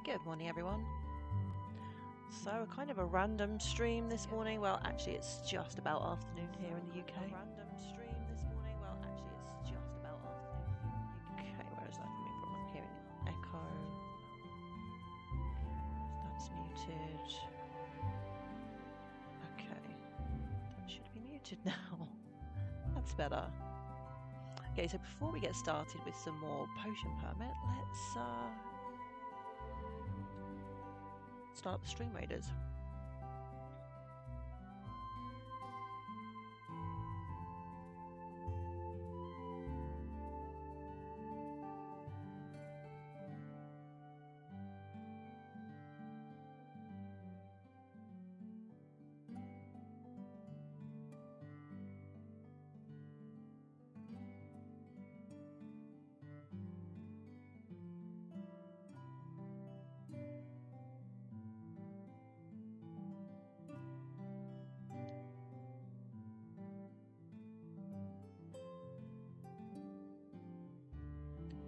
Good morning, everyone. So, kind of a random stream this morning. Well, actually, it's just about afternoon here in the UK. Random stream this morning. Well, actually, it's just about afternoon here in the UK. Okay, where is that coming from? I'm hearing an echo. That's muted. Okay, that should be muted now. That's better. Okay, so before we get started with some more potion permit, let's start up the Stream Raiders.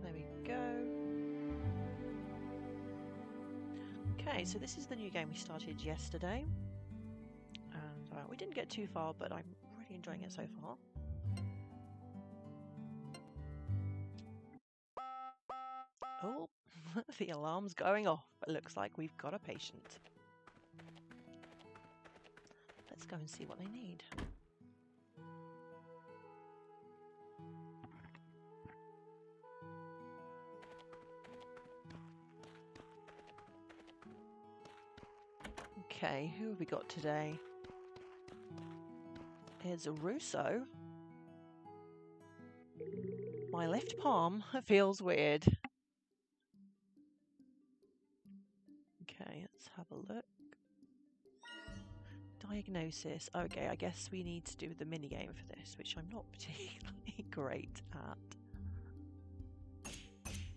There we go. Okay, so this is the new game we started yesterday. And we didn't get too far, but I'm really enjoying it so far. Oh, the alarm's going off. It looks like we've got a patient. Let's go and see what they need. Okay, who have we got today? Here's a Russo. My left palm feels weird. Okay, let's have a look. Diagnosis. Okay, I guess we need to do the minigame for this, which I'm not particularly great at.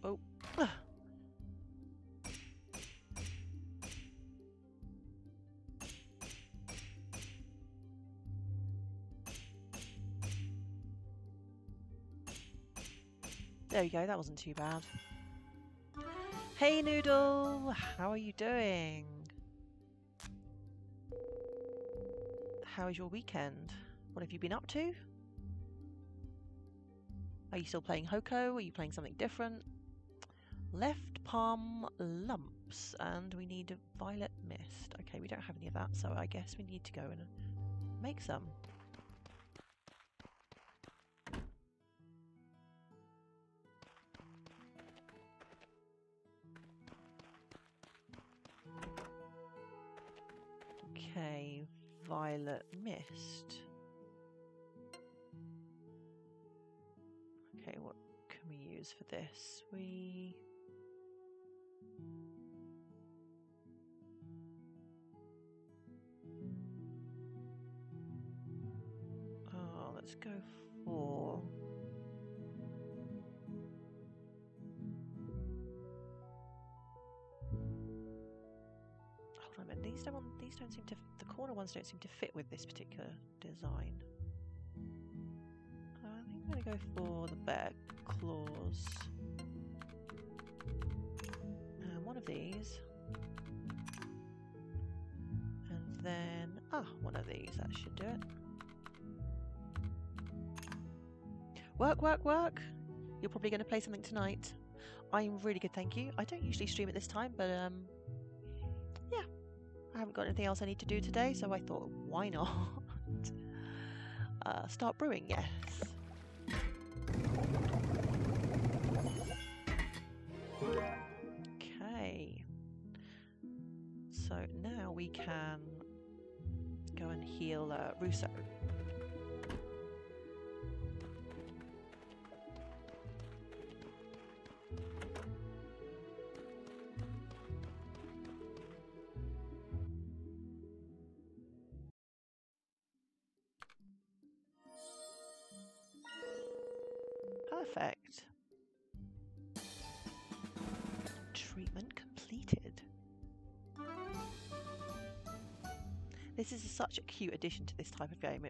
Oh. There we go, that wasn't too bad. Hey Noodle, how are you doing? How was your weekend? What have you been up to? Are you still playing Hoko? Are you playing something different? Left palm lumps, and we need a violet mist. Okay, we don't have any of that, so I guess we need to go and make some. Okay, violet mist. Okay, what can we use for this? Let's go for... Hold on a minute, these don't seem to... The corner ones don't seem to fit with this particular design. I think I'm going to go for the bear claws. And one of these. And then... one of these, that should do it. Work, work, work! You're probably going to play something tonight. I'm really good, thank you. I don't usually stream at this time, but yeah. I haven't got anything else I need to do today, so I thought, why not? Start brewing, yes. Okay. So now we can go and heal Russo. Perfect. Treatment completed. This is such a cute addition to this type of game.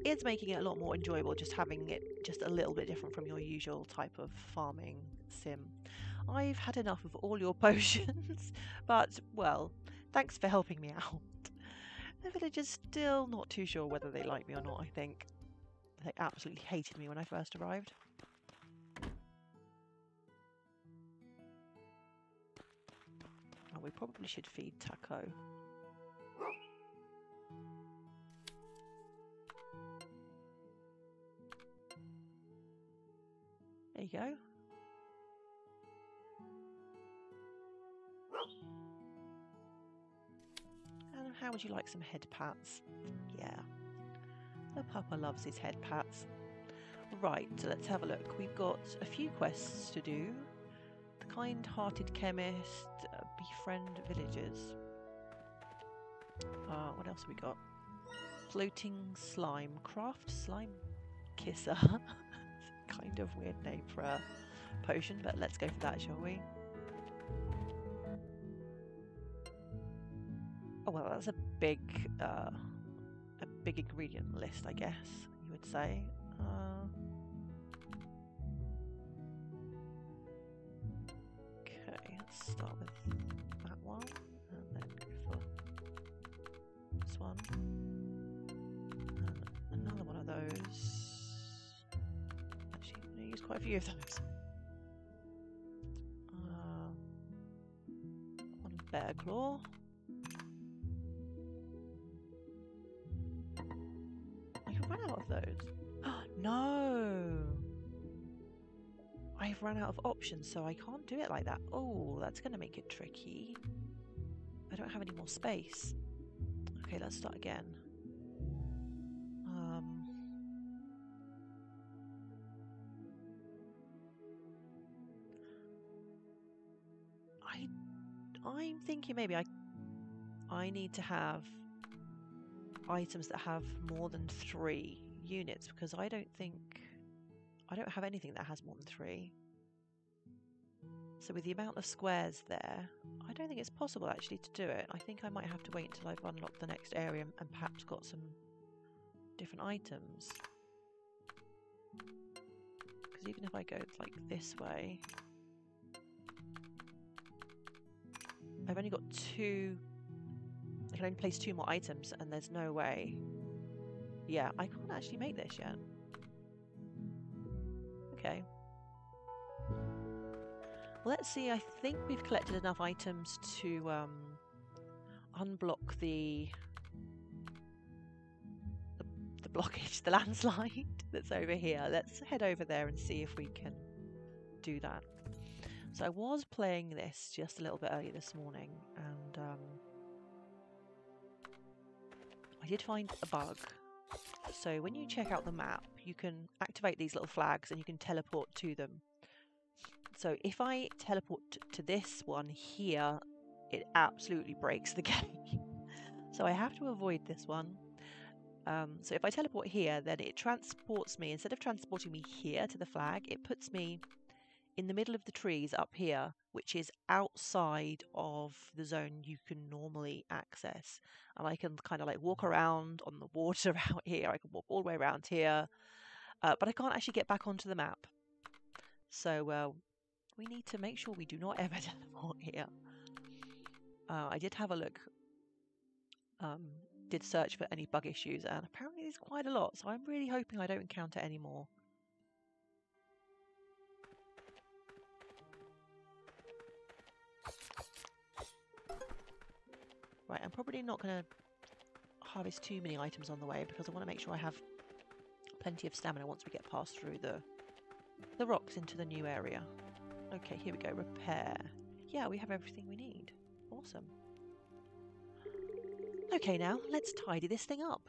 It's making it a lot more enjoyable, just having it just a little bit different from your usual type of farming sim. I've had enough of all your potions, but, well, thanks for helping me out. The villagers still not too sure whether they like me or not, I think. They absolutely hated me when I first arrived. Oh, we probably should feed Taco. There you go. And how would you like some head pats? Yeah. The papa loves his head pats. Right, so let's have a look. We've got a few quests to do. The kind-hearted chemist, befriend villagers. What else have we got? Floating slime, craft slime kisser. Kind of weird name for a potion, but let's go for that, shall we? Oh well, that's a big ingredient list, I guess you would say. Okay, let's start with that one, and then go for this one, and another one of those. Actually, I'm going to use quite a few of those. One bear claw. Run out of those. No! I've run out of options, so I can't do it like that. Oh, that's going to make it tricky. I don't have any more space. Okay, let's start again. I'm thinking maybe I need to have items that have more than 3 units, because I don't have anything that has more than 3. So with the amount of squares there, I don't think it's possible actually to do it. I think I might have to wait until I've unlocked the next area and perhaps got some different items. Because even if I go like this way, I've only got 2. I can only place 2 more items, and there's no way. Yeah, I can't actually make this yet. Okay. Well, let's see. I think we've collected enough items to unblock the blockage, the landslide that's over here. Let's head over there and see if we can do that. So I was playing this just a little bit earlier this morning, and I did find a bug. So when you check out the map, you can activate these little flags and you can teleport to them. So if I teleport to this one here, it absolutely breaks the game. So I have to avoid this one. So if I teleport here, then it transports me, instead of transporting me here to the flag, it puts me in the middle of the trees up here, which is outside of the zone you can normally access. And I can kind of like walk around on the water out here. I can walk all the way around here, but I can't actually get back onto the map. So we need to make sure we do not ever teleport here. I did have a look, did search for any bug issues, and apparently there's quite a lot. So I'm really hoping I don't encounter any more. Right, I'm probably not going to harvest too many items on the way, because I want to make sure I have plenty of stamina once we get past through the rocks into the new area. Okay, here we go. Repair. Yeah, we have everything we need. Awesome. Okay, now let's tidy this thing up.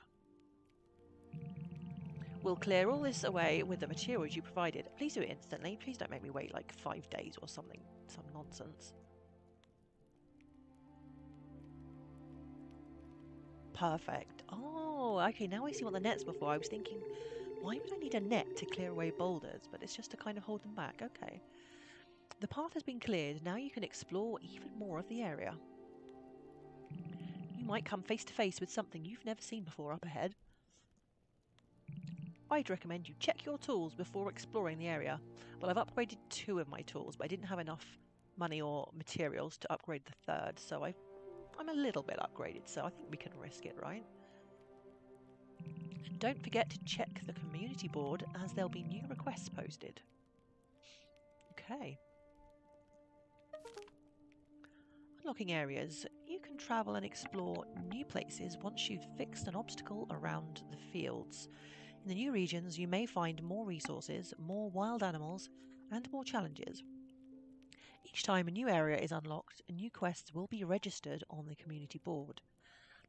We'll clear all this away with the materials you provided. Please do it instantly. Please don't make me wait like 5 days or something. Some nonsense. Perfect. Oh, okay, now I see what the net's before. I was thinking, why would I need a net to clear away boulders? But it's just to kind of hold them back. Okay. The path has been cleared. Now you can explore even more of the area. You might come face to face with something you've never seen before up ahead. I'd recommend you check your tools before exploring the area. Well, I've upgraded 2 of my tools, but I didn't have enough money or materials to upgrade the third, so I'm a little bit upgraded, so I think we can risk it, right? And don't forget to check the community board, as there'll be new requests posted. Okay. Unlocking areas. You can travel and explore new places once you've fixed an obstacle around the fields. In the new regions, you may find more resources, more wild animals, and more challenges. Each time a new area is unlocked, new quests will be registered on the community board.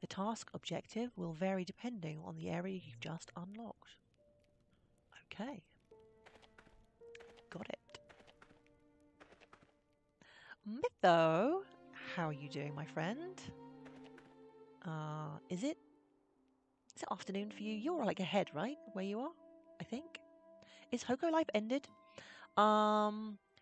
The task objective will vary depending on the area you've just unlocked. Okay. Got it. Mytho, how are you doing, my friend? Is it afternoon for you? You're like ahead, right? Where you are, I think. Is Hoko Life ended?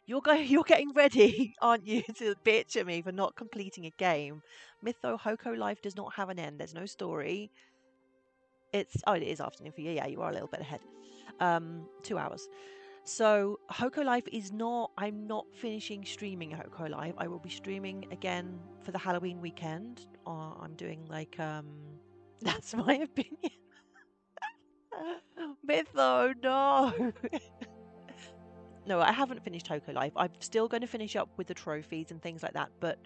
You're getting ready, aren't you, to bitch at me for not completing a game. Mytho, Hoko Life does not have an end. There's no story. It is afternoon for you. Yeah, you are a little bit ahead. 2 hours. So Hoko Life is not, I'm not finishing streaming Hoko Life. I will be streaming again for the Halloween weekend. I'm doing like, that's my opinion. Mytho, no. No, I haven't finished Hoko Life. I'm still going to finish up with the trophies and things like that, but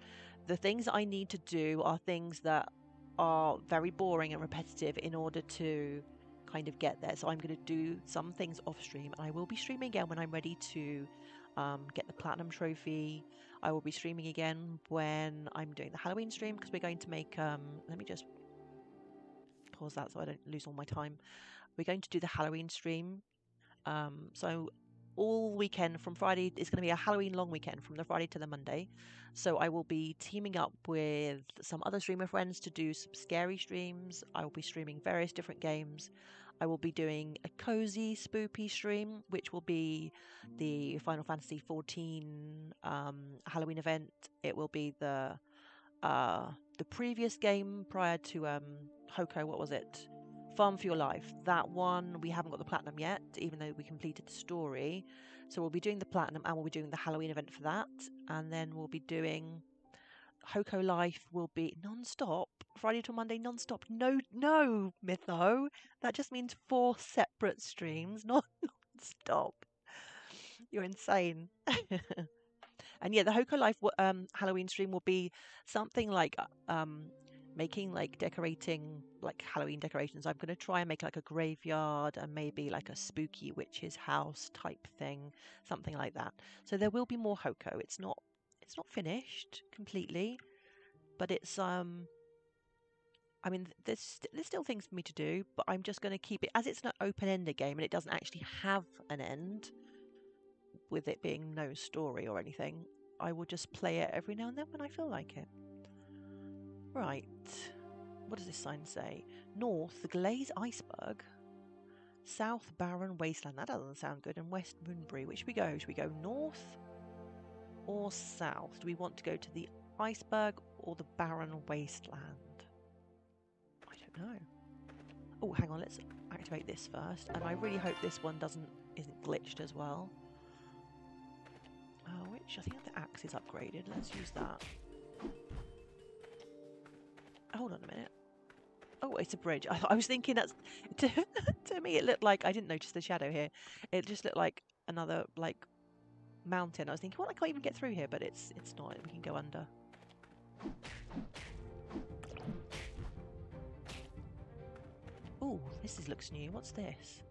the things that I need to do are things that are very boring and repetitive in order to kind of get there. So I'm going to do some things off stream, and I will be streaming again when I'm ready to get the Platinum Trophy. I will be streaming again when I'm doing the Halloween stream, because we're going to make, let me just pause that so I don't lose all my time. We're going to do the Halloween stream. So all weekend from Friday is going to be a Halloween long weekend from the Friday to the Monday. So I will be teaming up with some other streamer friends to do some scary streams. I will be streaming various different games. I will be doing a cozy spoopy stream, which will be the Final Fantasy XIV Halloween event. It will be the previous game prior to Hoko. What was it? Farm for Your Life. That one, we haven't got the Platinum yet, even though we completed the story. So we'll be doing the Platinum, and we'll be doing the Halloween event for that. And then we'll be doing Hoko Life will be non-stop. Friday to Monday non-stop. No, Mytho. That just means 4 separate streams, not non-stop. You're insane. And yeah, the Hoko Life Halloween stream will be something like making like decorating like Halloween decorations. I'm going to try and make like a graveyard and maybe like a spooky witch's house type thing, something like that. So there will be more Hoko. It's not finished completely, but it's I mean, there's still things for me to do, but I'm just going to keep it as it's an open-ended game and it doesn't actually have an end, with it being no story or anything. I will just play it every now and then when I feel like it. Right. What does this sign say? North, the Glaze Iceberg. South, Barren Wasteland. That doesn't sound good. And West, Moonbury. Which should we go? Should we go north or south? Do we want to go to the iceberg or the Barren Wasteland? I don't know. Oh, hang on. Let's activate this first. And I really hope this one isn't glitched as well. Which I think the axe is upgraded. Let's use that. Hold on a minute. Oh, it's a bridge. I was thinking that's to me it looked like, I didn't notice the shadow here. It just looked like another like mountain. I was thinking, well, I can't even get through here, but it's not. We can go under. Oh, looks new. What's this?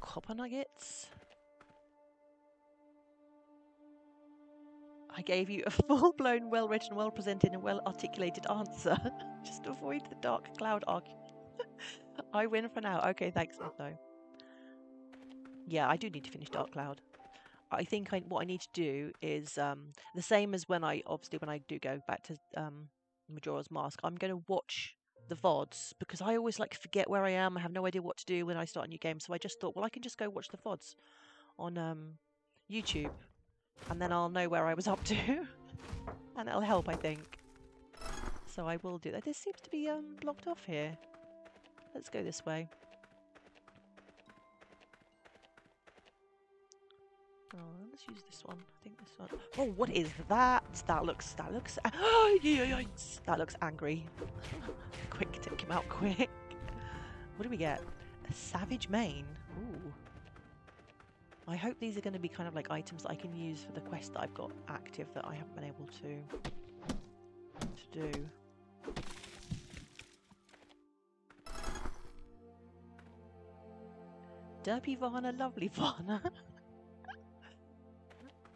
Copper nuggets. I gave you a full-blown, well-written, well-presented and well-articulated answer. Just avoid the dark cloud argument. I win for now. Okay, thanks, Mytho. Yeah, I do need to finish Dark Cloud. I think what I need to do is the same as when I do go back to Majora's Mask. I'm going to watch the VODs because I always like forget where I am. I have no idea what to do when I start a new game. So I just thought, well, I can just go watch the VODs on YouTube. And then I'll know where I was up to. And it'll help, I think. So I will do that. This seems to be blocked off here. Let's go this way. Oh, let's use this one. I think this one. Oh, what is that? That looks. Oh, yikes! That looks angry. Quick, take him out quick. What do we get? A savage mane. Ooh. I hope these are going to be kind of like items that I can use for the quest that I've got active that I haven't been able to do. Derpy Varna, lovely Varna.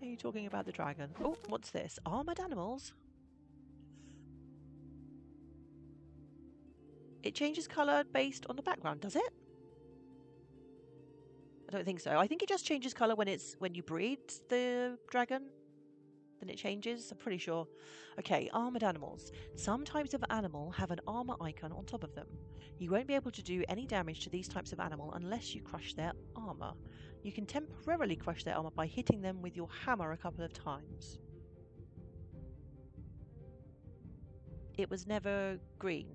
Are you talking about the dragon? Oh, what's this? Armoured animals? It changes colour based on the background, does it? I don't think so. I think it just changes colour when you breed the dragon. Then it changes, I'm pretty sure. Okay, armoured animals. Some types of animal have an armour icon on top of them. You won't be able to do any damage to these types of animal unless you crush their armour. You can temporarily crush their armour by hitting them with your hammer a couple of times. It was never green.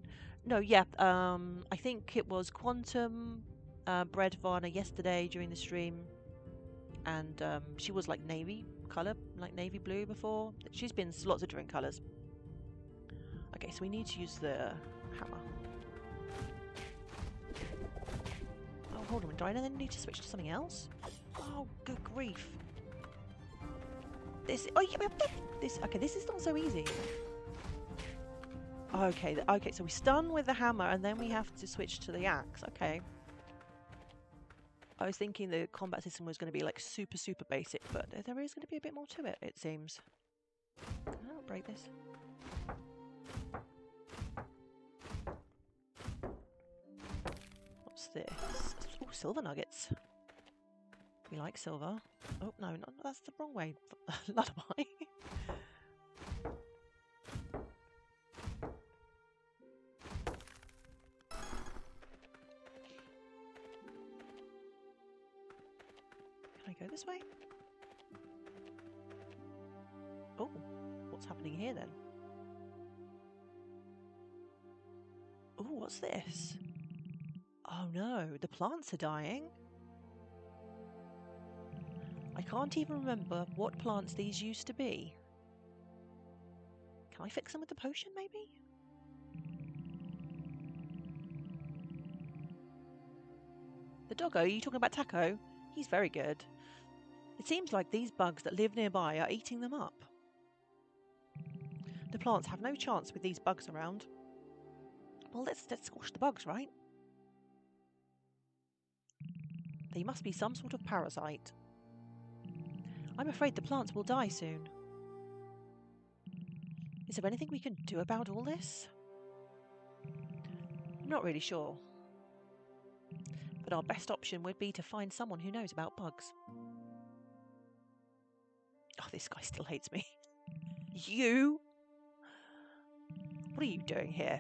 No, yeah, I think it was Quantum bred Varna yesterday during the stream, and she was like navy colour, like navy blue before. She's been lots of different colours. Okay, so we need to use the hammer. Oh, hold on, do I then need to switch to something else? Oh, good grief. This, oh yeah, this, okay, this is not so easy. Okay, okay, so we stun with the hammer and then we have to switch to the axe. Okay. I was thinking the combat system was going to be like super basic, but there is going to be a bit more to it, it seems. I'll break this. What's this? Oh, silver nuggets. We like silver. Oh, no, that's the wrong way. Lullaby. Can I go this way? Oh, what's happening here then? Oh, what's this? Oh no, the plants are dying. I can't even remember what plants these used to be. Can I fix them with the potion, maybe? The doggo, are you talking about Taco? He's very good. It seems like these bugs that live nearby are eating them up. The plants have no chance with these bugs around. Well, let's squash the bugs, right? They must be some sort of parasite. I'm afraid the plants will die soon. Is there anything we can do about all this? I'm not really sure. But our best option would be to find someone who knows about bugs. Oh, this guy still hates me. You? What are you doing here?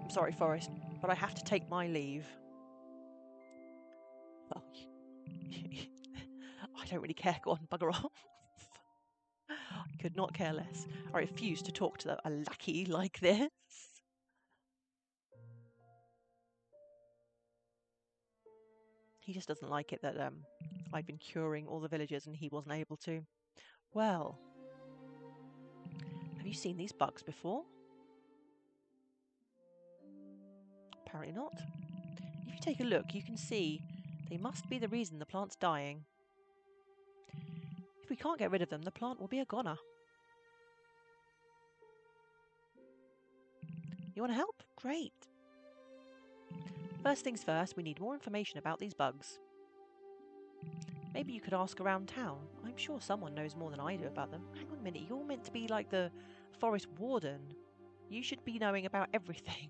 I'm sorry, Forrest, but I have to take my leave. Well, I don't really care. Go on, bugger off. I could not care less. I refuse to talk to a lackey like this. He just doesn't like it that I've been curing all the villagers and he wasn't able to. Well, have you seen these bugs before? Apparently not. If you take a look, you can see they must be the reason the plant's dying. If we can't get rid of them, the plant will be a goner. You want to help? Great. First things first, we need more information about these bugs. Maybe you could ask around town. I'm sure someone knows more than I do about them. Hang on a minute, you're meant to be like the forest warden. You should be knowing about everything.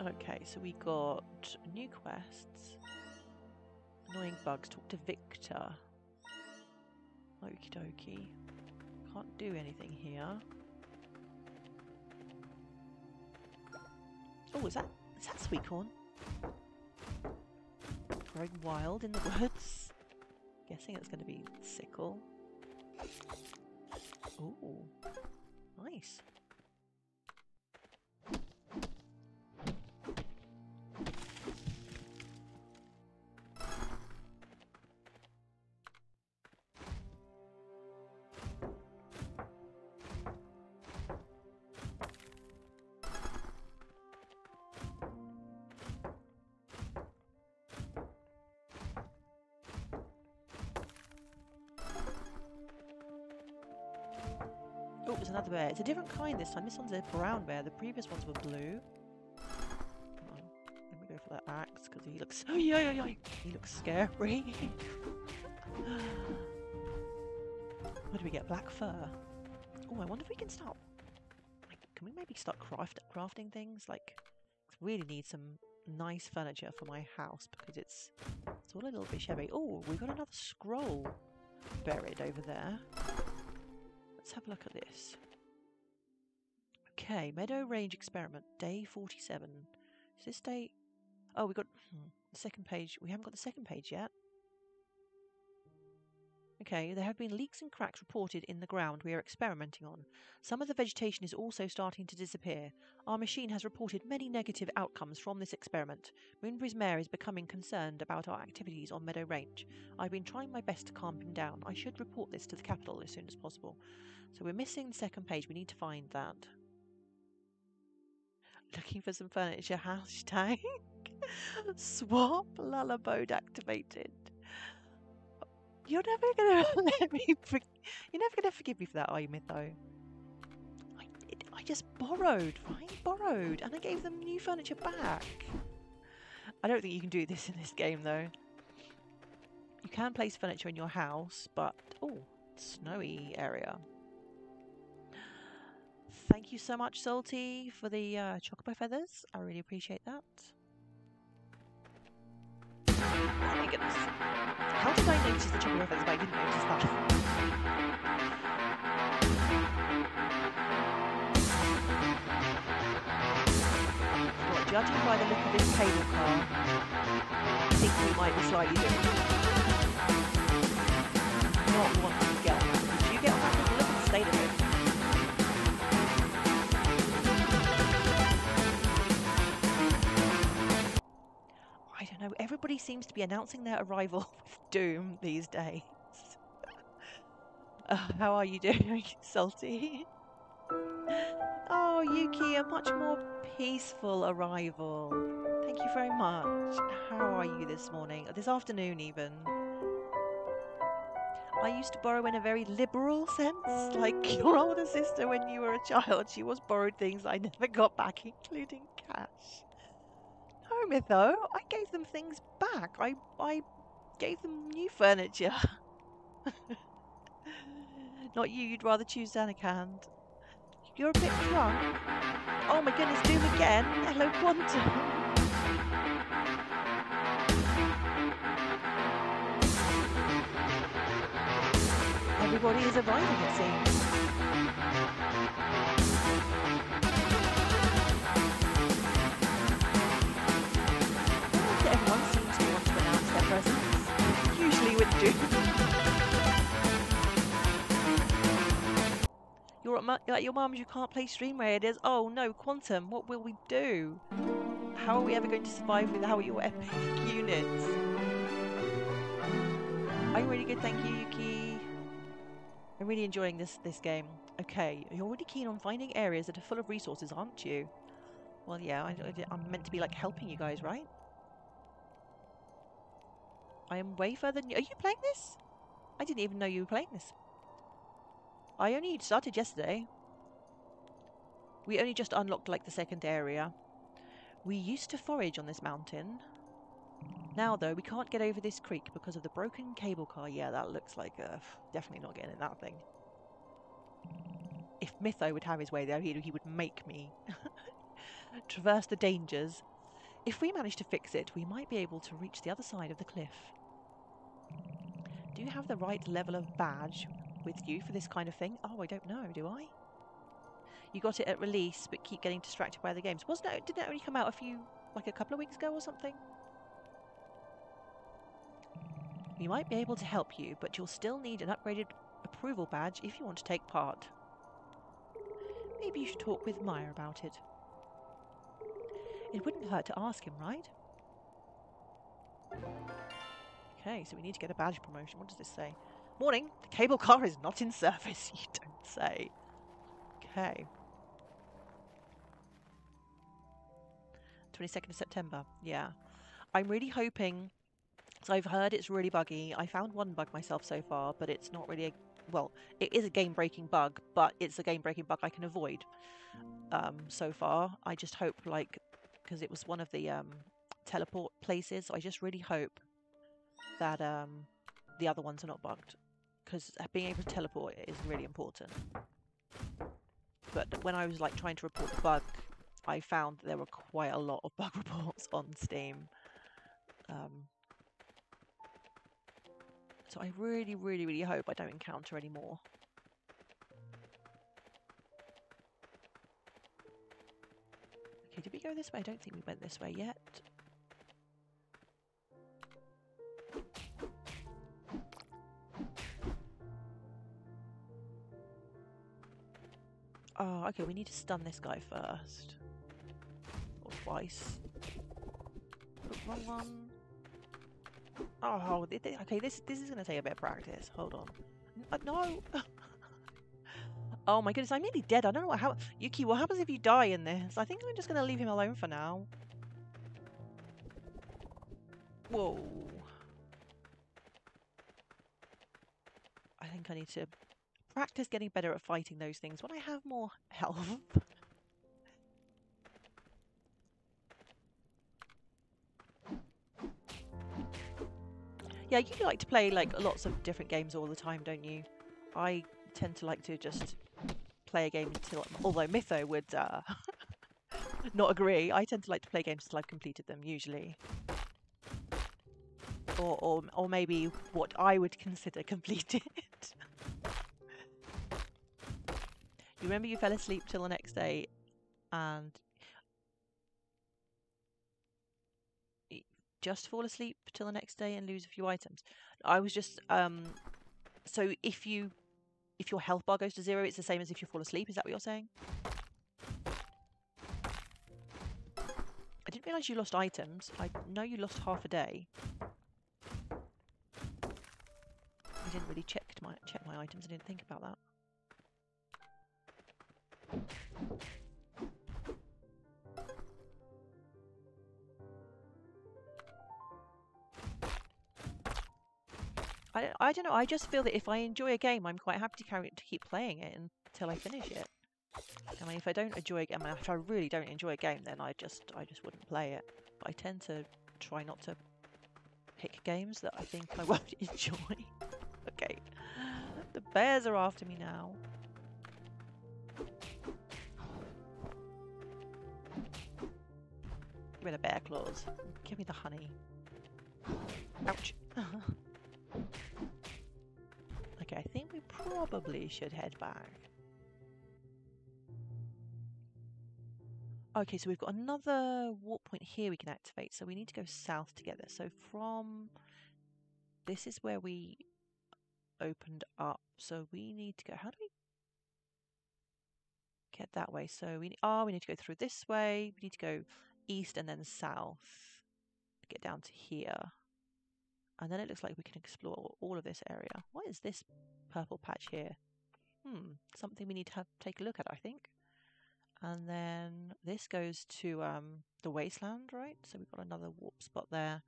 Okay, so we got new quests. Annoying bugs. Talk to Victor. Okie dokie. Can't do anything here. Oh, is that sweet corn? Growing wild in the woods. Guessing it's going to be sickle. Ooh, nice. Oh, it's another bear. It's a different kind this time. This one's a brown bear. The previous ones were blue. Come on. Let me go for that axe because he looks... Oh, yeah. He looks scary. What do we get? Black fur. Oh, I wonder if we can start... Can we maybe start crafting things? Like, I really need some nice furniture for my house because it's all a little bit shabby. Oh, we've got another scroll buried over there. Let's have a look at this. Okay, Meadow Range Experiment, day 47. Is this day... Oh, we got the second page. We haven't got the second page yet. Okay, there have been leaks and cracks reported in the ground we are experimenting on. Some of the vegetation is also starting to disappear. Our machine has reported many negative outcomes from this experiment. Moonbury's mayor is becoming concerned about our activities on Meadow Range. I've been trying my best to calm him down. I should report this to the capital as soon as possible. So we're missing the second page. We need to find that. Looking for some furniture. Hashtag swap lullabode activated. You're never gonna let me. You're never gonna forgive me for that, are you, Mytho? I just borrowed, right? Borrowed, and I gave them new furniture back. I don't think you can do this in this game, though. You can place furniture in your house, but oh, snowy area. Thank you so much, Salty, for the chocobo feathers. I really appreciate that. Oh my goodness. How did I notice the chocobo feathers, but I didn't notice that? Well, judging by the look of this cable car, I think we might be slightly different. Not wanting to get on that. Did you get on that? Look at the state of it. I don't know, everybody seems to be announcing their arrival with doom these days. How are you doing, Salty? Oh, Yuki, a much more peaceful arrival. Thank you very much. How are you this morning? This afternoon, even. I used to borrow in a very liberal sense. Like your older sister when you were a child, she was borrowed things I never got back, including cash. No, Mytho, I gave them things back. I gave them new furniture. Not you, you'd rather choose Zanarkand. You're a bit drunk. Oh my goodness, Doom again. Hello, Quantum. Everybody is arriving, it seems. Everyone seems to want to announce their presence. Usually with Doom. You're at your mum's, you can't play Stream Raiders. Oh no, Quantum, what will we do? How are we ever going to survive without your epic units? I'm really good, thank you, Yuki. I'm really enjoying this game. Okay, you're already keen on finding areas that are full of resources, aren't you? Well, yeah, I'm meant to be like helping you guys, right? I am way further than you. Are you playing this? I didn't even know you were playing this. I only started yesterday. We only just unlocked like the second area. We used to forage on this mountain. Now though, we can't get over this creek because of the broken cable car. Yeah, that looks like definitely not getting in that thing. If Mytho would have his way there, he would make me traverse the dangers. If we manage to fix it, we might be able to reach the other side of the cliff. Do you have the right level of badge with you for this kind of thing? Oh, I don't know, do I? You got it at release, but keep getting distracted by the games. Didn't it only come out a couple of weeks ago or something? We might be able to help you, but you'll still need an upgraded approval badge if you want to take part. Maybe you should talk with Maya about it. It wouldn't hurt to ask him, right? Okay, so we need to get a badge promotion. What does this say? Morning, the cable car is not in service, you don't say. Okay. 22nd of September, yeah. I'm really hoping, so I've heard it's really buggy. I found one bug myself so far, but it's not really well, it is a game-breaking bug, but it's a game-breaking bug I can avoid. So far, I just hope, like, because it was one of the teleport places, so I just really hope that the other ones are not bugged, because being able to teleport is really important. But when I was like trying to report the bug, I found that there were quite a lot of bug reports on Steam. So I really, really, really hope I don't encounter any more. Okay, did we go this way? I don't think we went this way yet. Oh, okay, we need to stun this guy first. Or twice. Wrong one. Oh, okay, this is going to take a bit of practice. Hold on. No! Oh my goodness, I'm nearly dead. I don't know how... Yuki, what happens if you die in this? I think I'm just going to leave him alone for now. Whoa. I think I need to practice getting better at fighting those things when I have more health. Yeah, you like to play like lots of different games all the time, don't you? I tend to like to just play a game until, although Mytho would not agree, I tend to like to play games until I've completed them, usually. Or maybe what I would consider completed. You remember you fell asleep till the next day and just fall asleep till the next day and lose a few items. I was just so if your health bar goes to 0, it's the same as if you fall asleep. Is that what you're saying? I didn't realise you lost items. I know you lost half a day. I didn't really check my items. I didn't think about that. I don't know. I just feel that if I enjoy a game, I'm quite happy to keep playing it until I finish it. I mean, if I don't enjoy a game, if I really don't enjoy a game, then I just wouldn't play it. But I tend to try not to pick games that I think I won't enjoy. Okay, the bears are after me now. Give me the bear claws. Give me the honey. Ouch. Okay, I think we probably should head back. Okay, so we've got another warp point here we can activate, so we need to go south together. So from... This is where we opened up, so we need to go... How do we get that way? So we need to go through this way. We need to go east and then south to get down to here. And then it looks like we can explore all of this area. What is this purple patch here? Something we need to take a look at, I think. And then this goes to the wasteland, right? So we've got another warp spot there.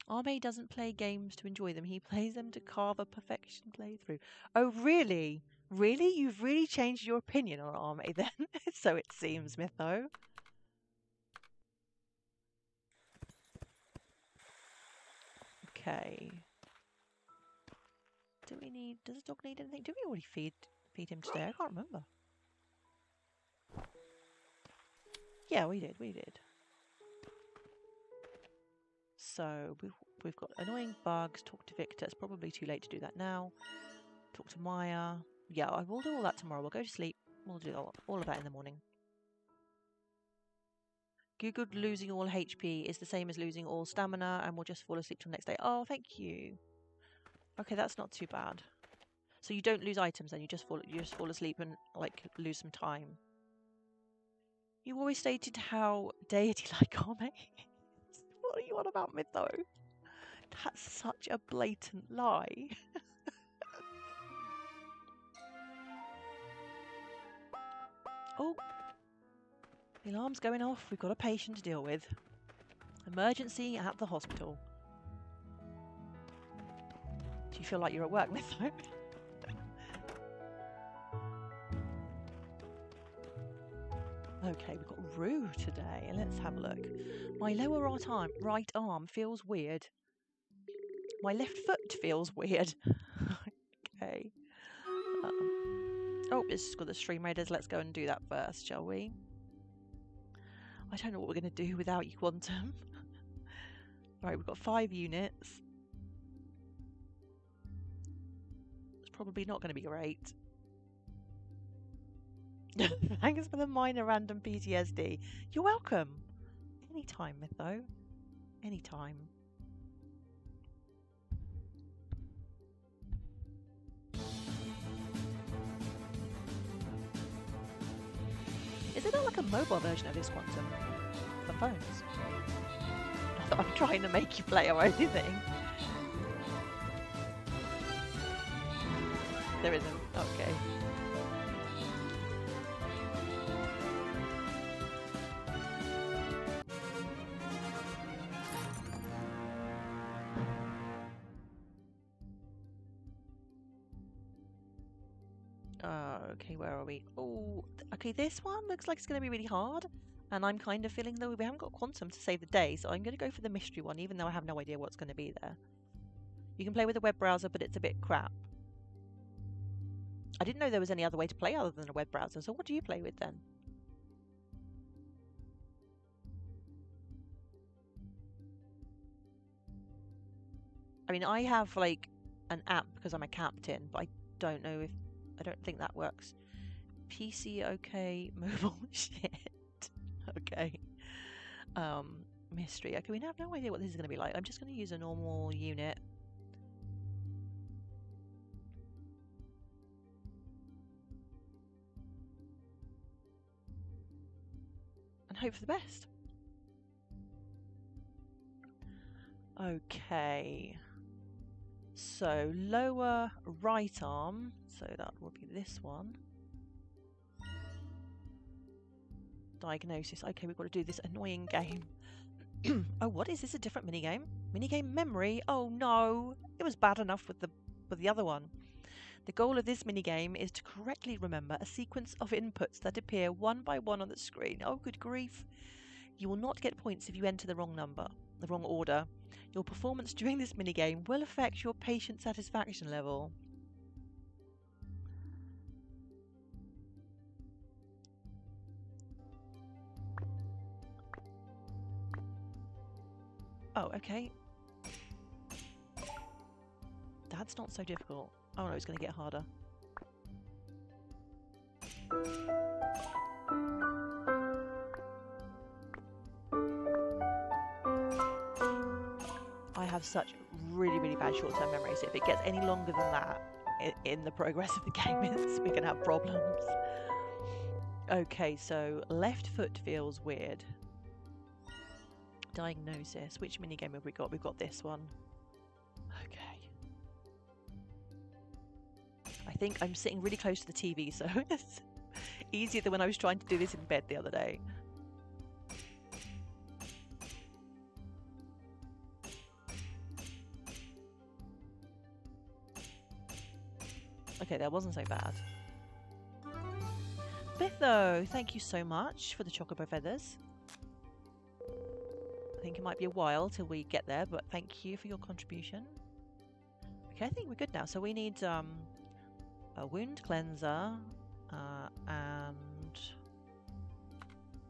Arme doesn't play games to enjoy them. He plays them to carve a perfection playthrough. Oh, really? Really? You've really changed your opinion on Arme then? So it seems, Mytho. Okay. Does the dog need anything? Did we already feed him today? I can't remember. Yeah, we did. So we've got annoying bugs. Talk to Victor. It's probably too late to do that now. Talk to Maya. Yeah, I will do all that tomorrow. We'll go to sleep. We'll do all of that in the morning. Googled losing all HP is the same as losing all stamina, and we'll just fall asleep till the next day. Oh, thank you. Okay, that's not too bad. So you don't lose items then, you just fall asleep and like lose some time. You always stated how deity-like Arme. What are you on about, Mytho? That's such a blatant lie. Oh, the alarm's going off. We've got a patient to deal with. Emergency at the hospital. you feel like you're at work, Mytho. Okay, we've got Rue today. Let's have a look. My lower right arm feels weird. My left foot feels weird. Okay. Oh, it's got the Stream Raiders. Let's go and do that first, shall we? I don't know what we're going to do without you, Quantum. Right, we've got 5 units. It's probably not going to be great. Thanks for the minor random PTSD. You're welcome. Anytime, Mytho. Anytime. Is there not like a mobile version of this, Quantum? For phones? Not that I'm trying to make you play or anything. There isn't. Okay. Okay, where are we? Oh, okay, this one looks like it's going to be really hard. And I'm kind of feeling though we haven't got Quantum to save the day, so I'm going to go for the mystery one, even though I have no idea what's going to be there. You can play with a web browser, but it's a bit crap. I didn't know there was any other way to play other than a web browser, so what do you play with then? I mean, I have like an app because I'm a captain, but I don't know if... I don't think that works. PC okay, mobile shit. Okay. Mystery. Okay, we have no idea what this is going to be like. I'm just going to use a normal unit. And hope for the best. Okay. So, lower right arm. So that will be this one. Diagnosis. Okay, we've got to do this annoying game. Oh, what is this? A different minigame? Minigame memory? Oh no! It was bad enough with the other one. The goal of this minigame is to correctly remember a sequence of inputs that appear one by one on the screen. Oh, good grief. You will not get points if you enter the wrong order. Your performance during this minigame will affect your patient satisfaction level. Oh, okay. That's not so difficult. Oh no, it's going to get harder. I have such really, really bad short-term memory, so if it gets any longer than that in the progress of the game, we can have problems. Okay, so left foot feels weird. Diagnosis. Which minigame have we got? We've got this one. Okay. I think I'm sitting really close to the TV, so it's easier than when I was trying to do this in bed the other day. Okay, that wasn't so bad. Mytho, thank you so much for the chocobo feathers. I think it might be a while till we get there, but thank you for your contribution. Okay, I think we're good now. So we need a wound cleanser and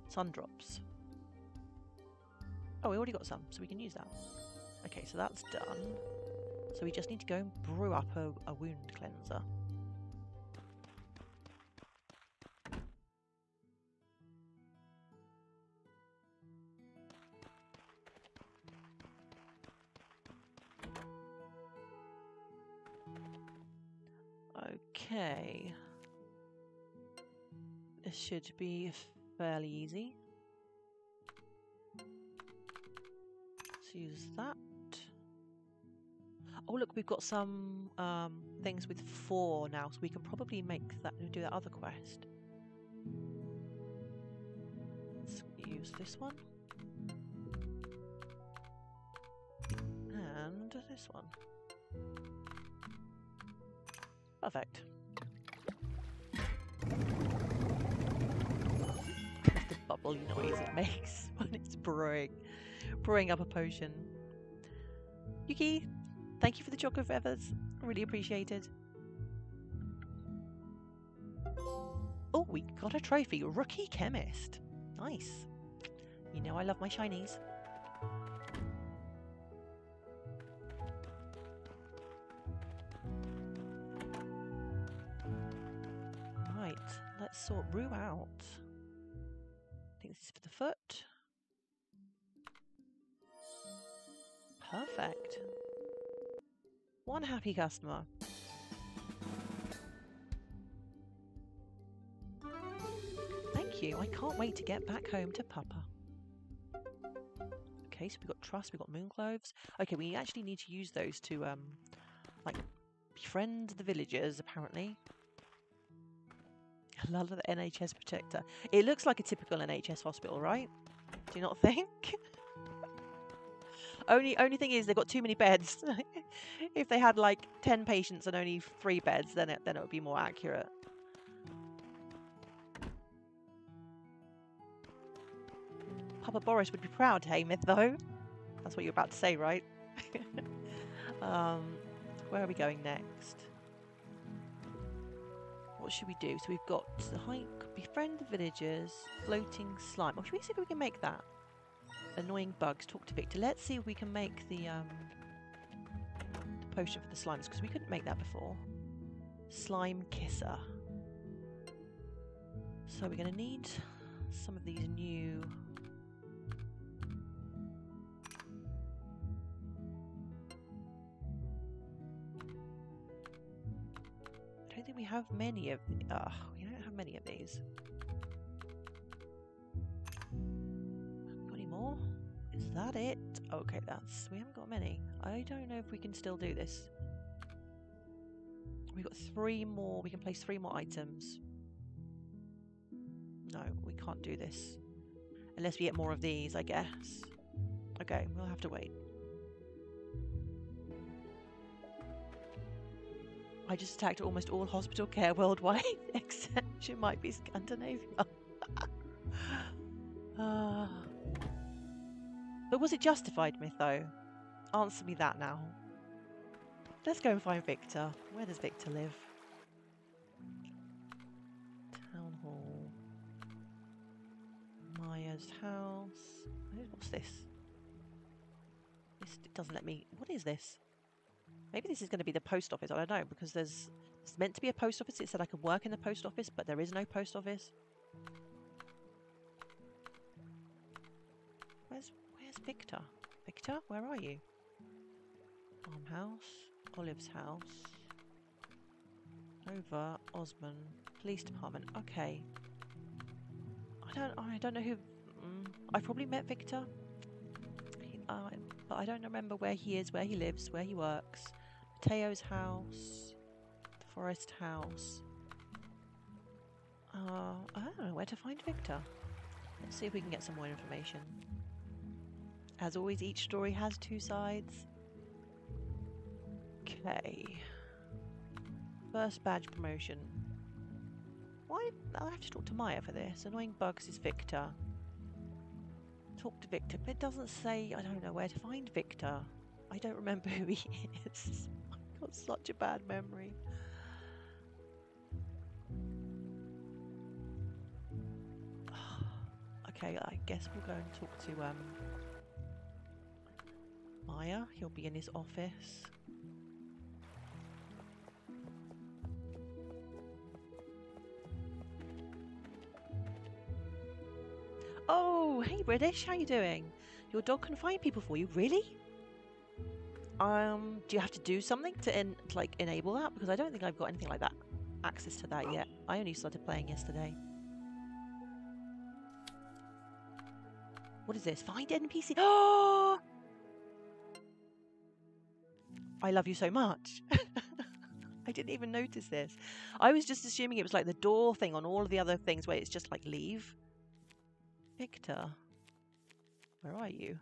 sun drops. Oh, we already got some, so we can use that. Okay, so that's done. So we just need to go and brew up a wound cleanser. Okay. This should be fairly easy. Let's use that. Oh look, we've got some things with 4 now, so we can probably make that do that other quest. Let's use this one. And this one. Perfect. That's the bubbly noise it makes when it's brewing up a potion. Yuki, thank you for the chocolate feathers. Really appreciated. Oh, we got a trophy. Rookie Chemist. Nice. You know I love my shinies. Right, let's sort Rue out. I think this is for the foot. Perfect. One happy customer. Thank you. I can't wait to get back home to Papa. Okay, so we've got trust, we've got moon cloves. Okay, we actually need to use those to like befriend the villagers, apparently. I love the NHS protector. It looks like a typical NHS hospital, right? Do you not think? Only thing is they've got too many beds. If they had like 10 patients and only 3 beds, then it would be more accurate. Papa Boris would be proud, hey, Myth, though. That's what you're about to say, right? Where are we going next? What should we do? So we've got the hike, befriend the villagers, floating slime. Or should we see if we can make that? Annoying bugs, talk to Victor. Let's see if we can make the potion for the slimes, because we couldn't make that before. Slime kisser. So we're going to need some of these new... I don't think we have many of... we don't have many of these. Got any more? Is that it? Okay, we haven't got many. I don't know if we can still do this. We've got 3 more. We can place 3 more items. No, we can't do this. Unless we get more of these, I guess. Okay, we'll have to wait. I just attacked almost all hospital care worldwide, except it might be Scandinavia. But was it justified, Myth, though? Answer me that now. Let's go and find Victor. Where does Victor live? Town Hall. Maya's house. What's this? It doesn't let me... What is this? Maybe this is going to be the post office. I don't know, because there's meant to be a post office. It said I could work in the post office, but there is no post office. Where's Victor? Victor, where are you? Farmhouse, Olive's house, over Osman, police department. Okay. I don't know who. I probably met Victor, but I don't remember where he is, where he lives, where he works. Mateo's house, the forest house. I don't know where to find Victor. Let's see if we can get some more information. As always, each story has 2 sides. Okay. First badge promotion. Why? I'll have to talk to Maya for this. Annoying bugs is Victor. Talk to Victor. But it doesn't say, I don't know where to find Victor. I don't remember who he is. I've got such a bad memory. Okay, I guess we'll go and talk to Maya. He'll be in his office. Oh, hey British, how you doing? Your dog can find people for you, really? Do you have to do something to enable that? Because I don't think I've got anything like that, access to that yet. I only started playing yesterday. What is this? Find NPC. Oh! I love you so much. I didn't even notice this. I was just assuming it was like the door thing on all of the other things where it's just like leave. Victor, where are you?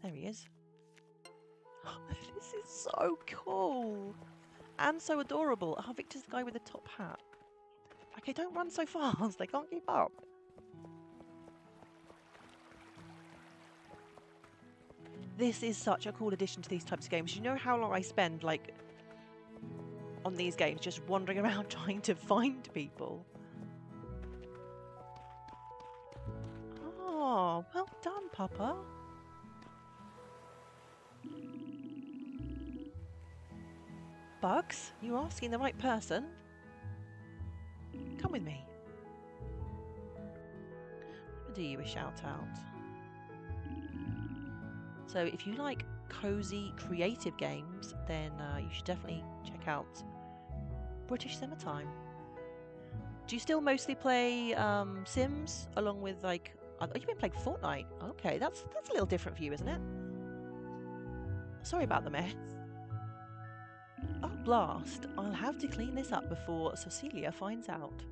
There he is. This is so cool. And so adorable. Oh, Victor's the guy with the top hat. Okay, don't run so fast. They can't keep up. This is such a cool addition to these types of games. You know how long I spend, like, on these games just wandering around trying to find people? Oh, well done, Papa. Bugs, you're asking the right person. Come with me. I'll do you a shout out. So if you like cozy, creative games, then you should definitely check out British Summertime. Do you still mostly play Sims along with like? Oh, you've been playing Fortnite. Okay, that's a little different for you, isn't it? Sorry about the mess. Oh, blast! I'll have to clean this up before Cecilia finds out.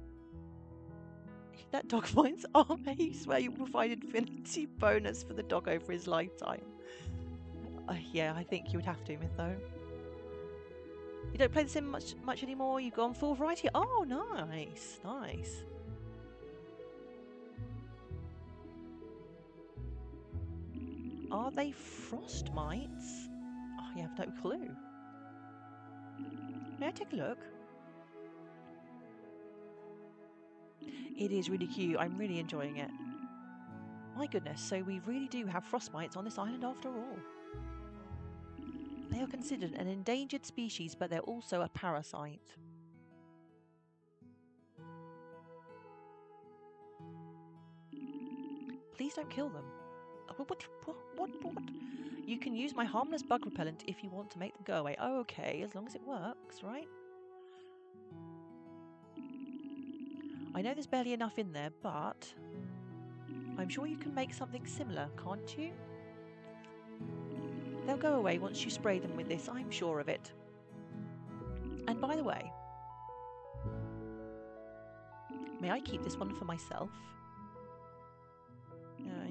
That dog finds Ace where you will find infinity bonus for the dog over his lifetime. Yeah, I think you would have to, Mytho. You don't play the Sim much anymore? You've gone full variety? Oh, nice, nice. Are they frost mites? I have no clue. May I take a look? It is really cute. I'm really enjoying it. My goodness, so we really do have frost mites on this island after all. They are considered an endangered species, but they're also a parasite. Please don't kill them. What? You can use my harmless bug repellent if you want to make them go away. Oh, okay, as long as it works, right? I know there's barely enough in there, but I'm sure you can make something similar, can't you? They'll go away once you spray them with this, I'm sure of it. And by the way, may I keep this one for myself?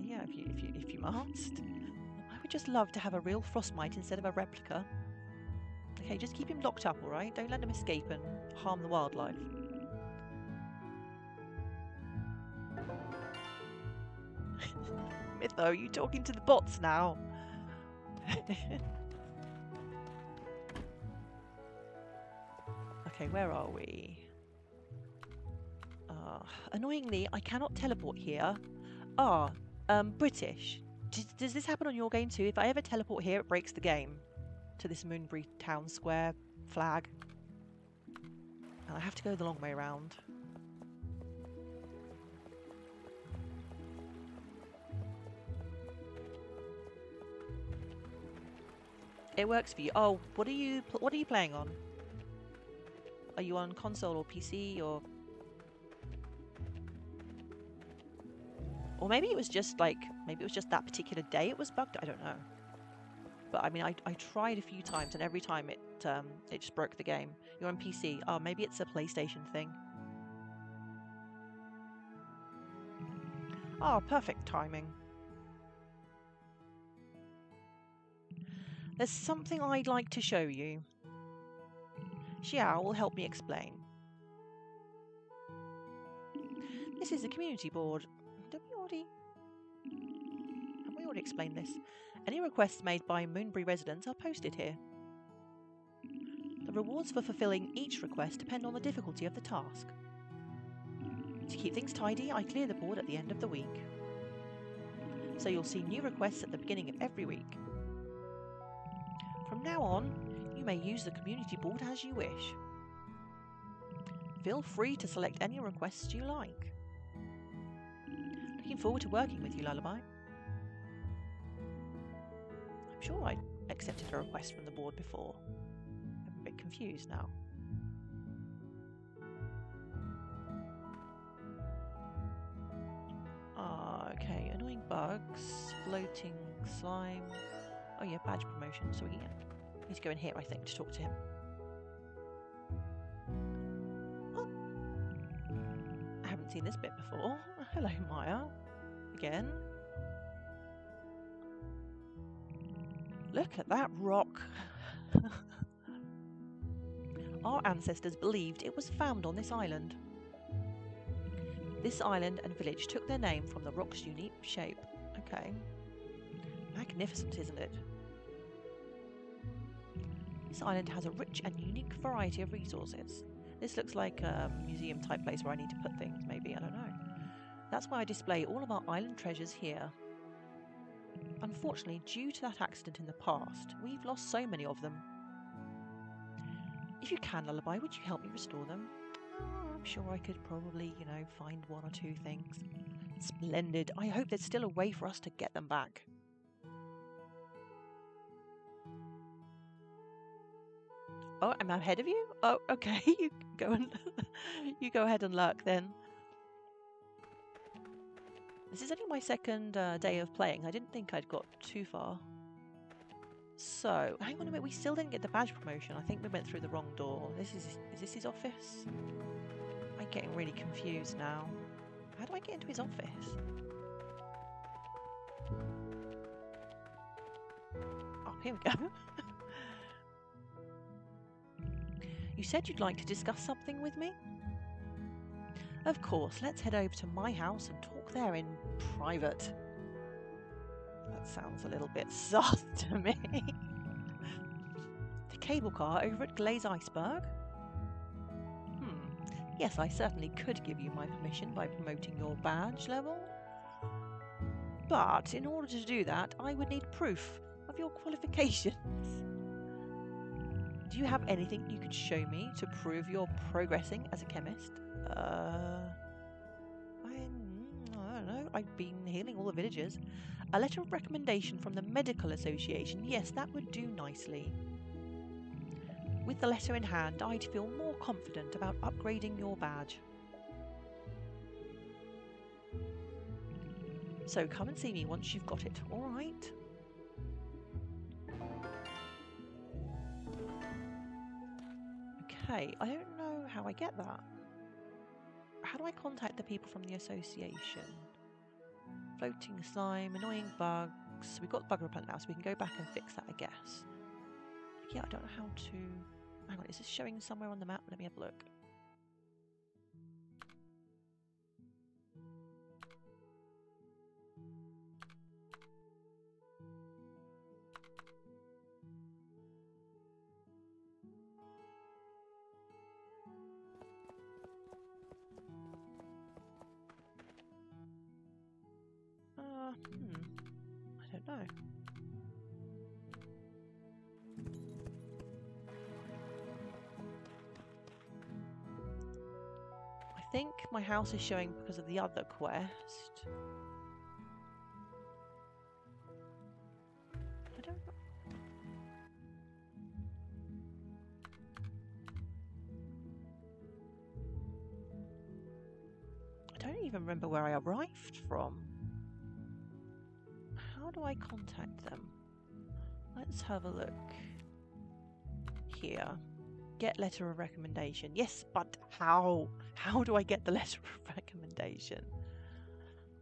Yeah, if you must. I would just love to have a real frostmite instead of a replica. Okay, just keep him locked up, all right? Don't let him escape and harm the wildlife. Mytho, you talking to the bots now? Okay, where are we? Annoyingly, I cannot teleport here. British. Does this happen on your game too? If I ever teleport here, it breaks the game to this Moonbury Town Square flag. And I have to go the long way around. It works for you. Oh, what are you playing on? Are you on console or PC or? Or maybe it was just like, maybe it was just that particular day it was bugged. I don't know. But I mean, I tried a few times and every time it just broke the game. You're on PC. Oh, maybe it's a PlayStation thing. Oh, perfect timing. There's something I'd like to show you. Xiao will help me explain. This is the community board. Have we already explained this? Any requests made by Moonbury residents are posted here. The rewards for fulfilling each request depend on the difficulty of the task. To keep things tidy, I clear the board at the end of the week. So you'll see new requests at the beginning of every week. From now on, you may use the community board as you wish. Feel free to select any requests you like. Looking forward to working with you, Lullaby. I'm sure I accepted a request from the board before. I'm a bit confused now. Okay, annoying bugs, floating slime. Oh yeah, badge promotion, so we need to go in here, I think, to talk to him. Oh. I haven't seen this bit before. Hello, Maya. Again. Look at that rock. Our ancestors believed it was found on this island. This island and village took their name from the rock's unique shape. Okay. Magnificent, isn't it? This island has a rich and unique variety of resources. This looks like a museum type place where I need to put things, maybe, I don't know. That's why I display all of our island treasures here. Unfortunately, due to that accident in the past, we've lost so many of them. If you can, Lullaby, would you help me restore them? I'm sure I could probably, you know, find one or two things. Splendid. I hope there's still a way for us to get them back. Oh, I'm ahead of you? Oh, okay. You go and you go ahead and lurk then. This is only my second day of playing. I didn't think I'd got too far. So, hang on a minute. We still didn't get the badge promotion. I think we went through the wrong door. Is this his office? I'm getting really confused now. How do I get into his office? Oh, here we go. You said you'd like to discuss something with me? Of course, let's head over to my house and talk there in private. That sounds a little bit sus to me. The cable car over at Glaze Iceberg? Yes, I certainly could give you my permission by promoting your badge level. But in order to do that, I would need proof of your qualifications. Do you have anything you could show me to prove you're progressing as a chemist? I don't know. I've been healing all the villagers. A letter of recommendation from the Medical Association. Yes, that would do nicely. With the letter in hand, I'd feel more confident about upgrading your badge. So come and see me once you've got it, all right? Okay, I don't know how I get that. How do I contact the people from the association? Floating slime, annoying bugs. We've got bug repellent now, so we can go back and fix that, I guess. Yeah, I don't know how to... Hang on, is this showing somewhere on the map? Let me have a look. I don't know. I think my house is showing because of the other quest. I don't know. I don't even remember where I arrived from. How do I contact them? Let's have a look. Here. Get letter of recommendation. Yes, but how? How do I get the letter of recommendation?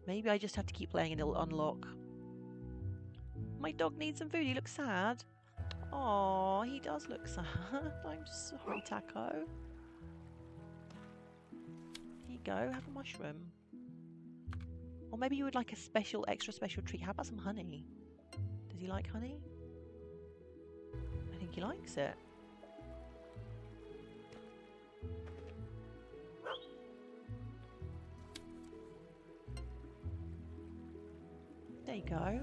Maybe I just have to keep playing and it'll unlock. My dog needs some food. He looks sad. Oh, he does look sad. I'm sorry, Taco. Here you go. Have a mushroom. Or maybe you would like a special, extra special treat. How about some honey? Does he like honey? I think he likes it. There you go.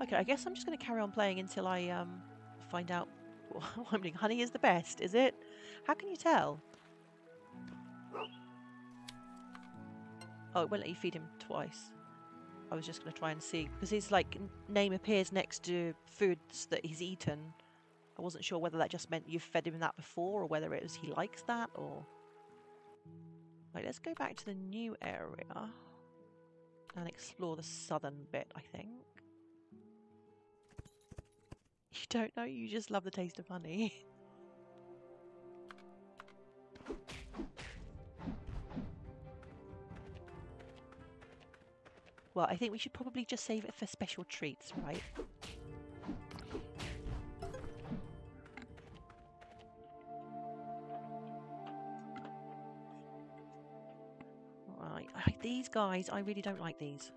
Okay, I guess I'm just going to carry on playing until I find out what I'm doing. Honey is the best, is it? How can you tell? Oh, it won't let you feed him twice. I was just going to try and see, because his name appears next to foods that he's eaten. I wasn't sure whether that just meant you've fed him that before, or whether it was he likes that, or... Right, let's go back to the new area and explore the southern bit, I think. You don't know, you just love the taste of honey. Well, I think we should probably just save it for special treats, right? These guys, I really don't like these.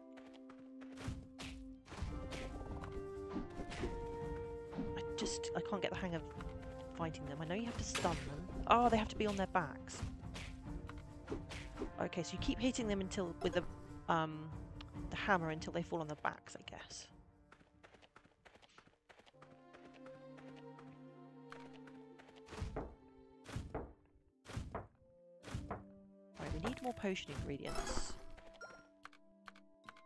I can't get the hang of fighting them. I know you have to stun them. Oh, they have to be on their backs. Okay, so you keep hitting them until with the hammer until they fall on their backs, I guess. Right, we need more potion ingredients.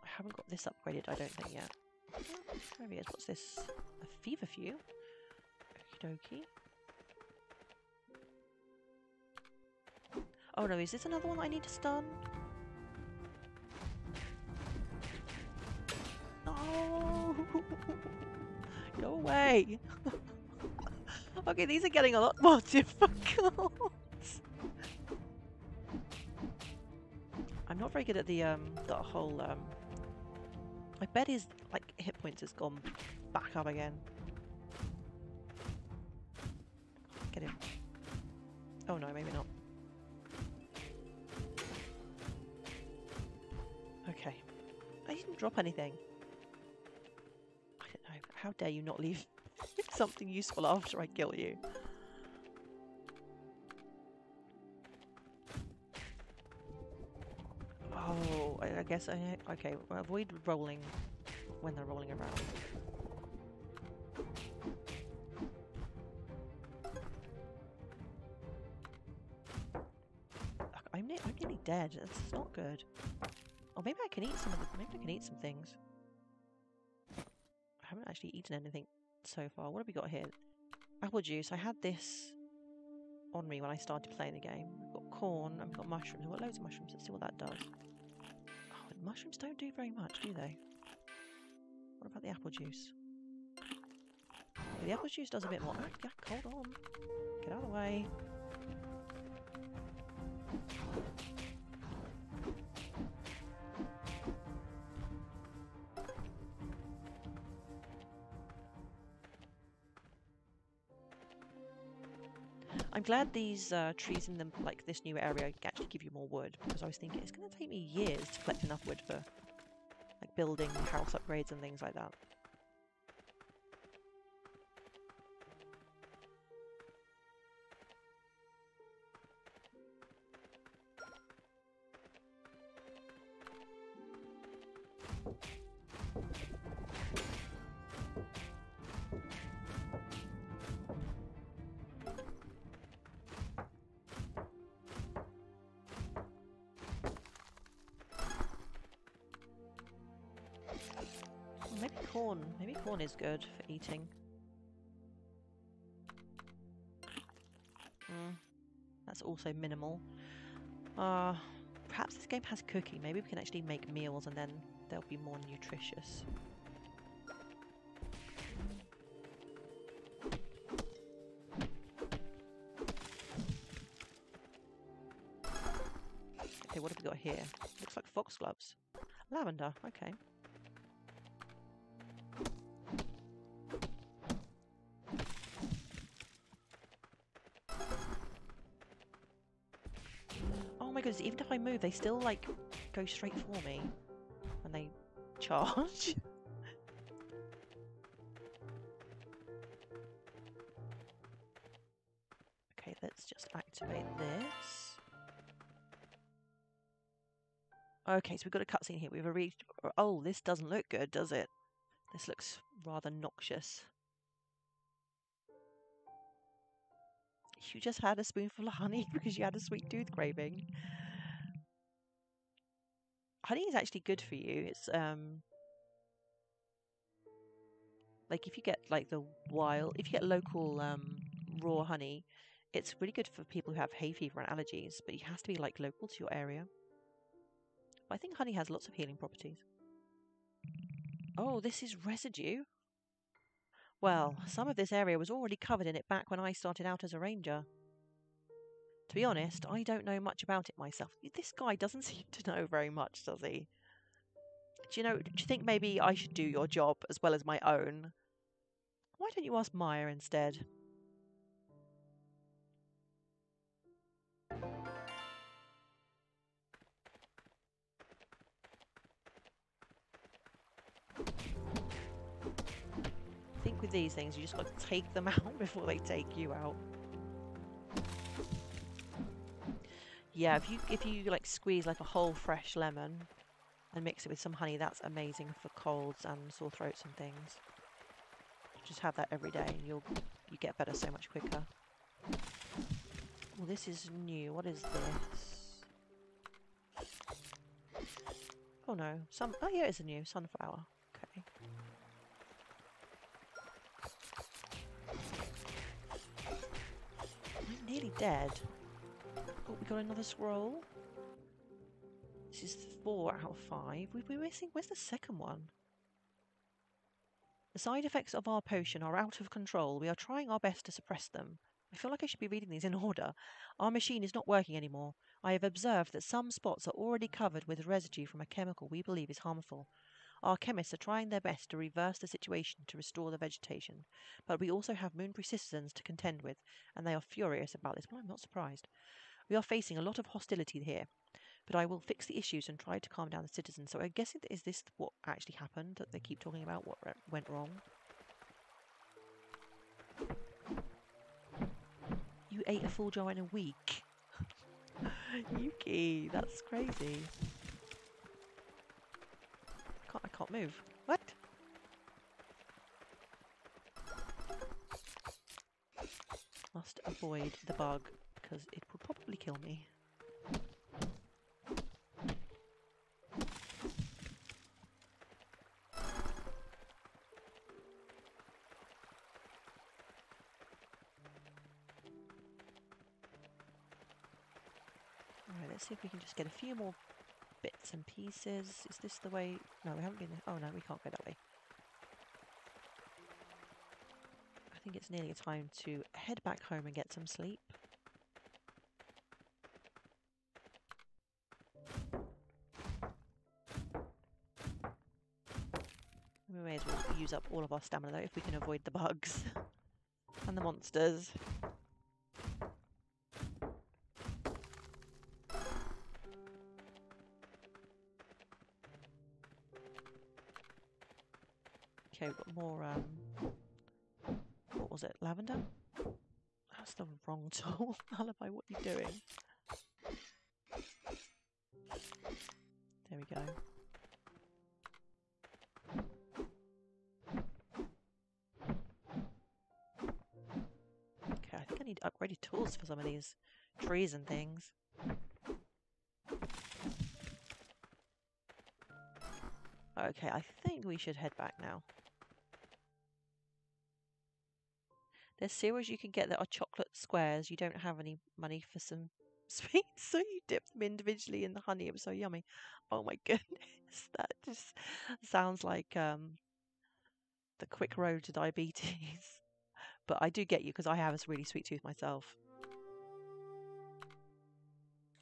I haven't got this upgraded, I don't think yet. There he is. What's this? A feverfew? Okie dokie. Oh no, is this another one I need to stun? No! Go away! Okay, these are getting a lot more difficult. I'm not very good at the whole I bet his like hit points has gone back up again. Get him. Oh no, maybe not. Okay. I didn't drop anything. I don't know. How dare you not leave something useful after I kill you? Oh, I guess okay, well, avoid rolling when they're rolling around. I'm nearly dead. That's not good. Or maybe I can eat some of the. Maybe I can eat some things. I haven't actually eaten anything so far. What have we got here? Apple juice. I had this on me when I started playing the game. We've got corn and we've got mushrooms. We've got loads of mushrooms. Let's see what that does. Oh, and mushrooms don't do very much, do they? What about the apple juice? Okay, the apple juice does a bit more. Oh, yeah, hold on. Get out of the way. I'm glad these trees in like this new area actually give you more wood, because I was thinking it's going to take me years to collect enough wood for like building house upgrades and things like that. Maybe corn is good for eating. That's also minimal. Perhaps this game has cooking. Maybe we can actually make meals and then they'll be more nutritious. Okay, what have we got here? Looks like foxgloves. Lavender, okay. Because even if I move, they still like go straight for me when they charge. Okay, let's just activate this. Okay, so we've got a cutscene here. We've reached. Oh, this doesn't look good, does it? This looks rather noxious. You just had a spoonful of honey because you had a sweet tooth craving. Honey is actually good for you. It's like if you get like if you get local raw honey, it's really good for people who have hay fever and allergies, but it has to be like local to your area. But I think honey has lots of healing properties. Oh, this is residue. Well, some of this area was already covered in it back when I started out as a ranger. To be honest, I don't know much about it myself. This guy doesn't seem to know very much, does he? Do you think maybe I should do your job as well as my own? Why don't you ask Maya instead? these things, you just got to take them out before they take you out. Yeah, if you like squeeze like a whole fresh lemon and mix it with some honey, that's amazing for colds and sore throats and things. Just have that every day and you get better so much quicker. Well, this is new. What is this? Oh no, oh yeah, it's a new sunflower. Okay. I'm nearly dead. Oh, we got another scroll. This is 4 out of 5. We're missing. Where's the second one? The side effects of our potion are out of control. We are trying our best to suppress them. I feel like I should be reading these in order. Our machine is not working anymore. I have observed that some spots are already covered with residue from a chemical we believe is harmful. Our chemists are trying their best to reverse the situation to restore the vegetation, but we also have Moonbury citizens to contend with, and they are furious about this. Well, I'm not surprised. We are facing a lot of hostility here, but I will fix the issues and try to calm down the citizens. So I guess is this what actually happened that they keep talking about, what went wrong? You ate a full jar in a week. Yuki, that's crazy. I can't move. What? Must avoid the bug because it will probably kill me. Alright, let's see if we can just get a few more bits and pieces. Is this the way? No, we haven't been there. Oh no, we can't go that way. I think it's nearly time to head back home and get some sleep. We may as well use up all of our stamina though if we can avoid the bugs and the monsters. Okay, we've got more, what was it, lavender? That's the wrong tool. Alibi, what are you doing? There we go. Okay, I think I need upgraded tools for some of these trees and things. Okay, I think we should head back now. There's cereals you can get that are chocolate squares. You don't have any money for some sweets, so you dip them individually in the honey. It was so yummy. Oh my goodness, that just sounds like the quick road to diabetes. But I do get you because I have a really sweet tooth myself.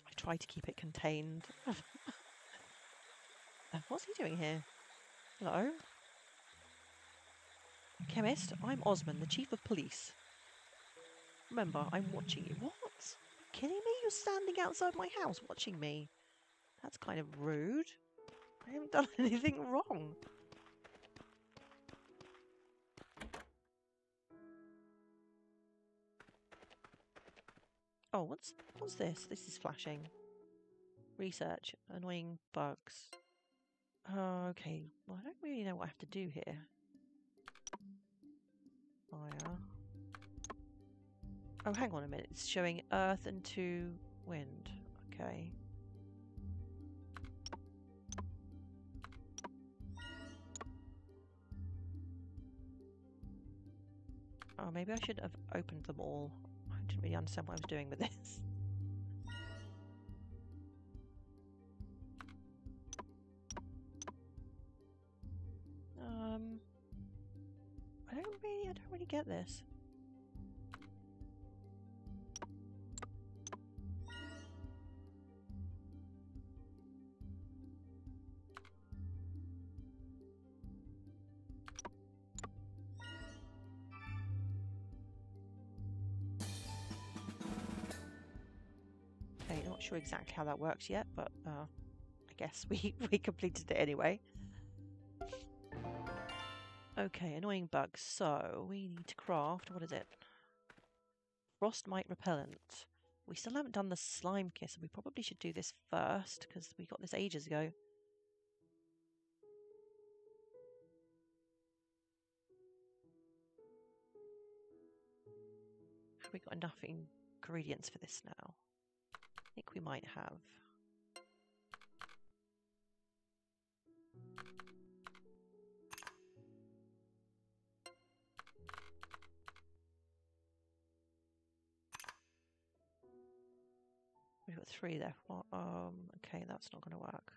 I try to keep it contained. What's he doing here? Hello? Chemist, I'm Osman, the Chief of Police. Remember, I'm watching you. What? Are you kidding me? You're standing outside my house watching me. That's kind of rude. I haven't done anything wrong. Oh, what's this? This is flashing. Research. Annoying bugs. Okay. Well, I don't really know what I have to do here. Fire. Oh, hang on a minute. It's showing earth and 2 wind. Okay. Oh, maybe I should have opened them all. I didn't really understand what I was doing with this. I don't really get this. Okay, not sure exactly how that works yet, but I guess we completed it anyway. Okay, annoying bugs. So we need to craft, what is it? Frostmite repellent. We still haven't done the slime kiss, and we probably should do this first because we got this ages ago. Have we got enough ingredients for this now? I think we might have. We've got 3 there. Okay, that's not going to work.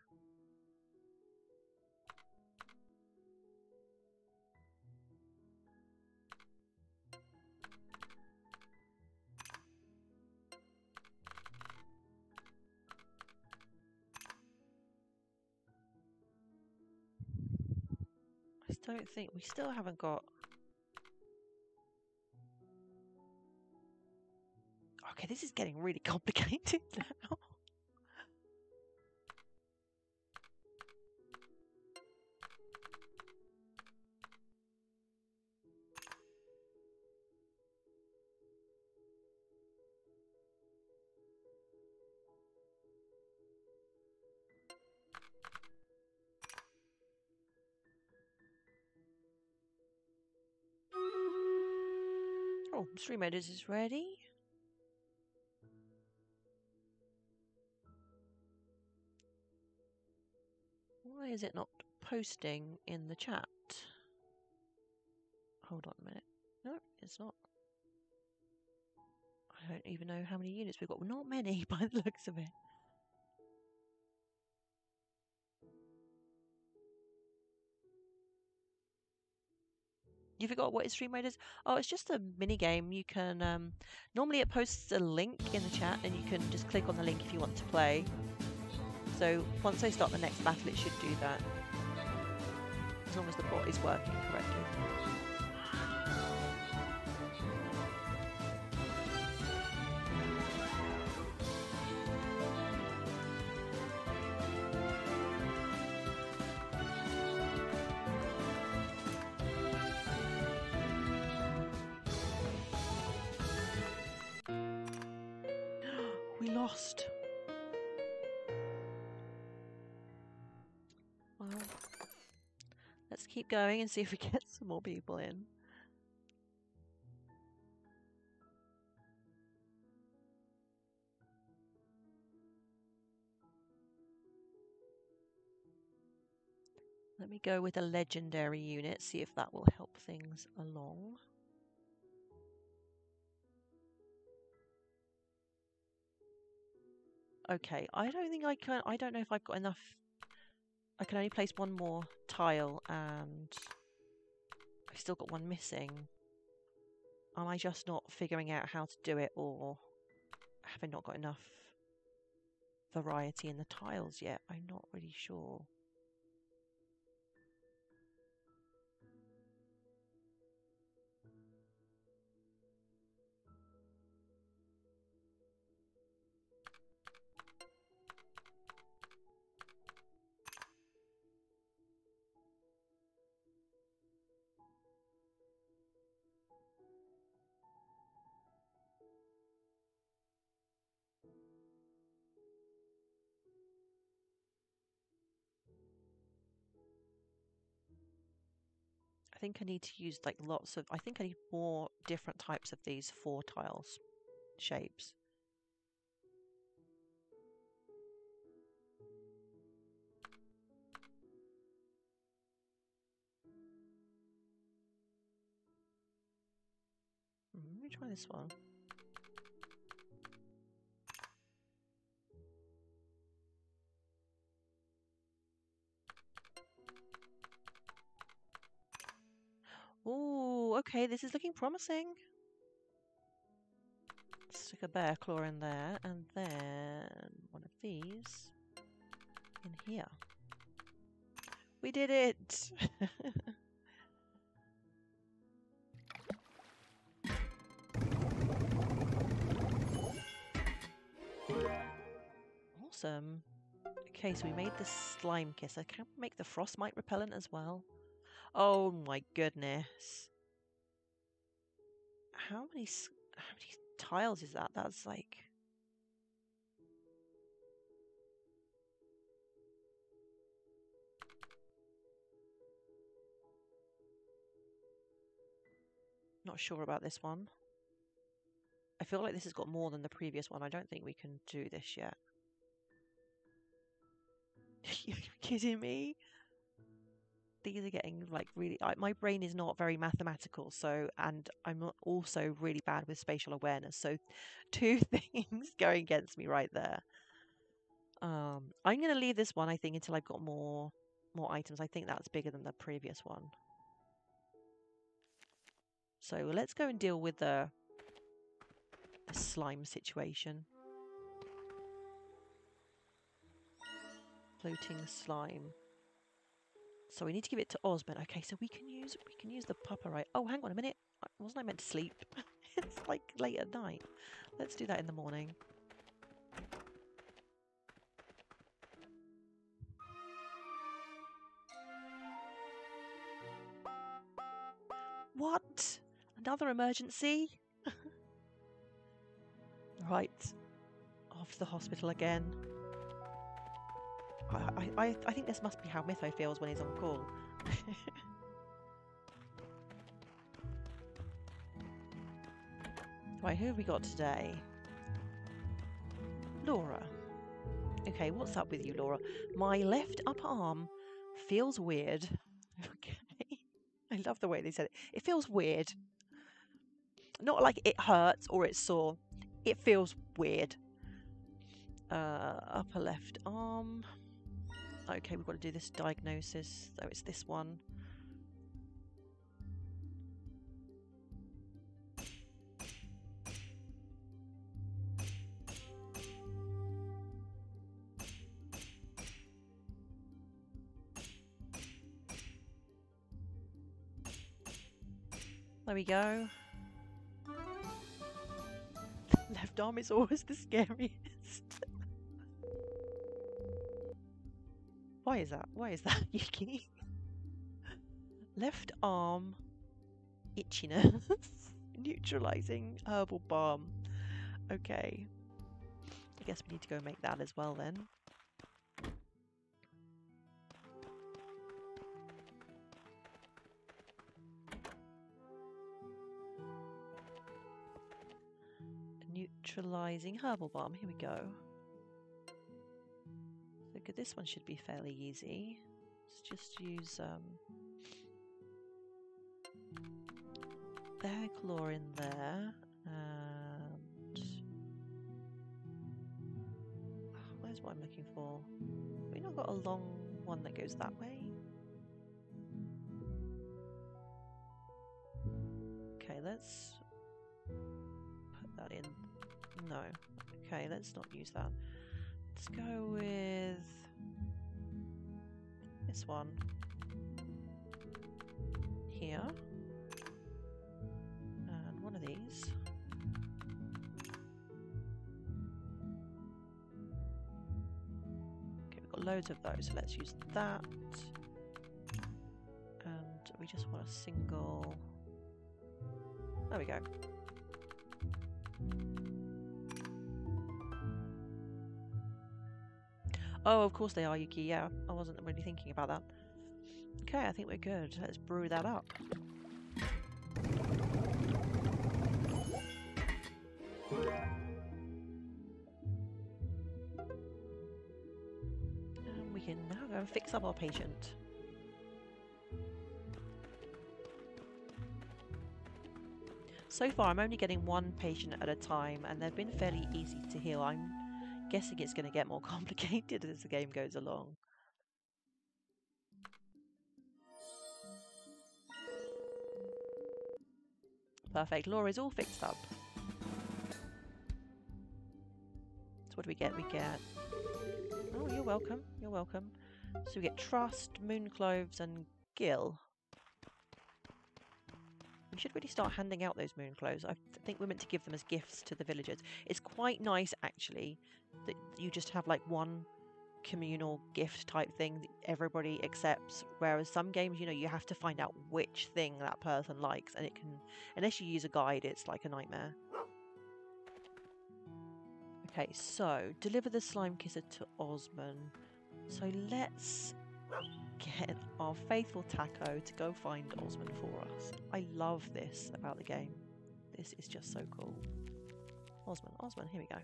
I don't think we still haven't got. Okay, this is getting really complicated now. Oh, Stream Editors is ready. Why is it not posting in the chat? Hold on a minute. No, it's not. I don't even know how many units we've got. Well, not many by the looks of it. You forgot what Stream Mode is? Oh, it's just a mini game. You can normally it posts a link in the chat, and you can just click on the link if you want to play. So once I start the next battle, it should do that, as long as the bot is working correctly. We lost. Well, let's keep going and see if we get some more people in. Let me go with a legendary unit, see if that will help things along. Okay, I don't think I can. I don't know if I've got enough. I can only place 1 more tile, and I've still got 1 missing. Am I just not figuring out how to do it, or have I not got enough variety in the tiles yet? I'm not really sure. I think I need to use like lots of. I think I need more different types of these 4 tiles shapes. Let me try this one. Oh, okay, this is looking promising. Stick a bear claw in there, and then one of these in here. We did it! Awesome. Okay, so we made the slime kiss. I can make the frostmite repellent as well. Oh my goodness. How many tiles is that? That's like... Not sure about this one. I feel like this has got more than the previous one. I don't think we can do this yet. You're kidding me? These are getting like really... my brain is not very mathematical, so, and I'm also really bad with spatial awareness. So 2 things going against me right there. I'm going to leave this one, I think, until I've got more items. I think that's bigger than the previous one. So let's go and deal with the slime situation. Floating slime. So we need to give it to Osmond. Okay, so we can use the pupperite. Oh, hang on a minute. Wasn't I meant to sleep? It's like late at night. Let's do that in the morning. What? Another emergency? Right. Off to the hospital again. I think this must be how Mytho feels when he's on call. Right, who have we got today? Laura. Okay, what's up with you, Laura? My left upper arm feels weird. Okay. I love the way they said it. It feels weird. Not like it hurts or it's sore. It feels weird. Upper left arm. Okay, we've got to do this diagnosis. So it's this one. There we go. Left arm is always the scariest. Why is that? Why is that, Yuki? Left arm itchiness. Neutralizing herbal balm. Okay. I guess we need to go make that as well then. Neutralizing herbal balm. Here we go. So good. This one should be fairly easy. Let's just use Therachlor in there, and where's what I'm looking for? Have we not got a long one that goes that way? Okay, let's put that in. No. Okay, let's not use that. Let's go with this one here. And one of these. Okay, we've got loads of those, so let's use that. And we just want a single... There we go. Oh, of course they are, Yuki. Yeah, I wasn't really thinking about that. Okay, I think we're good. Let's brew that up. And we can now go and fix up our patient. So far, I'm only getting one patient at a time, and they've been fairly easy to heal. I'm guessing it's going to get more complicated as the game goes along. Perfect. Laura's all fixed up. So what do we get? We get... Oh, you're welcome. You're welcome. So we get Trust, Mooncloves, and Gil. We should really start handing out those Mooncloves. I think we're meant to give them as gifts to the villagers. It's quite nice, actually, that you just have like one communal gift type thing that everybody accepts, whereas some games, you know, you have to find out which thing that person likes, and it can, unless you use a guide, it's like a nightmare. Okay, so deliver the slime kisser to Osman. So let's get our faithful Taco to go find Osman for us. I love this about the game. This is just so cool. Osman, here we go.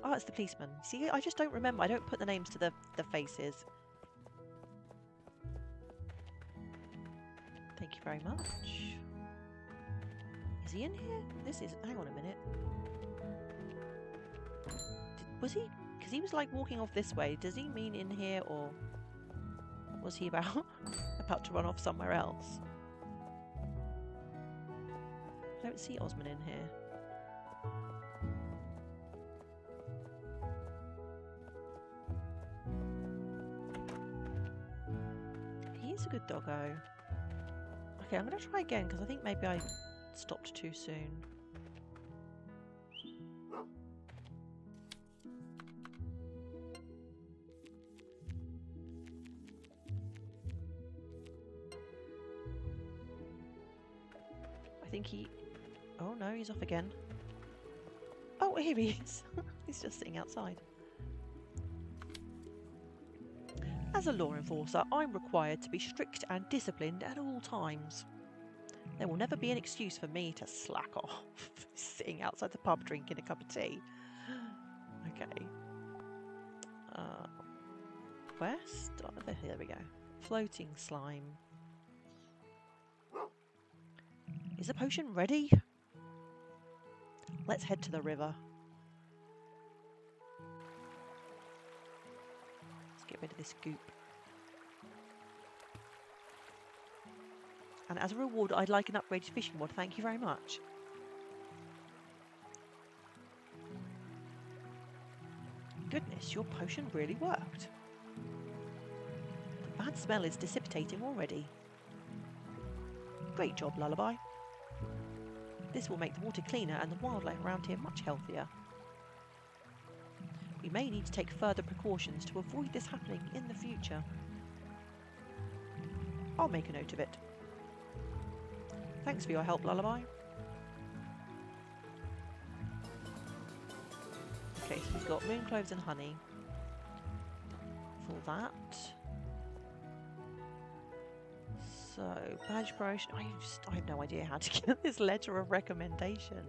Oh, it's the policeman. See, I just don't remember. I don't put the names to the faces. Thank you very much. Is he in here? This is... Hang on a minute. Was he? Because he was like walking off this way. Does he mean in here, or was he about to run off somewhere else? I don't see Osman in here. He's a good doggo. Okay, I'm going to try again because I think maybe I stopped too soon. I think he... Oh no, he's off again. Oh, here he is. He's just sitting outside. As a law enforcer, I'm required to be strict and disciplined at all times. There will never be an excuse for me to slack off, sitting outside the pub drinking a cup of tea. Okay. Quest? Oh, there we go. Floating slime. Is the potion ready? Let's head to the river. Let's get rid of this goop. And as a reward, I'd like an upgraded fishing rod. Thank you very much. Goodness, your potion really worked. The bad smell is dissipating already. Great job, Lullaby. This will make the water cleaner and the wildlife around here much healthier. We may need to take further precautions to avoid this happening in the future. I'll make a note of it. Thanks for your help, Lullaby. Okay, so we've got moon cloves and honey for that. So, badge promotion. I have no idea how to get this letter of recommendation.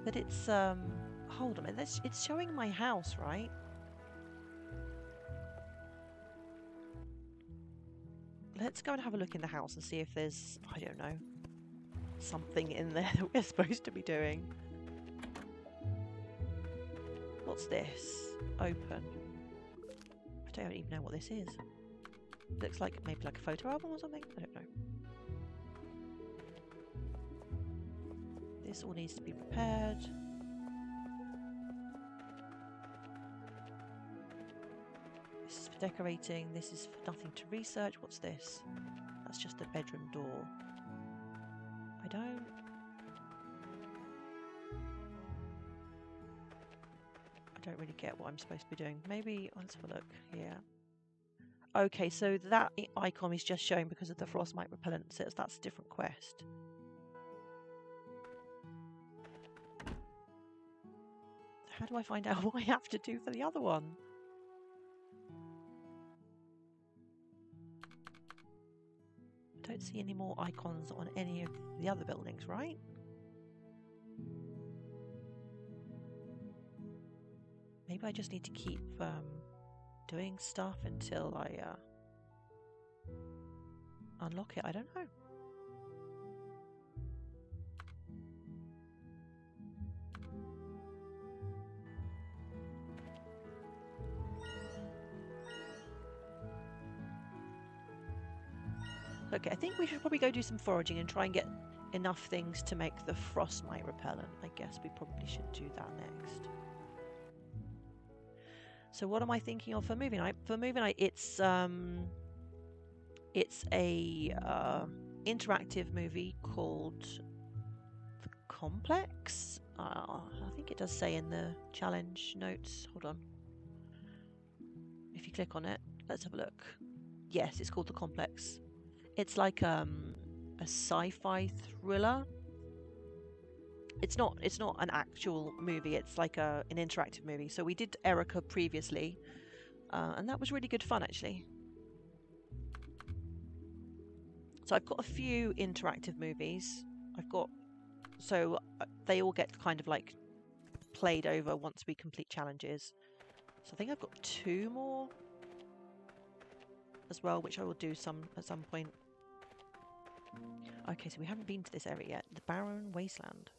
But it's, hold on a minute, it's showing my house, right? Let's go and have a look in the house and see if there's, I don't know, something in there that we're supposed to be doing. What's this? Open. I don't even know what this is. Looks like maybe like a photo album or something? I don't know. This all needs to be prepared. This is for decorating. This is for nothing to research. What's this? That's just a bedroom door. I don't really get what I'm supposed to be doing. Maybe, let's have a look here. Okay, so that icon is just showing because of the frostmite repellent, so that's a different quest. How do I find out what I have to do for the other one? I don't see any more icons on any of the other buildings, right? Maybe I just need to keep doing stuff until I unlock it. I don't know. Okay, I think we should probably go do some foraging and try and get enough things to make the frostmite repellent. I guess we probably should do that next. So what am I thinking of for movie night? For movie night, it's a interactive movie called The Complex. I think it does say in the challenge notes. Hold on. If you click on it, let's have a look. Yes, it's called The Complex. It's like a sci-fi thriller. It's not an actual movie. It's like an interactive movie. So we did Erica previously, and that was really good fun actually. So I've got a few interactive movies. So they all get kind of like played over once we complete challenges. So I think I've got 2 more as well, which I will do at some point. Okay, so we haven't been to this area yet. The Barren Wasteland.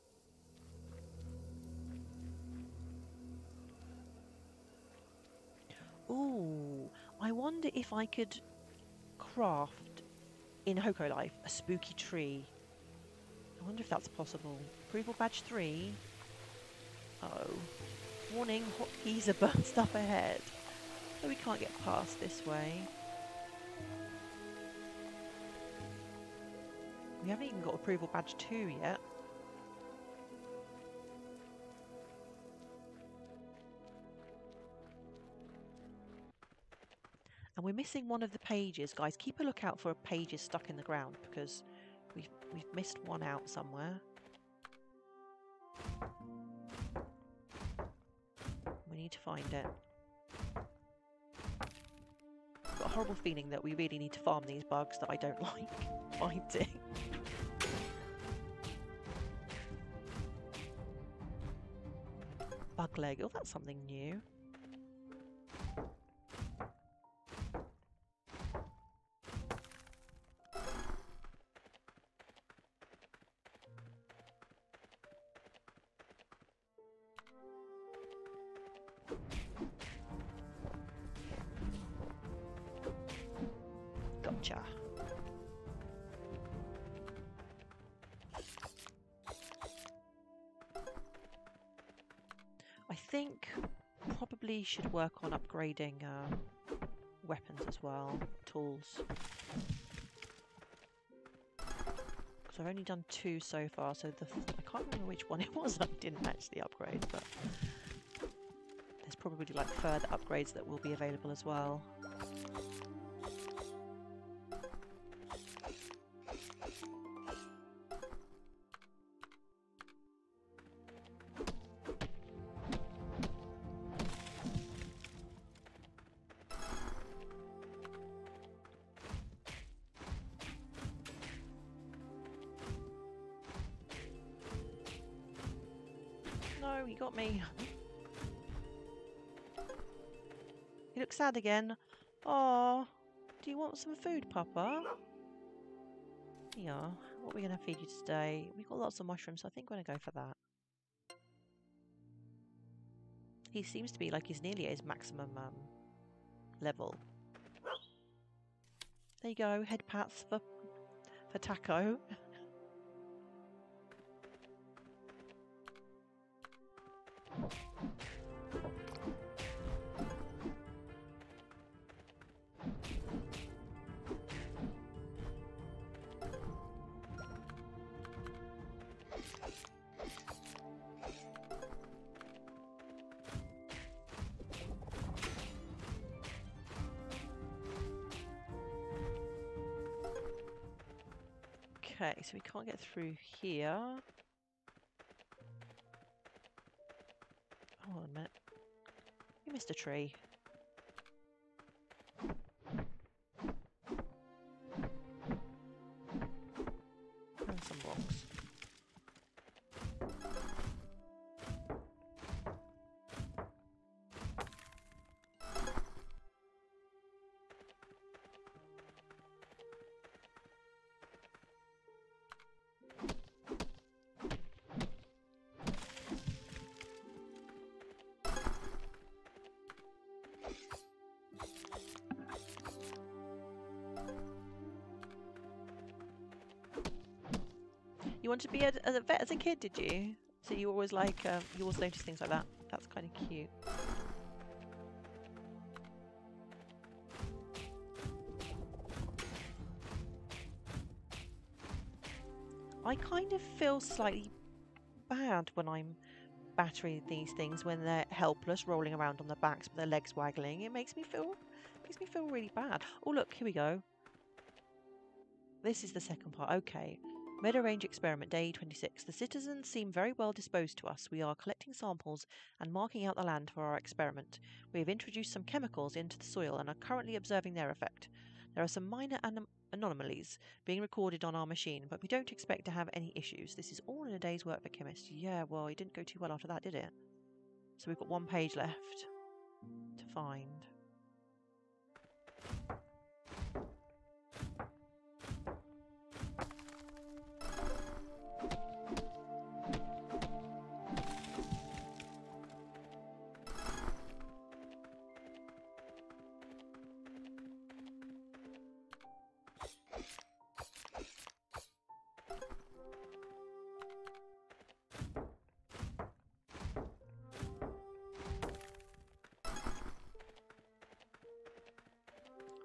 Ooh, I wonder if I could craft in Hoko Life a spooky tree. I wonder if that's possible. Approval badge 3. Oh. Warning, hot geyser burst up ahead. So we can't get past this way. We haven't even got approval badge 2 yet. And we're missing one of the pages, guys. Keep a lookout for pages stuck in the ground because we've missed one out somewhere. We need to find it. I've got a horrible feeling that we really need to farm these bugs that I don't like fighting. Bug leg. Oh, that's something new. Gotcha. I think probably should work on upgrading weapons as well, tools. Because I've only done 2 so far, so I can't remember which one it was I didn't actually upgrade, but there's probably like further upgrades that will be available as well. No, you got me. You look sad again. Oh, do you want some food, Papa? Yeah. What are we going to feed you today? We've got lots of mushrooms, so I think we're going to go for that. He seems to be like he's nearly at his maximum level. There you go. Head pats for Taco. Okay, so we can't get through here. Hold on a minute. You missed a tree. And some blocks. You wanted to be a vet as a kid, did you? So you always like, you always notice things like that. That's kind of cute. I kind of feel slightly bad when I'm battering these things when they're helpless, rolling around on their backs with their legs waggling. It makes me feel really bad. Oh look, here we go. This is the second part. Okay. Meadow Range Experiment, Day 26. The citizens seem very well disposed to us. We are collecting samples and marking out the land for our experiment. We have introduced some chemicals into the soil and are currently observing their effect. There are some minor anomalies being recorded on our machine, but we don't expect to have any issues. This is all in a day's work for chemists. Yeah, well, it didn't go too well after that, did it? So we've got one page left to find.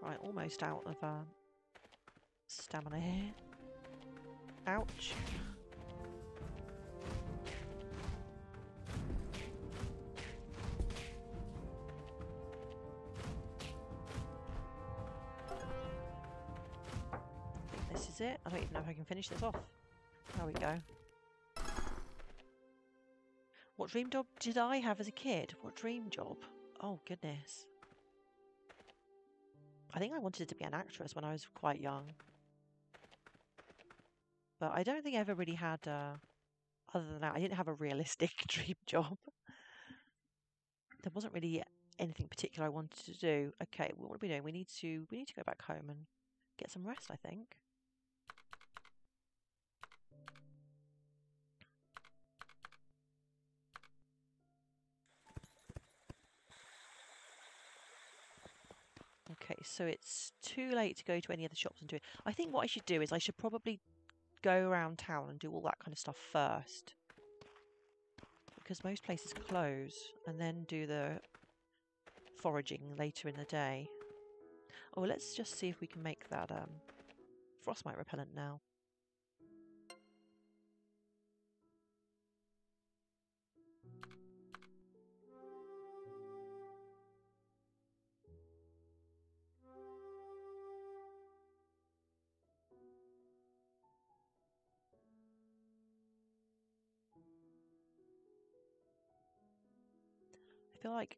Right, almost out of stamina here. Ouch. I think this is it. I don't even know if I can finish this off. There we go. What dream job did I have as a kid? What dream job? Oh, goodness. I think I wanted to be an actress when I was quite young. But I don't think I ever really had, other than that, I didn't have a realistic dream job. There wasn't really anything particular I wanted to do. Okay, well, what are we doing? We need to go back home and get some rest, I think. Okay, so it's too late to go to any of the shops and do it. I think what I should do is I should probably go around town and do all that kind of stuff first. Because most places close, and then do the foraging later in the day. Oh, let's just see if we can make that frostmite repellent now. I feel like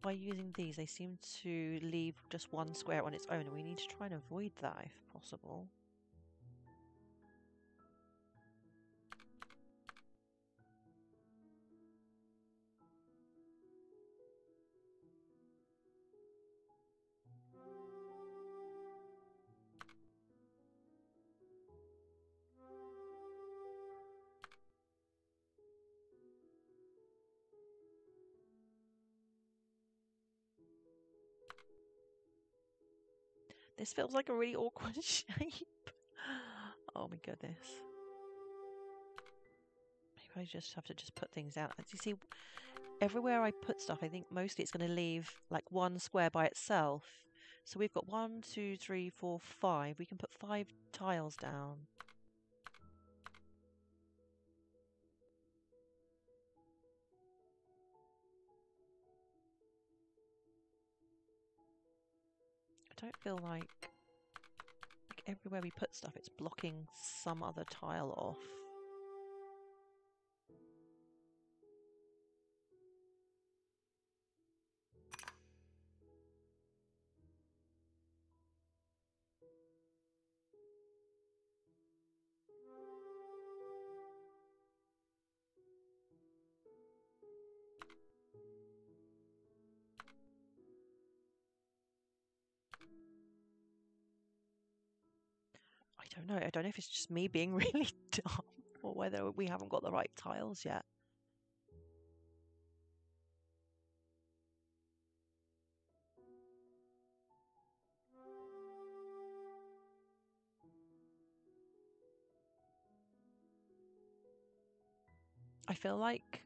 by using these, they seem to leave just one square on its own, and we need to try and avoid that if possible. This feels like a really awkward shape. Oh my goodness. Maybe I just have to put things out. As you see, everywhere I put stuff, I think mostly it's going to leave like one square by itself. So we've got 1, 2, 3, 4, 5. We can put 5 tiles down. I don't feel like everywhere we put stuff, it's blocking some other tile off. I don't know. I don't know if it's just me being really dumb or whether we haven't got the right tiles yet. I feel like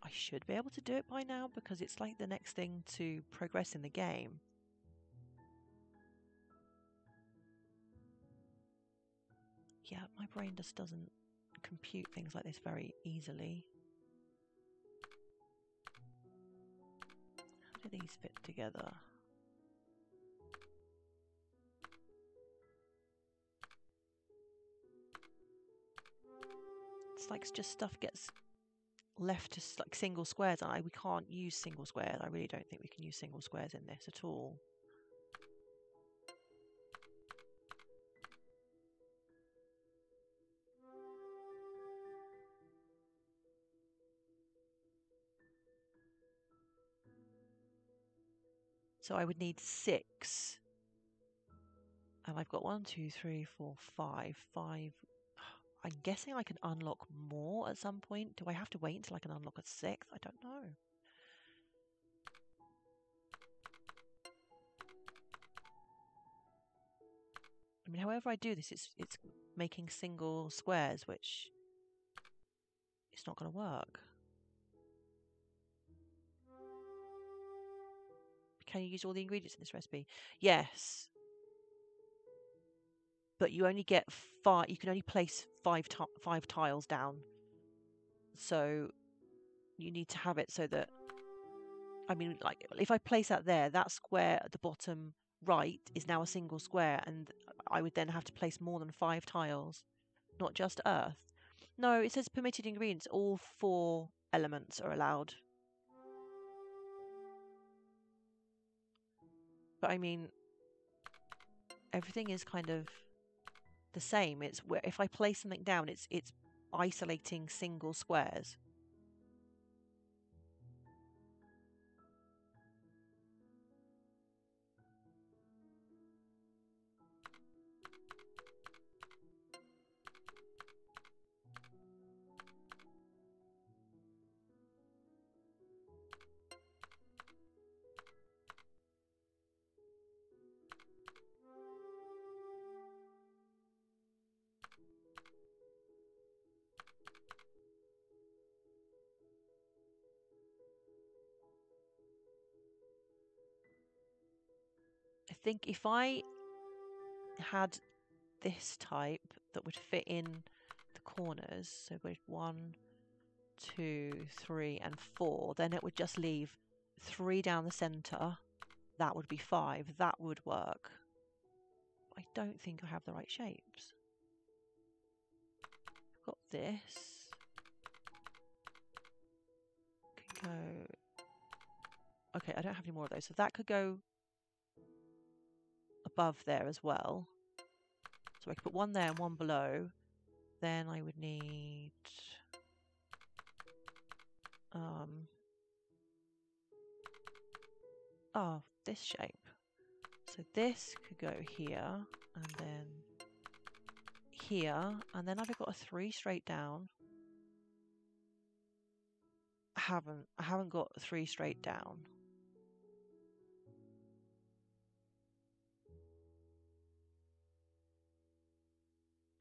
I should be able to do it by now because it's like the next thing to progress in the game. Yeah, my brain just doesn't compute things like this very easily. How do these fit together? It's like just stuff gets left to like single squares. We can't use single squares. I really don't think we can use single squares in this at all. So I would need 6. And I've got 1, 2, 3, 4, 5. 5. I'm guessing I can unlock more at some point. Do I have to wait until I can unlock a 6th? I don't know. I mean, however I do this, it's making single squares, which it's not going to work. Can you use all the ingredients in this recipe? Yes. But you only get 5. You can only place 5 tiles down. So you need to have it so that, I mean, like if I place that there, that square at the bottom right is now a single square, and I would then have to place more than 5 tiles, not just earth. No, it says permitted ingredients. All 4 elements are allowed. But I mean, everything is kind of the same. It's where if I place something down, it's isolating single squares. I think if I had this type that would fit in the corners, so with 1, 2, 3, and 4, then it would just leave 3 down the center. That would be 5. That would work. I don't think I have the right shapes. I've got this. Can go. Okay, I don't have any more of those, so that could go above there as well. So I could put 1 there and 1 below. Then I would need oh, this shape. So this could go here and then here, and then I've got a 3 straight down. I haven't got 3 straight down.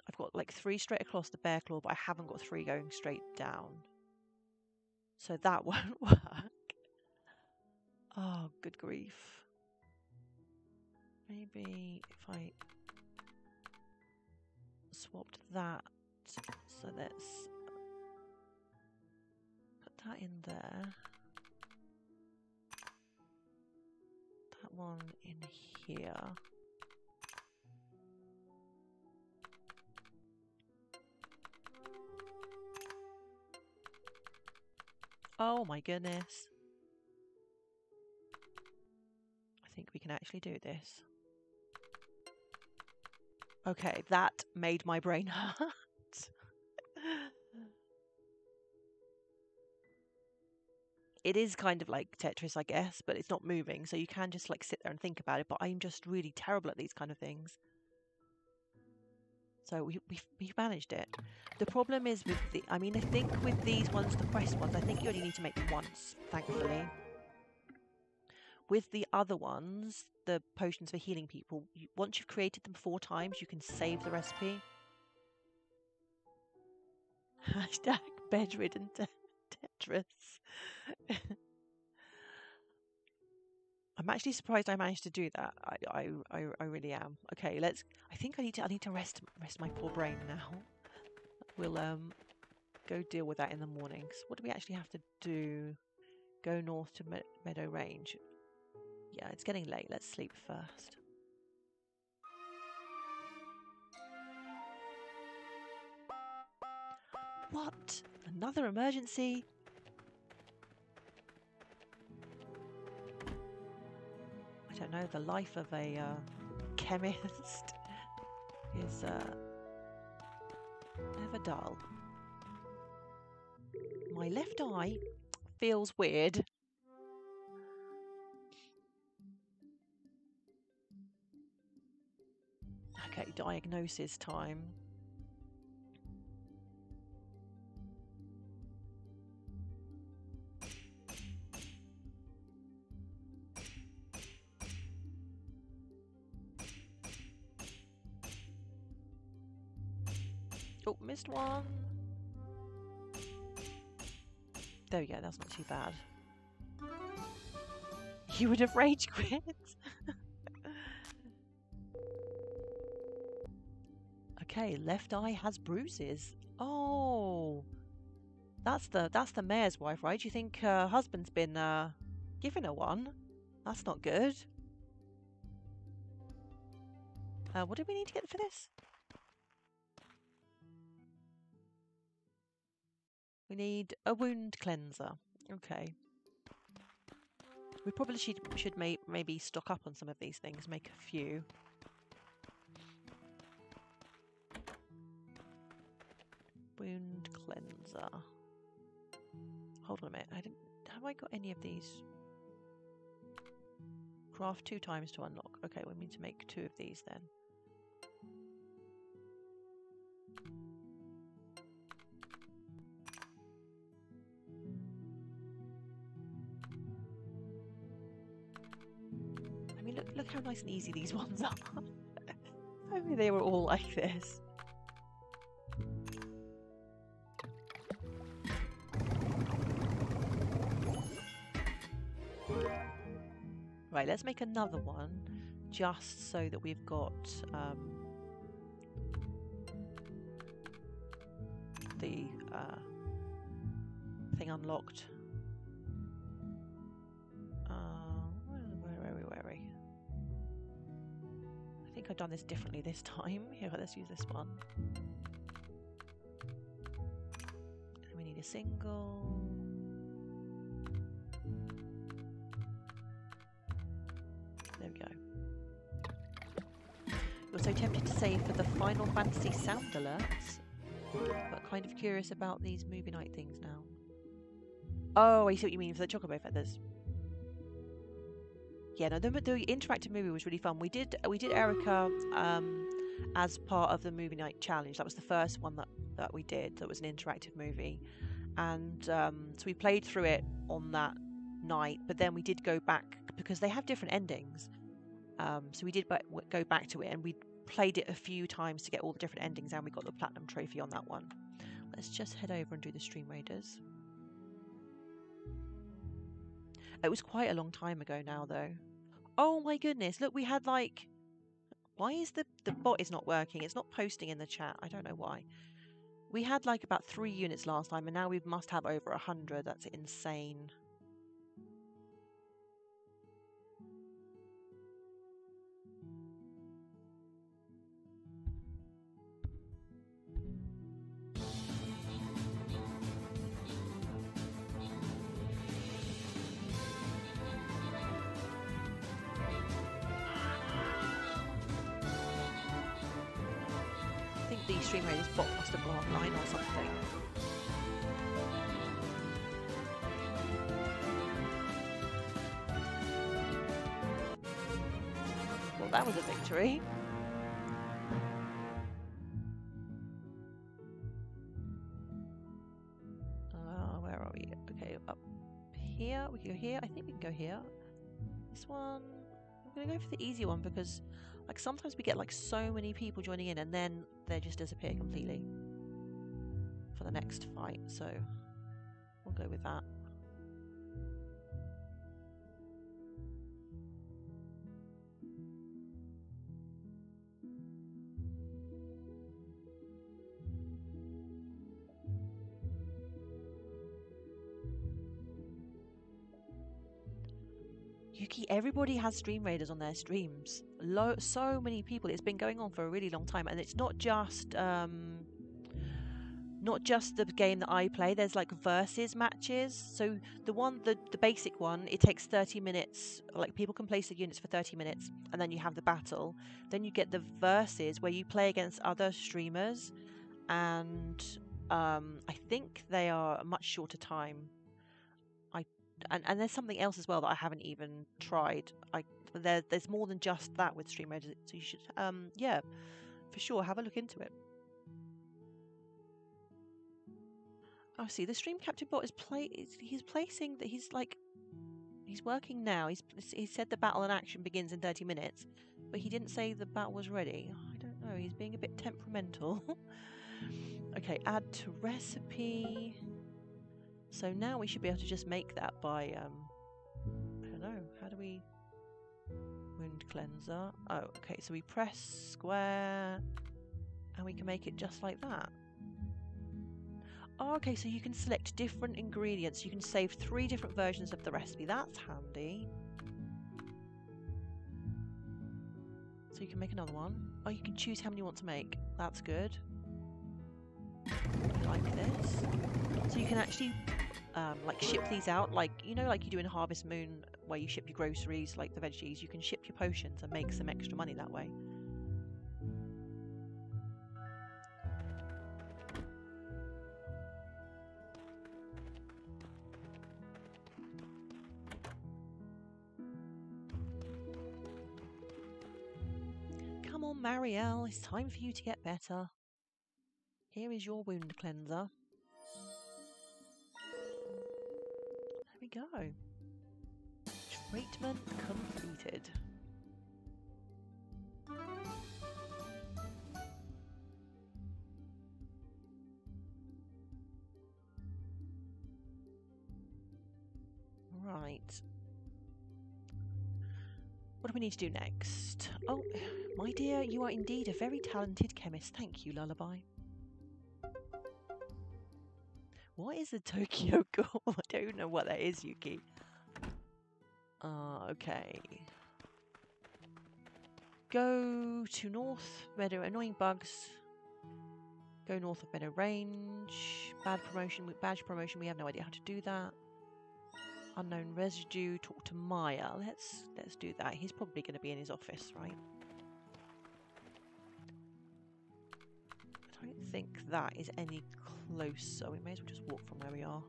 I've got like 3 straight across the bear claw, but I haven't got 3 going straight down. So that won't work. Oh, good grief. Maybe if I swapped that, so let's put that in there. That one in here. Oh my goodness. I think we can actually do this. Okay, that made my brain hurt. It is kind of like Tetris, I guess, but it's not moving, so you can just like sit there and think about it, but I'm just really terrible at these kind of things. So we managed it. The problem is with the, I mean, I think with these ones, the quest ones, I think you only need to make them once, thankfully. With the other ones, the potions for healing people, once you've created them 4 times, you can save the recipe. Hashtag bedridden Tetris. I'm actually surprised I managed to do that. I really am. Okay, let's. I think I need to rest my poor brain now. We'll go deal with that in the morning. So what do we actually have to do? Go north to Meadow Range. Yeah, it's getting late. Let's sleep first. What? Another emergency? I don't know. The life of a chemist is never dull. My left eye feels weird. Okay, diagnosis time. Oh, missed one. There we go, that's not too bad. You would have rage quit. Okay, left eye has bruises. Oh, that's the mayor's wife, right? Do you think her husband's been giving her one? That's not good. What do we need to get for this? We need a wound cleanser. Okay. We probably should maybe stock up on some of these things, make a few. Wound cleanser. Hold on a minute. Have I got any of these? Craft 2 times to unlock. Okay, we need to make 2 of these then. I mean, look how nice and easy these ones are. I mean, they were all like this. Right, let's make another one, just so that we've got the thing unlocked. Where are we? I think I've done this differently this time. Here, let's use this one. And we need a single. There we go. You're so tempted to say for the Final Fantasy sound alerts, but kind of curious about these movie night things now. Oh, I see what you mean for the chocobo feathers. Yeah, no, the interactive movie was really fun. We did Erica as part of the movie night challenge. That was the first one that we did. That was an interactive movie, and so we played through it on that night. But then we did go back because they have different endings. So we did go back to it, and we played it a few times to get all the different endings, and we got the platinum trophy on that one. Let's just head over and do the Stream Raiders. It was quite a long time ago now, though. Oh my goodness, look, we had like... Why is the bot is not working? It's not posting in the chat. I don't know why. We had like about 3 units last time, and now we must have over 100. That's insane. The Stream Raiders bot must have gone online or something. Well, that was a victory. Where are we? Okay, up here. We can go here. I think we can go here. This one. I'm going to go for the easy one because like sometimes we get like so many people joining in and then they just disappear completely for the next fight, so we'll go with that. Yuki, everybody has Stream Raiders on their streams. So many people. It's been going on for a really long time, and it's not just the game that I play. There's like versus matches. So the basic one, it takes 30 minutes. Like people can place the units for 30 minutes, and then you have the battle. Then you get the versus where you play against other streamers, and I think they are a much shorter time. And there's something else as well that I haven't even tried. There's more than just that with Stream Raiders, so you should yeah, for sure have a look into it. Oh, see, the stream captain bot he's placing that he's working now. He said the battle and action begins in 30 minutes, but he didn't say the battle was ready. I don't know. He's being a bit temperamental. Okay, add to recipe. So now we should be able to just make that by, I don't know, how do we... Wound cleanser. Oh, okay, so we press square and we can make it just like that. Oh, okay, so you can select different ingredients. You can save 3 different versions of the recipe. That's handy. So you can make another one. Oh, you can choose how many you want to make. That's good. I like this. So you can actually like ship these out, like you know, like you do in Harvest Moon, where you ship your groceries, like the veggies. You can ship your potions and make some extra money that way. Come on, Marielle, it's time for you to get better. Here is your wound cleanser. There we go. Treatment completed. Right. What do we need to do next? Oh, my dear, you are indeed a very talented chemist. Thank you, Lullaby. What is a Tokyo Ghoul? I don't know what that is, Yuki. Okay. Go to North Meadow. Annoying bugs. Go north of Meadow Range. Badge promotion. We have no idea how to do that. Unknown residue. Talk to Maya. Let's do that. He's probably going to be in his office, right? I don't think that is any closer. We may as well just walk from where we are.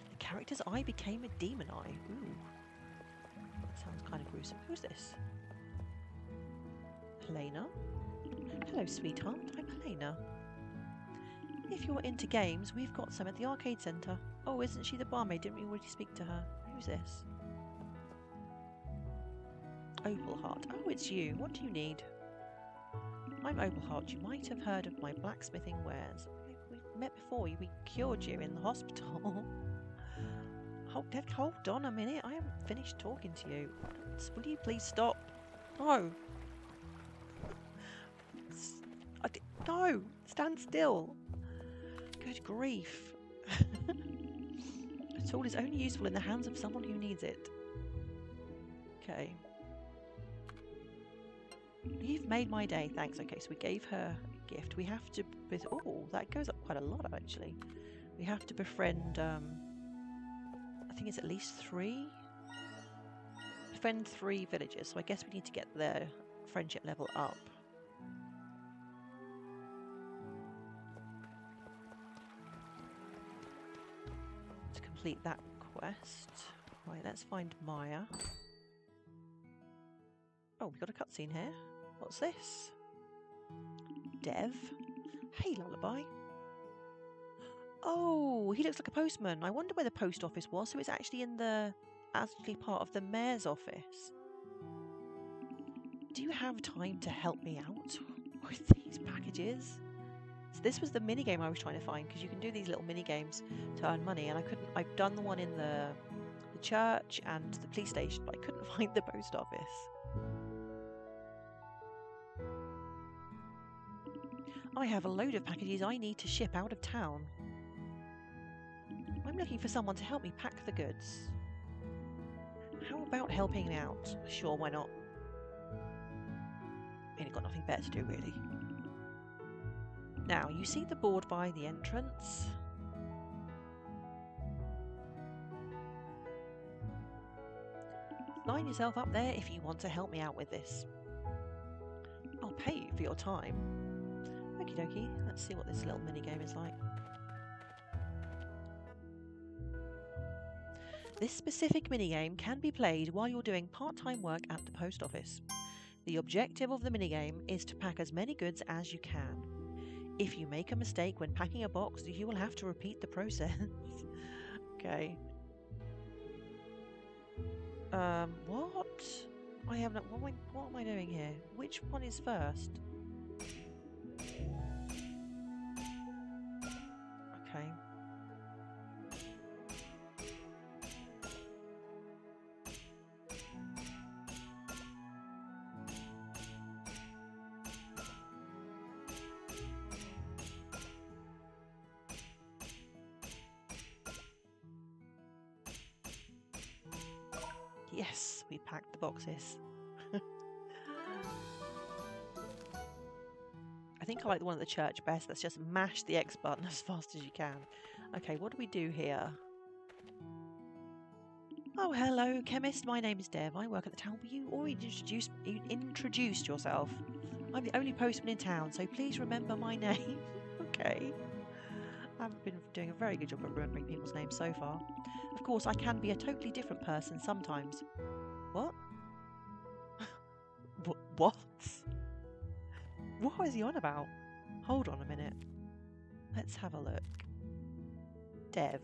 The character's eye became a demon eye. Ooh. That sounds kind of gruesome. Who's this? Helena? Hello, sweetheart. I'm Helena. If you're into games, we've got some at the arcade centre. Oh, isn't she the barmaid? Didn't we already speak to her? Who's this? Opalheart. Oh, it's you. What do you need? I'm Opalheart. You might have heard of my blacksmithing wares. We've met before. We cured you in the hospital. Hold on a minute. I haven't finished talking to you. Will you please stop? No. No. Stand still. Good grief. A tool is only useful in the hands of someone who needs it. Okay. You've made my day, thanks. Okay, so we gave her a gift. We have to... Oh, that goes up quite a lot, actually. We have to befriend, I think it's at least 3? Befriend 3 villagers, so I guess we need to get their friendship level up. To complete that quest. Right, let's find Maya. Oh, we've got a cutscene here. What's this? Dev? Hey, Lullaby. Oh, he looks like a postman. I wonder where the post office was. So it's actually actually part of the mayor's office. Do you have time to help me out with these packages? So this was the minigame I was trying to find, because you can do these little mini-games to earn money, and I couldn't... I've done the one in the church and the police station, but I couldn't find the post office. I have a load of packages I need to ship out of town. I'm looking for someone to help me pack the goods. How about helping out? Sure, why not? Ain't got nothing better to do, really. Now, you see the board by the entrance? Line yourself up there if you want to help me out with this. I'll pay you for your time. Okie dokie, let's see what this little minigame is like. This specific minigame can be played while you're doing part-time work at the post office. The objective of the minigame is to pack as many goods as you can. If you make a mistake when packing a box, you will have to repeat the process. Okay. What? I have no. What am I doing here? Which one is first? Okay. Yes, we packed the boxes. I think I like the one at the church best. Let's just mash the X button as fast as you can. Okay, what do we do here? Oh, hello, chemist. My name is Dev. I work at the town. You already introduced yourself. I'm the only postman in town, so please remember my name. Okay. I haven't been doing a very good job of remembering people's names so far. Of course, I can be a totally different person sometimes. What? What? What is he on about? Hold on a minute. Let's have a look. Dev.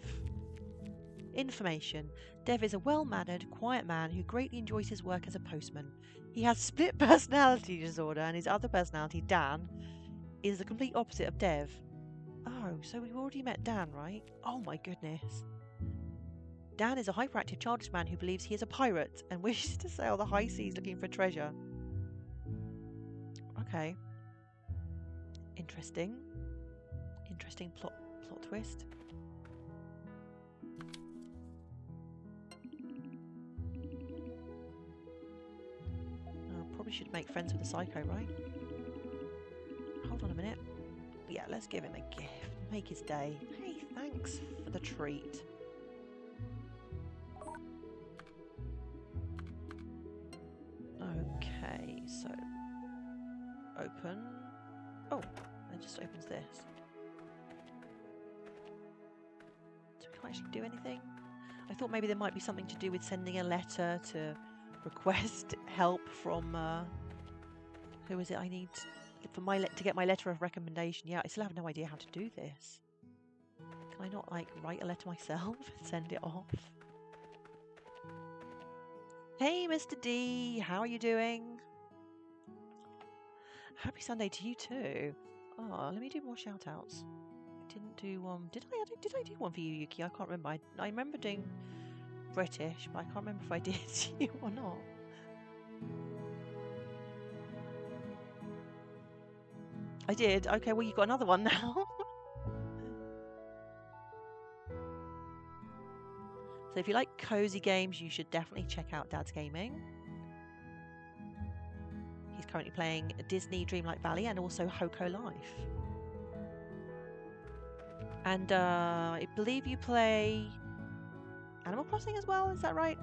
Information. Dev is a well-mannered, quiet man who greatly enjoys his work as a postman. He has split personality disorder, and his other personality, Dan, is the complete opposite of Dev. Oh, so we've already met Dan, right? Oh my goodness. Dan is a hyperactive, childish man who believes he is a pirate and wishes to sail the high seas looking for treasure. Okay. Interesting. Interesting plot twist. Probably should make friends with the psycho, right? Hold on a minute. Yeah, let's give him a gift. Make his day. Hey, thanks for the treat. Okay, so open. Oh, it just opens this. So we can't actually do anything? I thought maybe there might be something to do with sending a letter to request help from who is it I need for to get my letter of recommendation. Yeah, I still have no idea how to do this. Can I not like write a letter myself and send it off? Hey Mr. D, how are you doing? Happy Sunday to you too. Oh, let me do more shout outs. I didn't do one. Did I do one for you, Yuki? I can't remember. I remember doing British, but I can't remember if I did you or not. I did. Okay, well, you got another one now. So if you like cozy games, you should definitely check out Dad's Gaming. He's currently playing Disney Dreamlight Valley and also Hoko Life. And I believe you play Animal Crossing as well, is that right?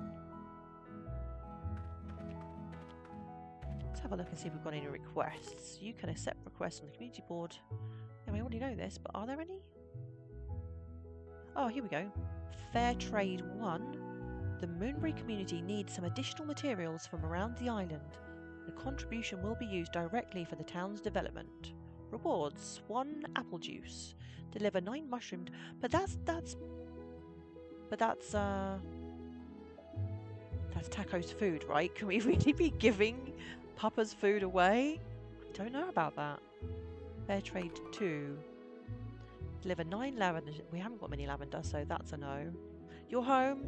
Let's have a look and see if we've got any requests. You can accept requests on the community board. Yeah, we already know this, but are there any? Oh, here we go. Fair Trade 1. The Moonbury community needs some additional materials from around the island. The contribution will be used directly for the town's development. Rewards: 1 apple juice. Deliver 9 mushroomed. But that's Taco's food, right? Can we really be giving Papa's food away? I don't know about that. Fair Trade 2. Deliver 9 lavender. We haven't got many lavender, so that's a no. You're home.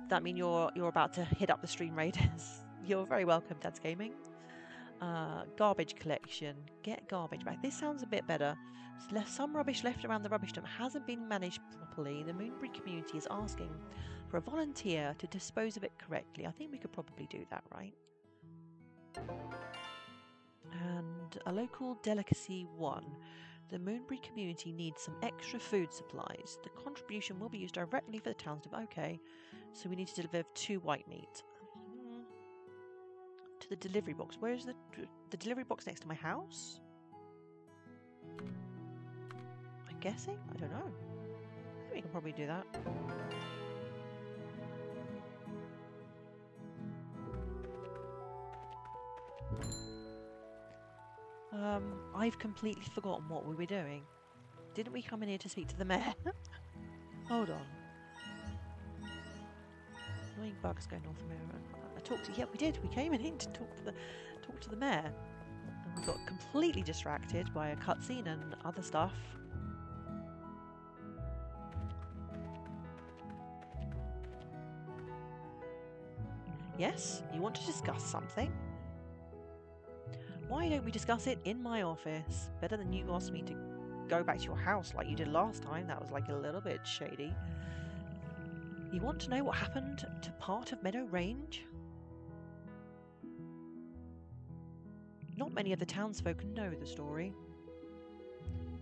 That mean you're about to hit up the stream raiders. You're very welcome, Dad's Gaming. Garbage collection. Get garbage back. This sounds a bit better. Some rubbish left around the rubbish dump hasn't been managed properly. The Moonbury community is asking for a volunteer to dispose of it correctly. I think we could probably do that, right? And a local delicacy 1. The Moonbury community needs some extra food supplies. The contribution will be used directly for the town's okay. So we need to deliver 2 white meat. To the delivery box. Where is the delivery box next to my house? I'm guessing? I don't know. I think we can probably do that. I've completely forgotten what we were doing. Didn't we come in here to speak to the mayor? Hold on. Annoying bugs go North America. I talked to. Yeah, we did. We came in here to talk to the mayor. And we got completely distracted by a cutscene and other stuff. Yes, you want to discuss something? Why don't we discuss it in my office? Better than you asked me to go back to your house like you did last time. That was like a little bit shady. You want to know what happened to part of Meadow Range? Not many of the townsfolk know the story.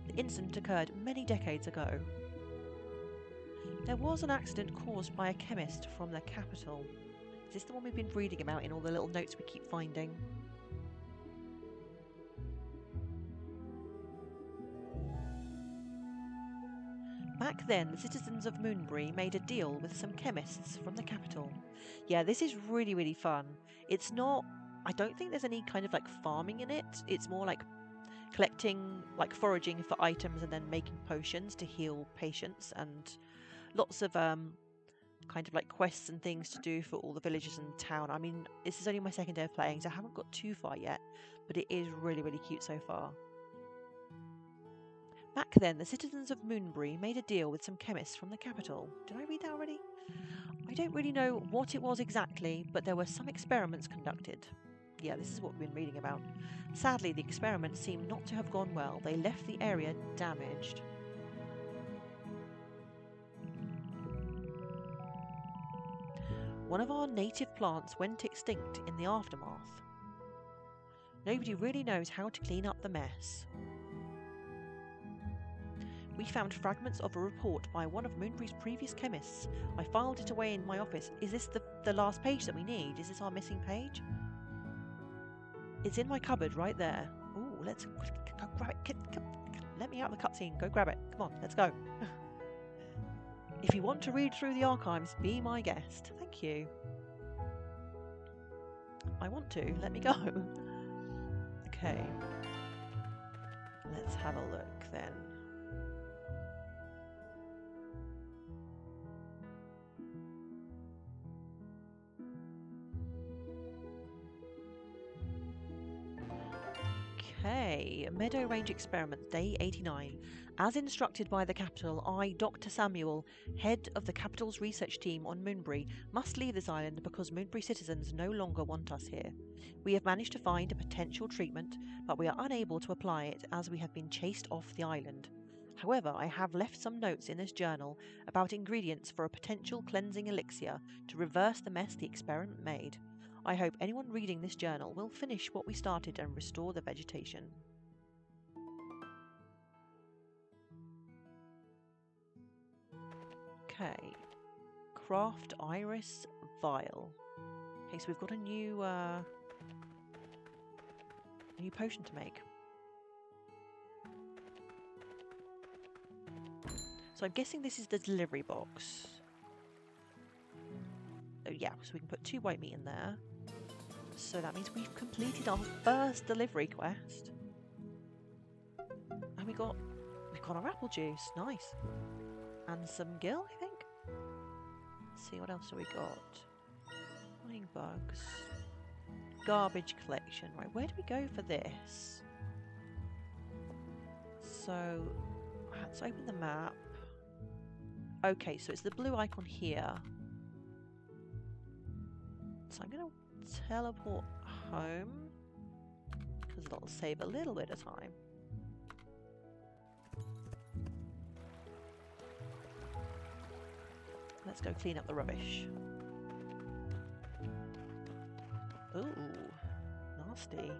The incident occurred many decades ago. There was an accident caused by a chemist from the capital. Is this the one we've been reading about in all the little notes we keep finding? Back then, the citizens of Moonbury made a deal with some chemists from the capital. Yeah, this is really, really fun. It's not... I don't think there's any kind of like farming in it. It's more like collecting, like foraging for items and then making potions to heal patients, and lots of kind of like quests and things to do for all the villagers in the town. I mean, this is only my second day of playing, so I haven't got too far yet, but it is really, really cute so far. Back then, the citizens of Moonbury made a deal with some chemists from the capital. Did I read that already? I don't really know what it was exactly, but there were some experiments conducted. Yeah, this is what we've been reading about. Sadly, the experiments seemed not to have gone well. They left the area damaged. One of our native plants went extinct in the aftermath. Nobody really knows how to clean up the mess. We found fragments of a report by one of Moonbury's previous chemists. I filed it away in my office. Is this the last page that we need? Is this our missing page? It's in my cupboard right there. Ooh, let's go grab it. Let me out of the cutscene. Go grab it. Come on, let's go. If you want to read through the archives, be my guest. Thank you. I want to. Let me go. Okay. Let's have a look then. Okay, Meadow Range Experiment, Day 89. As instructed by the Capital, I, Dr. Samuel, head of the Capital's research team on Moonbury, must leave this island because Moonbury citizens no longer want us here. We have managed to find a potential treatment, but we are unable to apply it as we have been chased off the island. However, I have left some notes in this journal about ingredients for a potential cleansing elixir to reverse the mess the experiment made. I hope anyone reading this journal will finish what we started and restore the vegetation. Okay. Craft Iris Vial. Okay, so we've got a new potion to make. So I'm guessing this is the delivery box. Oh yeah, so we can put 2 white meat in there. So that means we've completed our first delivery quest. And we've got our apple juice. Nice. And some gill, I think. Let's see, what else have we got? Flying bugs. Garbage collection. Right, where do we go for this? So, let's open the map. Okay, so it's the blue icon here. So I'm going to teleport home. That'll save a little bit of time. Let's go clean up the rubbish. Ooh, nasty.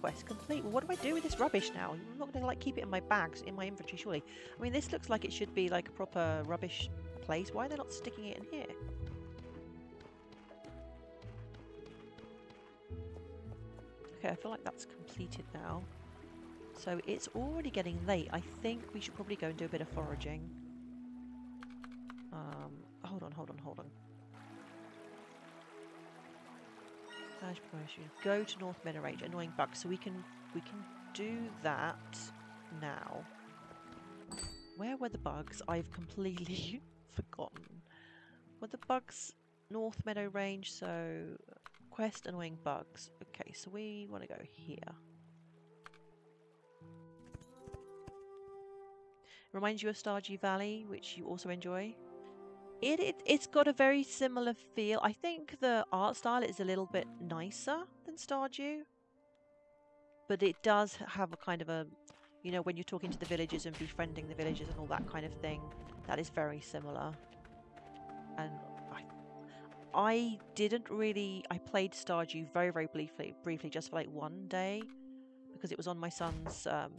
Quest complete. Well, what do I do with this rubbish now? I'm not going to like keep it in my bags, in my inventory, surely. I mean, this looks like it should be like a proper rubbish place. Why are they not sticking it in here? Okay, I feel like that's completed now. So it's already getting late. I think we should probably go and do a bit of foraging. Hold on. Manage promotion. Go to North Meadow Range. Annoying bugs. So we can do that now. Where were the bugs? I've completely forgotten. Were the bugs North Meadow Range? So quest annoying bugs. Okay, so we want to go here. Reminds you of Stardew Valley, which you also enjoy. It's got a very similar feel. I think the art style is a little bit nicer than Stardew, but it does have a kind of a, you know, when you're talking to the villagers and befriending the villagers and all that kind of thing, that is very similar. And I didn't really, I played Stardew very, very briefly, just for like one day, because it was on my son's, was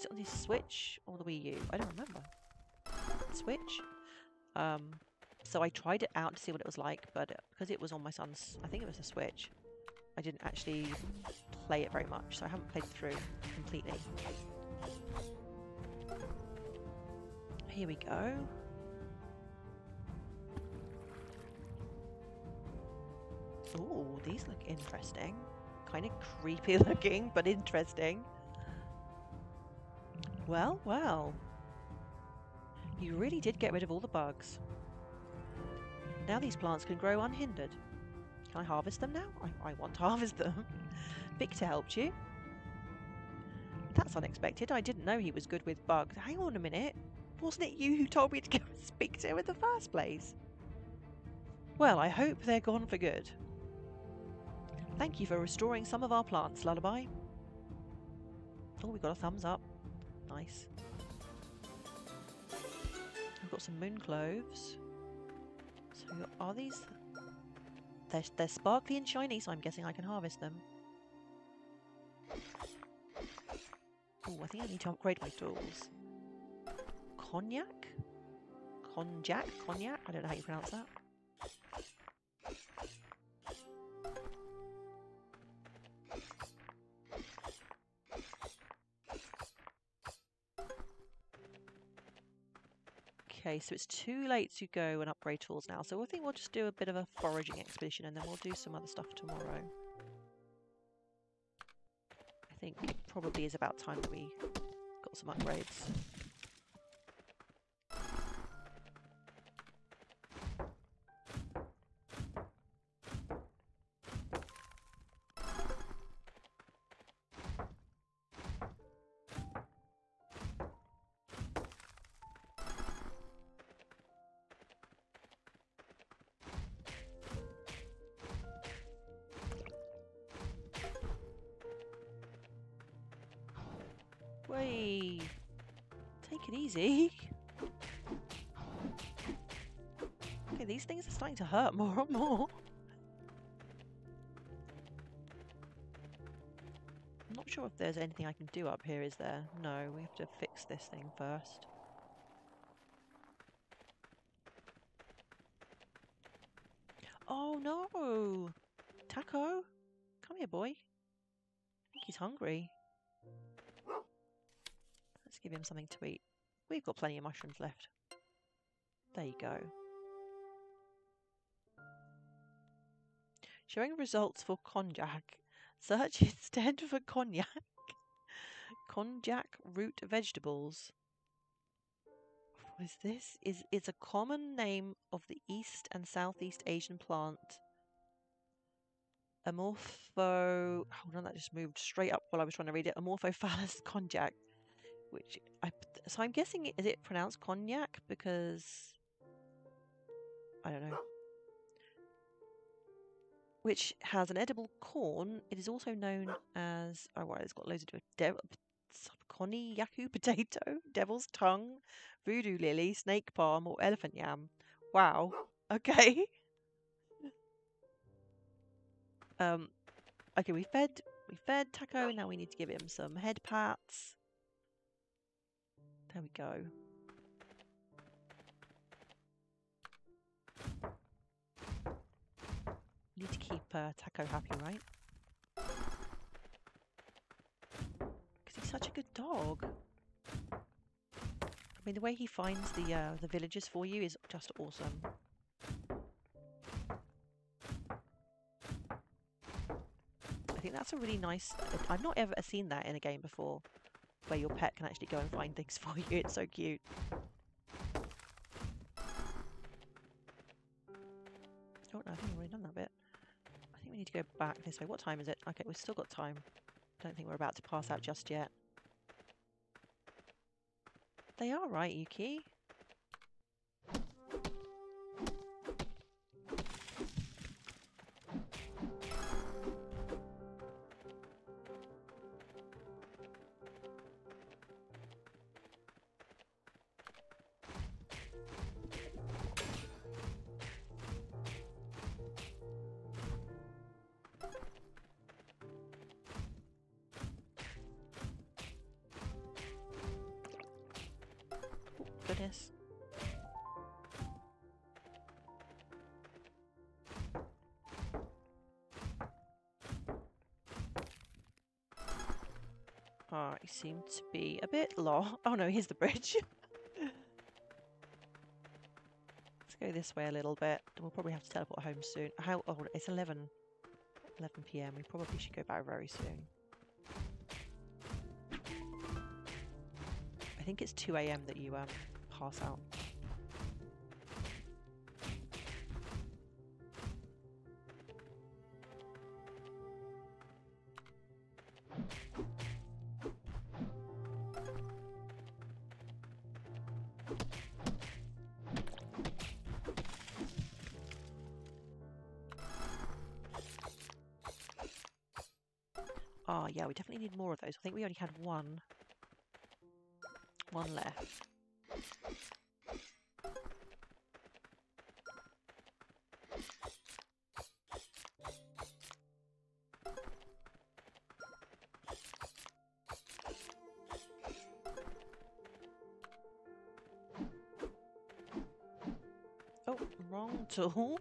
it on his Switch or the Wii U? I don't remember. Switch? So I tried it out to see what it was like, but because it was on my son's, I think it was a Switch, I didn't actually play it very much, so I haven't played through completely. Here we go. Oh, these look interesting. Kind of creepy looking, but interesting. Well, well. You really did get rid of all the bugs. Now these plants can grow unhindered. Can I harvest them now? I want to harvest them. Victor helped you. That's unexpected. I didn't know he was good with bugs. Hang on a minute. Wasn't it you who told me to go and speak to him in the first place? Well, I hope they're gone for good. Thank you for restoring some of our plants, Lullaby. Oh, we got a thumbs up. Nice. We've got some moon cloves. So are these... They're sparkly and shiny, so I'm guessing I can harvest them. Oh, I think I need to upgrade my tools. Cognac? Cognac? I don't know how you pronounce that. Okay, so it's too late to go and upgrade tools now, so I think we'll just do a bit of a foraging expedition and then we'll do some other stuff tomorrow. I think it probably is about time that we got some upgrades. Wait, take it easy. Okay, these things are starting to hurt more and more. I'm not sure if there's anything I can do up here, is there? No, we have to fix this thing first. Oh no! Taco! Come here, boy. I think he's hungry. Let's give him something to eat. We've got plenty of mushrooms left. There you go. Showing results for Konjac. Search instead for Cognac. Konjac root vegetables. What is this? It's a common name of the East and Southeast Asian plant. Hold on, that just moved straight up while I was trying to read it. Amorphophallus konjac. So I'm guessing, is it pronounced cognac? Because I don't know. which has an edible corn. It is also known as, oh, right, it's got loads of Konnyaku potato, devil's tongue, voodoo lily, snake palm, or elephant yam. Wow. Okay. Okay, we fed Taco. Now we need to give him some head pats. There we go. Need to keep Taco happy, right? Because he's such a good dog. I mean, the way he finds the villagers for you is just awesome. I think that's a really nice... I've not ever seen that in a game before, where your pet can actually go and find things for you. It's so cute. Oh, no, I think I've already done that bit. I think we need to go back this way. What time is it? Okay, we've still got time. I don't think we're about to pass out just yet. They are right, Yuki. Goodness. I seem to be a bit lost. Oh no, here's the bridge. Let's go this way a little bit. We'll probably have to teleport home soon. How? Oh, it's 11 p.m. We probably should go back very soon. I think it's 2 a.m. that you pass out. Oh yeah, we definitely need more of those. I think we only had one left. Oh, wrong tool.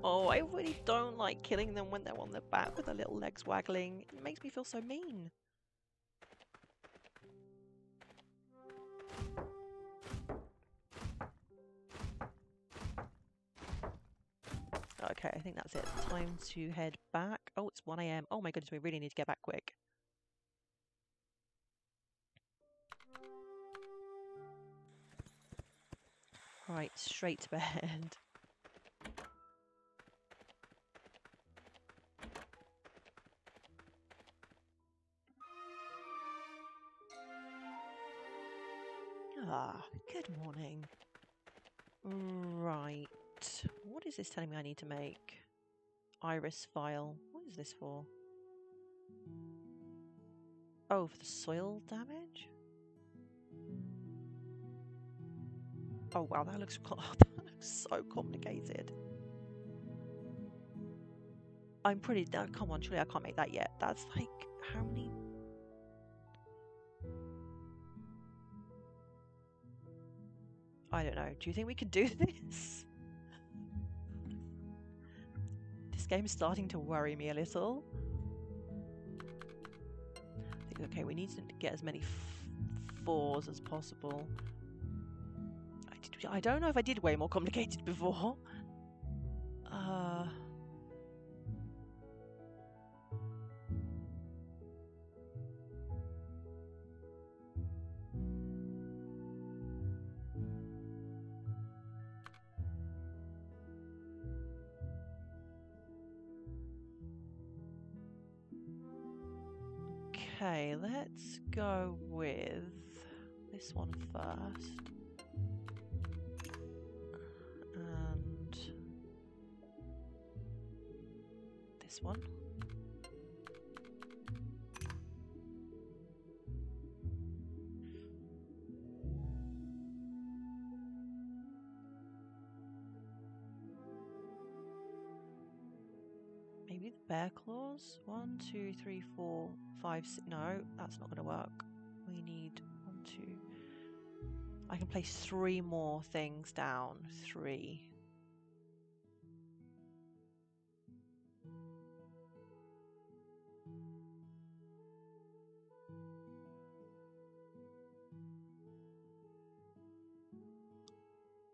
Oh, I really don't like killing them when they're on their back with their little legs waggling. It makes me feel so mean. Okay, I think that's it. Time to head back. Oh, it's 1 a.m. Oh my goodness, we really need to get back quick. Right, straight to bed. Ah, good morning. Right. What is this telling me I need to make? Iris file. What is this for? Oh, for the soil damage? Oh wow, that looks so complicated. I'm pretty... come on, surely I can't make that yet. That's like, how many... I don't know. Do you think we can do this? This game's starting to worry me a little. I think, okay, we need to get as many fours as possible. I don't know if I did way more complicated before. Okay, let's go with this one first. And this one. Maybe the bear claws? 1, 2, 3, 4, 5, 6. No, that's not going to work. We need 1, 2. I can place 3 more things down. 3.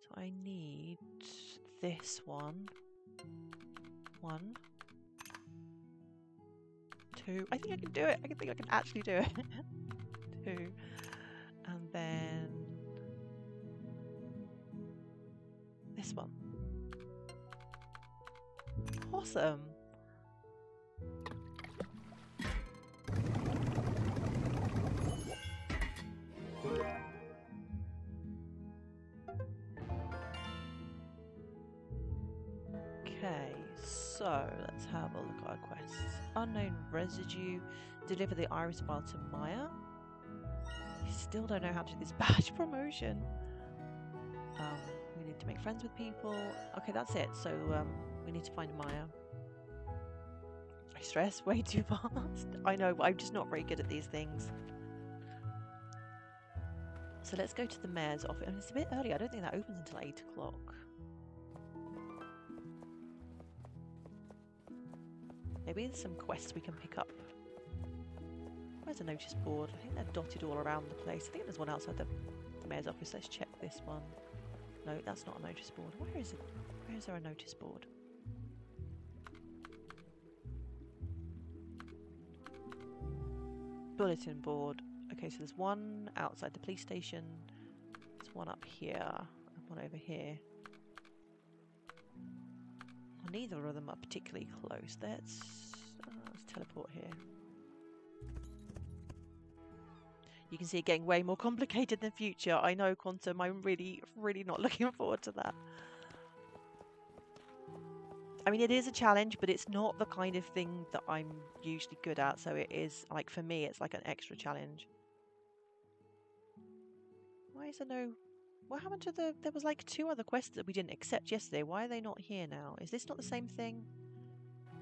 So I need this one. 1, 2. I think I can do it. I think I can actually do it. 2. And then this one. Awesome. Okay, so let's have a look at our quests. Unknown residue. Deliver the iris file to Maya. I still don't know how to do this badge promotion. We need to make friends with people. Okay, that's it. So we need to find Maya. I stress way too fast. I know, but I'm just not very good at these things. So let's go to the mayor's office. And it's a bit early. I don't think that opens until 8 o'clock. Maybe there's some quests we can pick up. Where's a notice board? I think they're dotted all around the place. I think there's one outside the mayor's office. Let's check this one. No, that's not a notice board. Where is it? Where is there a notice board? Bulletin board. Okay, so there's one outside the police station. There's one up here and one over here. Well, neither of them are particularly close. Let's teleport here. You can see it getting way more complicated in the future. I know, Quantum. I'm really, really not looking forward to that. I mean, it is a challenge, but it's not the kind of thing that I'm usually good at. So it is, like, for me, it's like an extra challenge. Why is there no... What happened to the... There was like 2 other quests that we didn't accept yesterday. Why are they not here now? Is this not the same thing?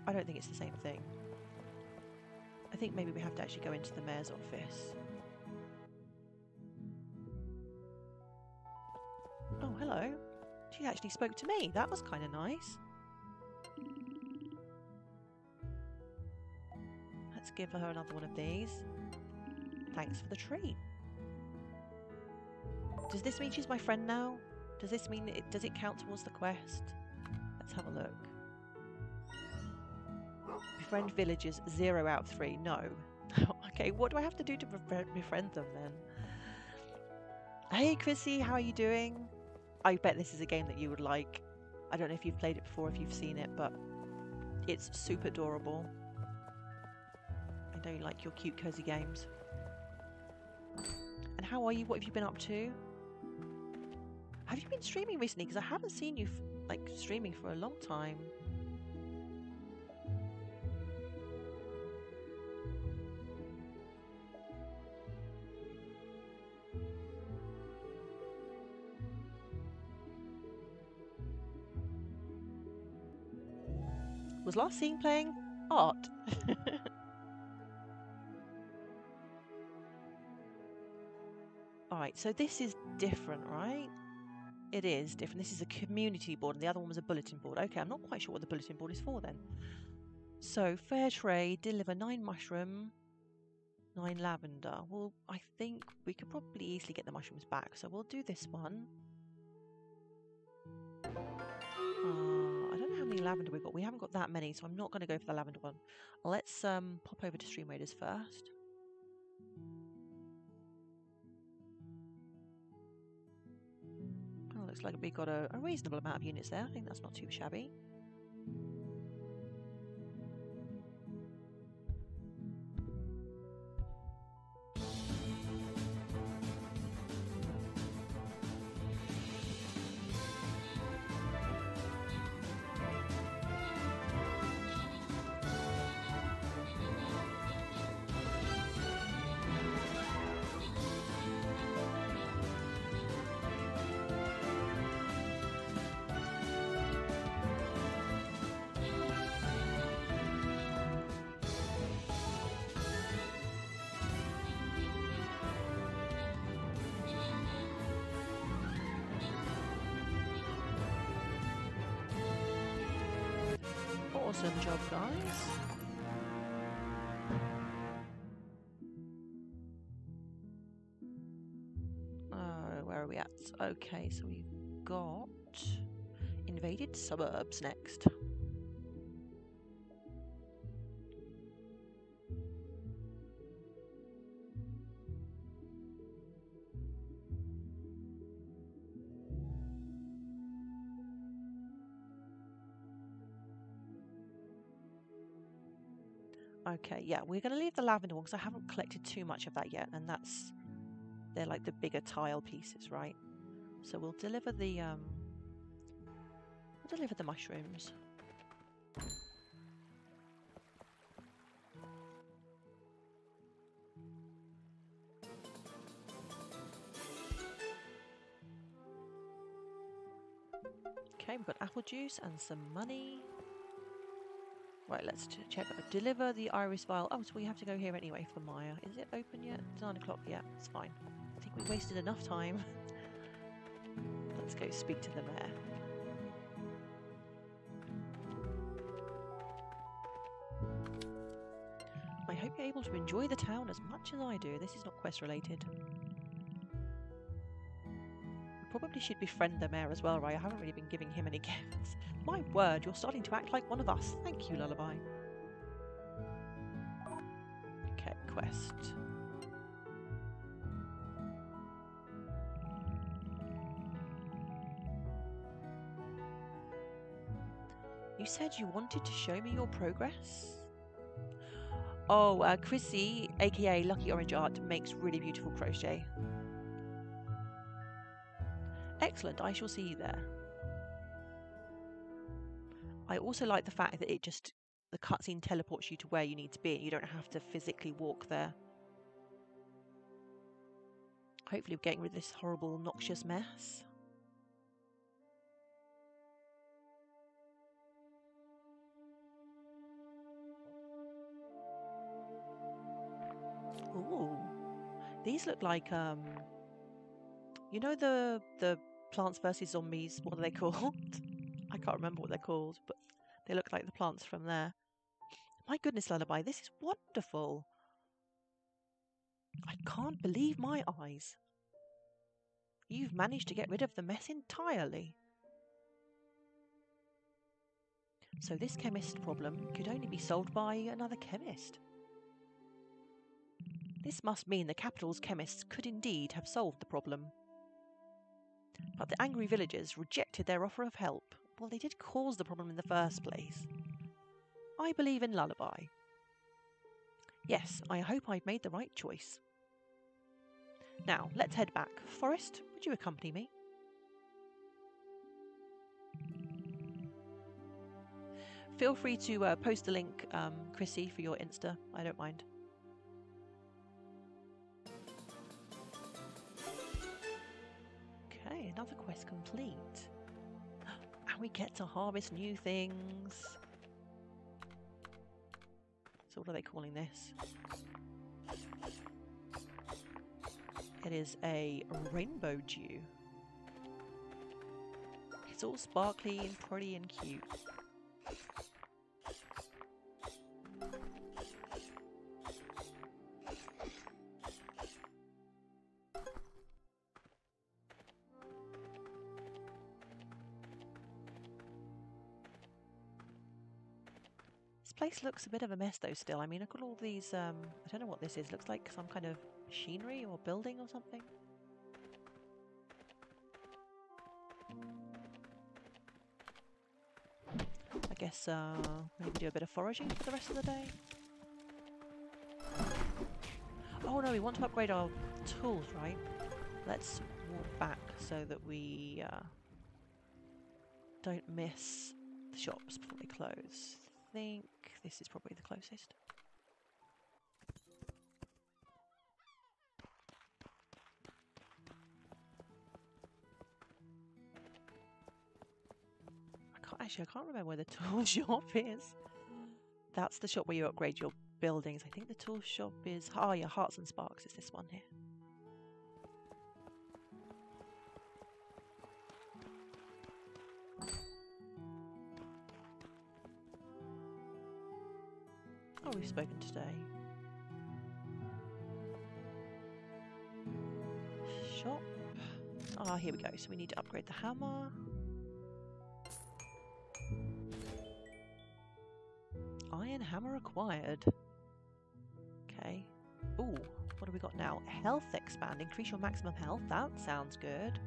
I don't think it's the same thing. I think maybe we have to actually go into the mayor's office. Oh, hello. She actually spoke to me. That was kind of nice. Let's give her another one of these. Thanks for the treat. Does this mean she's my friend now? Does this mean does it count towards the quest? Let's have a look. Befriend villagers 0 out of 3. No. Okay, what do I have to do to befriend them then? Hey Chrissy, how are you doing? I bet this is a game that you would like. I don't know if you've played it before, if you've seen it, but it's super adorable. I know you like your cute cozy games. And how are you? What have you been up to? Have you been streaming recently? Because I haven't seen you like streaming for a long time. Was last seen playing art. Alright, so this is different, right? It is different. This is a community board and the other one was a bulletin board. Okay, I'm not quite sure what the bulletin board is for then. So, fair trade, deliver 9 mushroom, 9 lavender. Well, I think we could probably easily get the mushrooms back. So we'll do this one. I don't know how many lavender we've got. We haven't got that many, so I'm not going to go for the lavender one. Let's pop over to Stream Raiders first. Oh, looks like we got a reasonable amount of units there. I think that's not too shabby. Awesome job, guys. Where are we at? Okay, so we've got invaded suburbs next. Okay, yeah, we're going to leave the lavender one because I haven't collected too much of that yet, and they're like the bigger tile pieces, right? So we'll deliver the mushrooms. Okay, we've got apple juice and some money. Right, let's check. Deliver the iris vial. Oh, so we have to go here anyway for Maya. Is it open yet? It's 9 o'clock. Yeah, it's fine. I think we wasted enough time. Let's go speak to the mayor. I hope you're able to enjoy the town as much as I do. This is not quest related. Probably should befriend the mayor as well, right? I haven't really been giving him any gifts. My word, you're starting to act like one of us. Thank you, Lullaby. Okay, quest. You said you wanted to show me your progress? Oh, Chrissy, aka Lucky Orange Art, makes really beautiful crochet. Excellent, I shall see you there. I also like the fact that the cutscene teleports you to where you need to be. You don't have to physically walk there. Hopefully we're getting rid of this horrible, noxious mess. Ooh, these look like you know the Plants vs Zombies. What are they called? I can't remember what they're called, but they look like the plants from there. My goodness, Lullaby, this is wonderful. I can't believe my eyes. You've managed to get rid of the mess entirely. So this chemist problem could only be solved by another chemist. This must mean the capital's chemists could indeed have solved the problem. But the angry villagers rejected their offer of help. Well, they did cause the problem in the first place. I believe in Lullaby. Yes, I hope I've made the right choice. Now, let's head back. Forrest, would you accompany me? Feel free to post the link, Chrissy, for your Insta. I don't mind. Okay, another quest complete. And we get to harvest new things. So what are they calling this? It is a rainbow dew. It's all sparkly and pretty and cute. This place looks a bit of a mess though still. I mean, look at all these, I don't know what this is. Looks like some kind of machinery or building or something. I guess maybe do a bit of foraging for the rest of the day. Oh no, we want to upgrade our tools, right? Let's walk back so that we don't miss the shops before they close. I think this is probably the closest. I can't remember where the tool shop is. That's the shop where you upgrade your buildings. I think the tool shop is... Oh yeah, Hearts and Sparks is this one here. Oh, we've spoken today. Shop. Ah, here we go. So we need to upgrade the hammer. Iron hammer acquired. Okay. Ooh, what have we got now? Health expand. Increase your maximum health. That sounds good.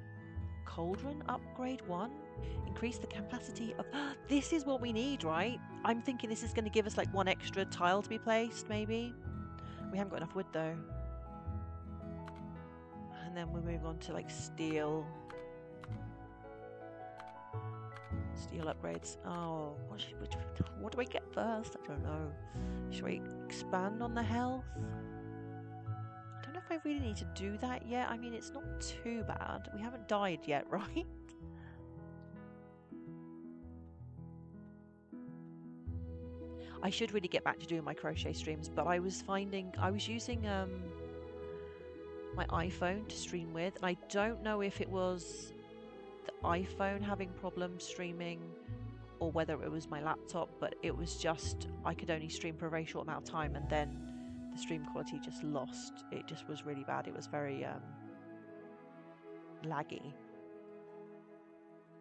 Cauldron upgrade 1. Increase the capacity of... This is what we need, right? I'm thinking this is going to give us like 1 extra tile to be placed, maybe. We haven't got enough wood though. And then we move on to like steel. Steel upgrades. Oh, what do I get first? I don't know. Should we expand on the health? I don't know if I really need to do that yet. I mean, it's not too bad. We haven't died yet, right? I should really get back to doing my crochet streams, but I was finding I was using my iPhone to stream with, and I don't know if it was the iPhone having problems streaming or whether it was my laptop, but it was just I could only stream for a very short amount of time, and then the stream quality just lost. It just was really bad. It was very laggy,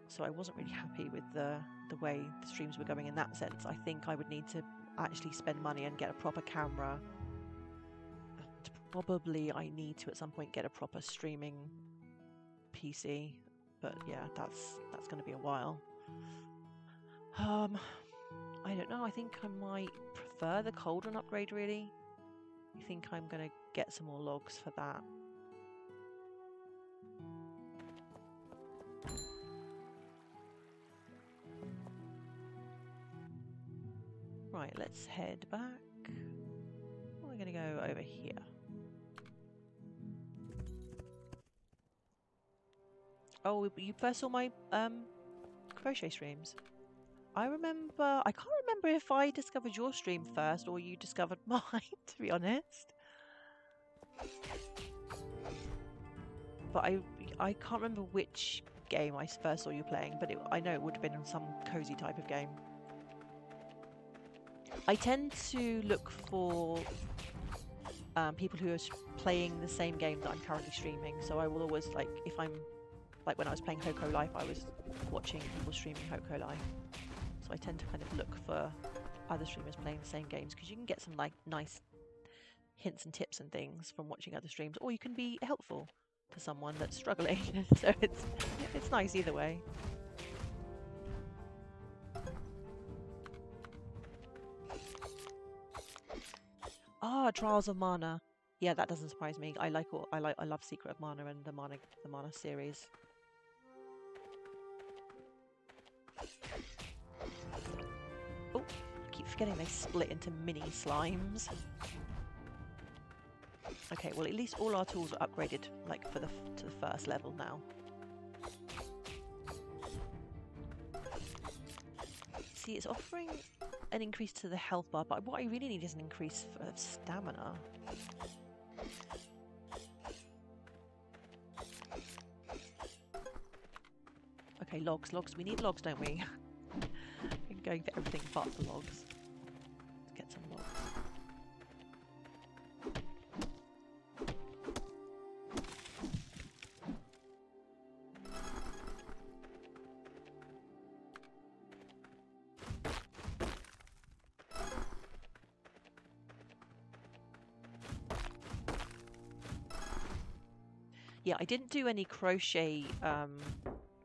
so I wasn't really happy with the way the streams were going in that sense. I think I would need to actually spend money and get a proper camera. Probably I need to at some point get a proper streaming PC, but yeah, that's going to be a while. I don't know. I think I might prefer the cauldron upgrade, really. I think I'm going to get some more logs for that. Right, let's head back. We're going to go over here. Oh, you first saw my crochet streams. I can't remember if I discovered your stream first or you discovered mine, to be honest. But I can't remember which game I first saw you playing, but I know it would have been some cozy type of game. I tend to look for people who are playing the same game that I'm currently streaming, so I will always, like, if I'm, like when I was playing Hoko Life, I was watching people streaming Hoko Life. So I tend to kind of look for other streamers playing the same games, because you can get some like nice hints and tips and things from watching other streams, or you can be helpful to someone that's struggling. So it's nice either way. Ah, Trials of Mana. Yeah, that doesn't surprise me. I love Secret of Mana and the Mana series. Oh, I keep forgetting they split into mini slimes. Okay, well at least all our tools are upgraded, like to the first level now. See, it's offering an increase to the health bar, but what I really need is an increase of stamina. Okay, logs. We need logs, don't we? I'm going for everything but the logs. Let's get some logs. Yeah, I didn't do any crochet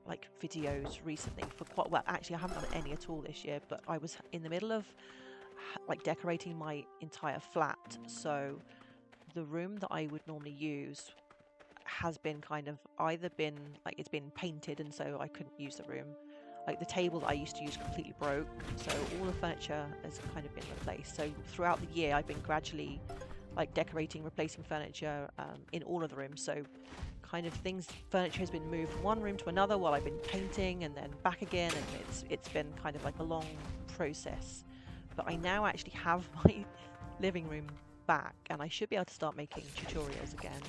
like videos recently for quite well. Actually, I haven't done any at all this year, but I was in the middle of like decorating my entire flat, so the room that I would normally use has been kind of either been like it's been painted, and so I couldn't use the room. Like the table that I used to use completely broke, so all the furniture has kind of been replaced. So throughout the year, I've been gradually like decorating, replacing furniture in all of the rooms. So kind of furniture has been moved from one room to another while I've been painting, and then back again, and it's been kind of like a long process. But I now actually have my living room back, and I should be able to start making tutorials again,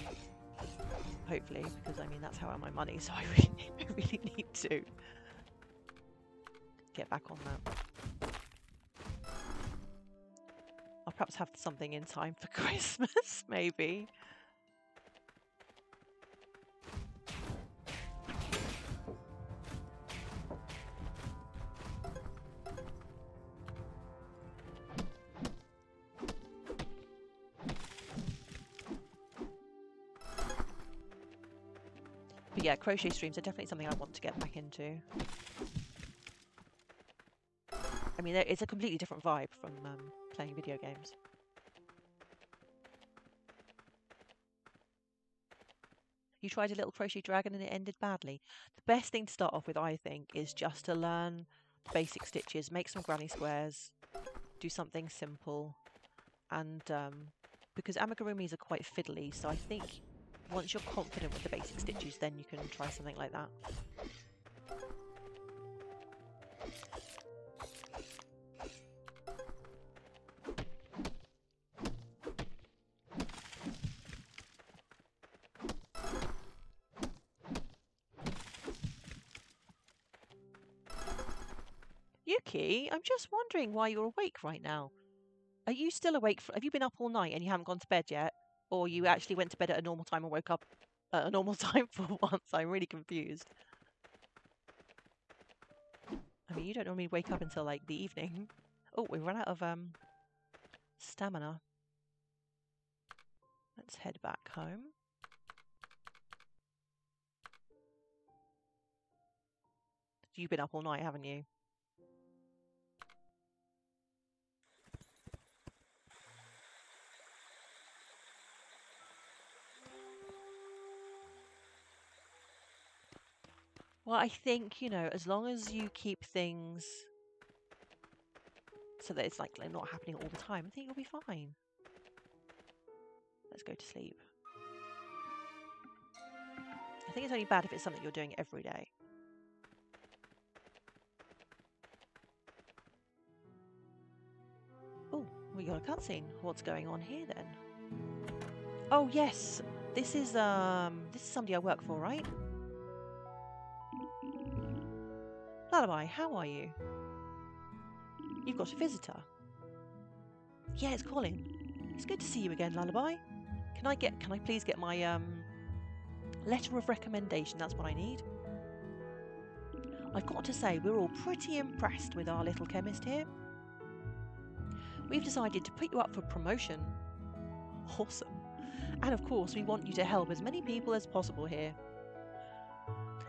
hopefully, because I mean that's how I earn my money, so I really need to get back on that. I'll perhaps have something in time for Christmas, maybe. But yeah, crochet streams are definitely something I want to get back into. I mean, it's a completely different vibe from playing video games. You tried a little crochet dragon and it ended badly. The best thing to start off with, I think, is just to learn basic stitches, make some granny squares, do something simple, and because amigurumis are quite fiddly, so I think once you're confident with the basic stitches, then you can try something like that. Yuki, I'm just wondering why you're awake right now. Are you still awake? Have you been up all night and you haven't gone to bed yet? Or you actually went to bed at a normal time and woke up at a normal time for once? I'm really confused. I mean, you don't normally wake up until like the evening. Oh, we run out of stamina. Let's head back home. You've been up all night, haven't you? Well, I think, you know, as long as you keep things so that it's like not happening all the time, I think you'll be fine. Let's go to sleep. I think it's only bad if it's something you're doing every day. Oh, we got a cutscene. What's going on here then? Oh yes, this is somebody I work for, right? Lullaby, how are you? You've got a visitor. Yeah, it's Colin. It's good to see you again, Lullaby. Can I please get my letter of recommendation? That's what I need. I've got to say, we're all pretty impressed with our little chemist here. We've decided to put you up for promotion. Awesome. And of course, we want you to help as many people as possible here.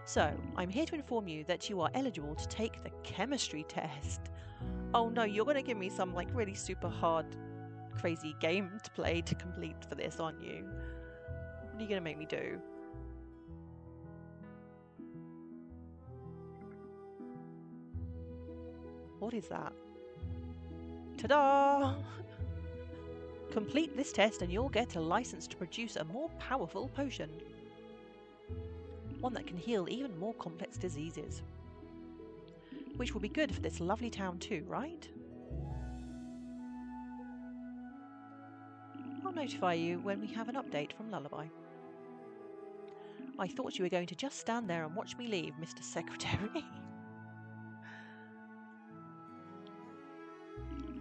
So, I'm here to inform you that you are eligible to take the chemistry test. Oh no, you're going to give me some like really super hard, crazy game to play to complete for this, aren't you? What are you going to make me do? What is that? Ta-da! Complete this test and you'll get a license to produce a more powerful potion. One that can heal even more complex diseases. Which will be good for this lovely town too, right? I'll notify you when we have an update from Lullaby. I thought you were going to just stand there and watch me leave, Mr. Secretary.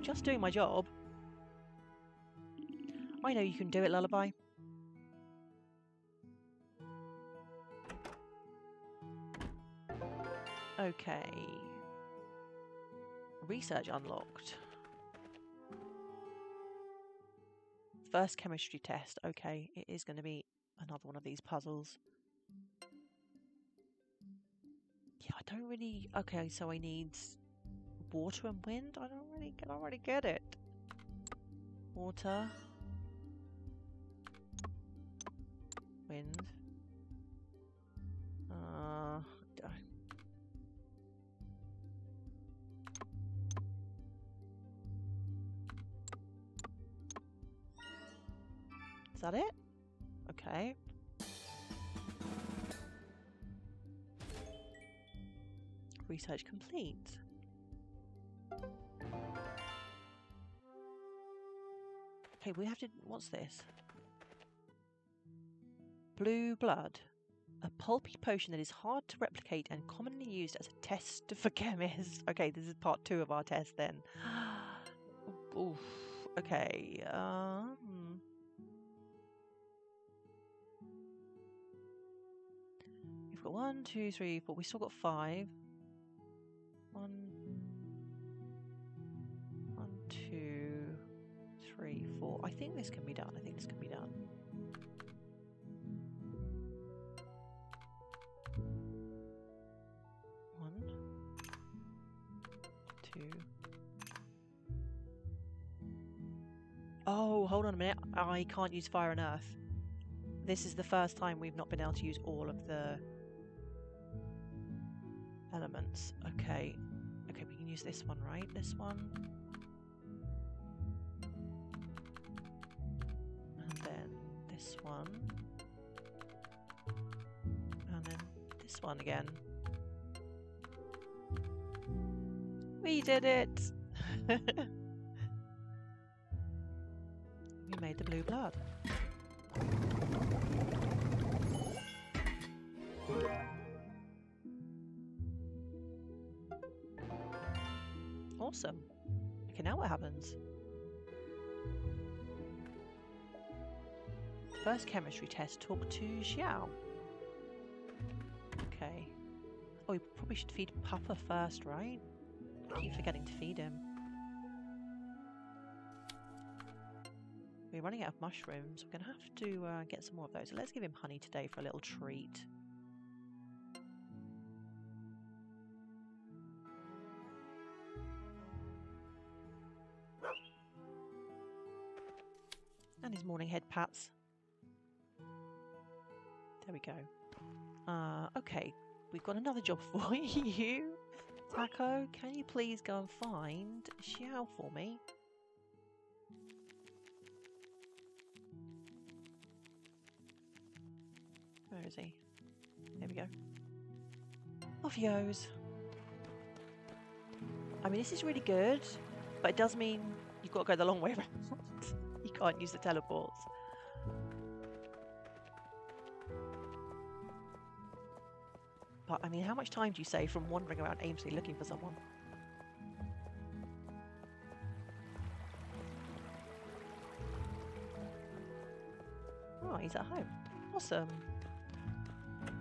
Just doing my job. I know you can do it, Lullaby. Okay. Research unlocked. First chemistry test. Okay, it is going to be another one of these puzzles. Yeah, I don't really... Okay, so I need water and wind? I don't really get it. Water. Wind. Is that it? Okay. Research complete. Okay, we have to... What's this? Blue blood. A pulpy potion that is hard to replicate and commonly used as a test for chemists. Okay, this is part 2 of our test then. Oof. Okay. We've got 1, 2, 3, 4. We still got 5. 1, 2, 3, 4. I think this can be done. 1, 2. Oh, hold on a minute. I can't use fire and earth. This is the first time we've not been able to use all of the elements. Okay. Okay, we can use this one, right? This one. And then this one. And then this one again. We did it! We made the blue blood. Awesome. Okay, now what happens? First chemistry test, talk to Xiao. Okay. Oh, we probably should feed Papa first, right? I keep forgetting to feed him. We're running out of mushrooms. We're going to have to get some more of those. So let's give him honey today for a little treat. And his morning head pats. There we go. Okay, we've got another job for you. Taco, can you please go and find Xiao for me? Where is he? There we go. Off he goes. I mean, this is really good, but it does mean you've got to go the long way around. You can't use the teleports. But, I mean, how much time do you save from wandering around aimlessly looking for someone? Oh, he's at home. Awesome.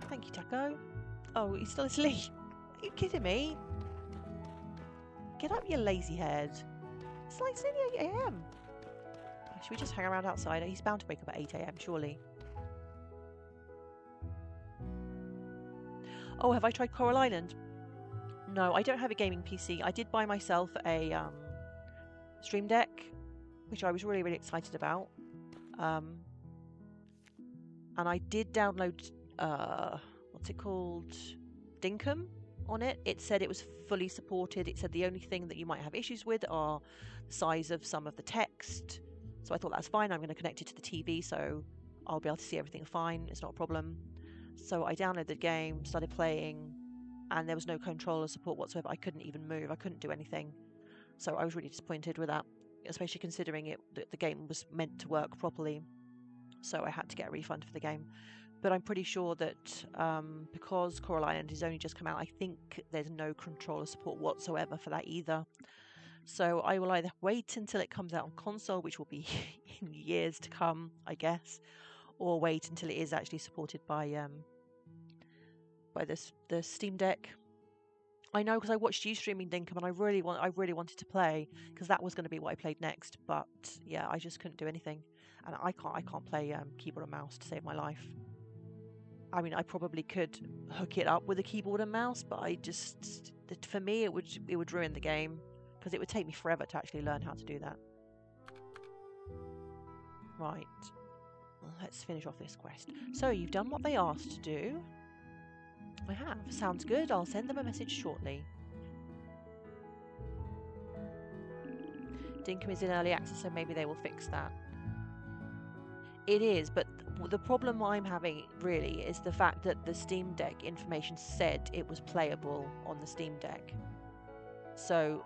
Thank you, Taco. Oh, he's still asleep. Are you kidding me? Get up, you lazy head. It's like nearly 8 AM. Should we just hang around outside? He's bound to wake up at 8 AM, surely. Oh, have I tried Coral Island? No, I don't have a gaming PC. I did buy myself a Stream Deck, which I was really, really excited about. And I did download, what's it called? Dinkum on it. It said it was fully supported. It said the only thing that you might have issues with are the size of some of the text. So I thought that's fine. I'm going to connect it to the TV, so I'll be able to see everything fine. It's not a problem. So I downloaded the game, started playing, and there was no controller support whatsoever. I couldn't even move. I couldn't do anything. So I was really disappointed with that, especially considering the game was meant to work properly. So I had to get a refund for the game. But I'm pretty sure that because Coral Island has only just come out, I think there's no controller support whatsoever for that either. So I will either wait until it comes out on console, which will be in years to come, I guess, or wait until it is actually supported by the Steam Deck. I know because I watched you streaming Dinkum, and I really wanted to play because that was going to be what I played next. But yeah, I just couldn't do anything, and I can't play keyboard and mouse to save my life. I mean, I probably could hook it up with a keyboard and mouse, but for me, it would ruin the game because it would take me forever to actually learn how to do that. Right. Let's finish off this quest. So you've done what they asked to do. I have. Sounds good. I'll send them a message shortly. Dinkum is in early access, so maybe they will fix that. It is, but the problem I'm having really is the fact that the Steam Deck information said it was playable on the Steam Deck. So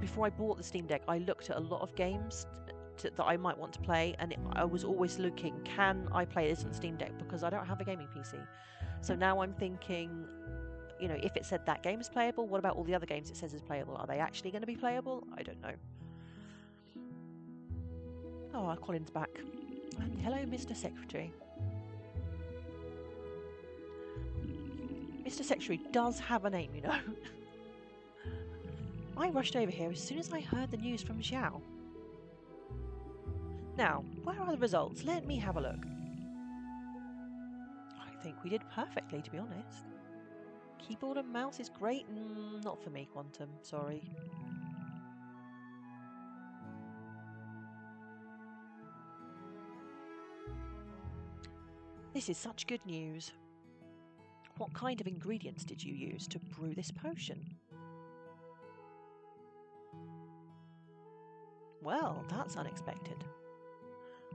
before I bought the Steam Deck, I looked at a lot of games that I might want to play, and I was always looking, can I play this on the Steam Deck, because I don't have a gaming PC. So now I'm thinking, you know, if it said that game is playable, what about all the other games it says is playable? Are they actually going to be playable? I don't know. Oh, Colin's back. And hello, Mr. Secretary. Mr. Secretary does have a name, you know. I rushed over here as soon as I heard the news from Xiao. Now, where are the results? Let me have a look. I think we did perfectly, to be honest. Keyboard and mouse is great. Not for me, Quantum. Sorry. This is such good news. What kind of ingredients did you use to brew this potion? Well, that's unexpected.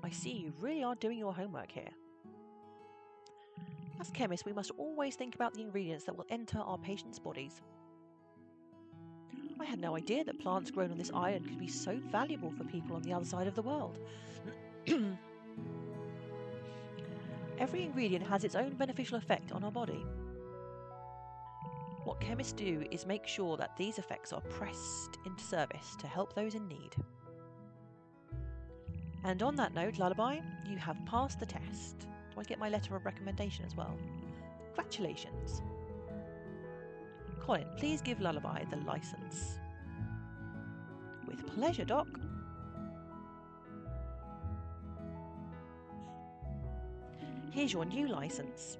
I see you really are doing your homework here. As chemists, we must always think about the ingredients that will enter our patients' bodies. I had no idea that plants grown on this island could be so valuable for people on the other side of the world. Every ingredient has its own beneficial effect on our body. What chemists do is make sure that these effects are pressed into service to help those in need. And on that note, Lullaby, you have passed the test. Do I get my letter of recommendation as well? Congratulations. Colin, please give Lullaby the license. With pleasure, Doc. Here's your new license.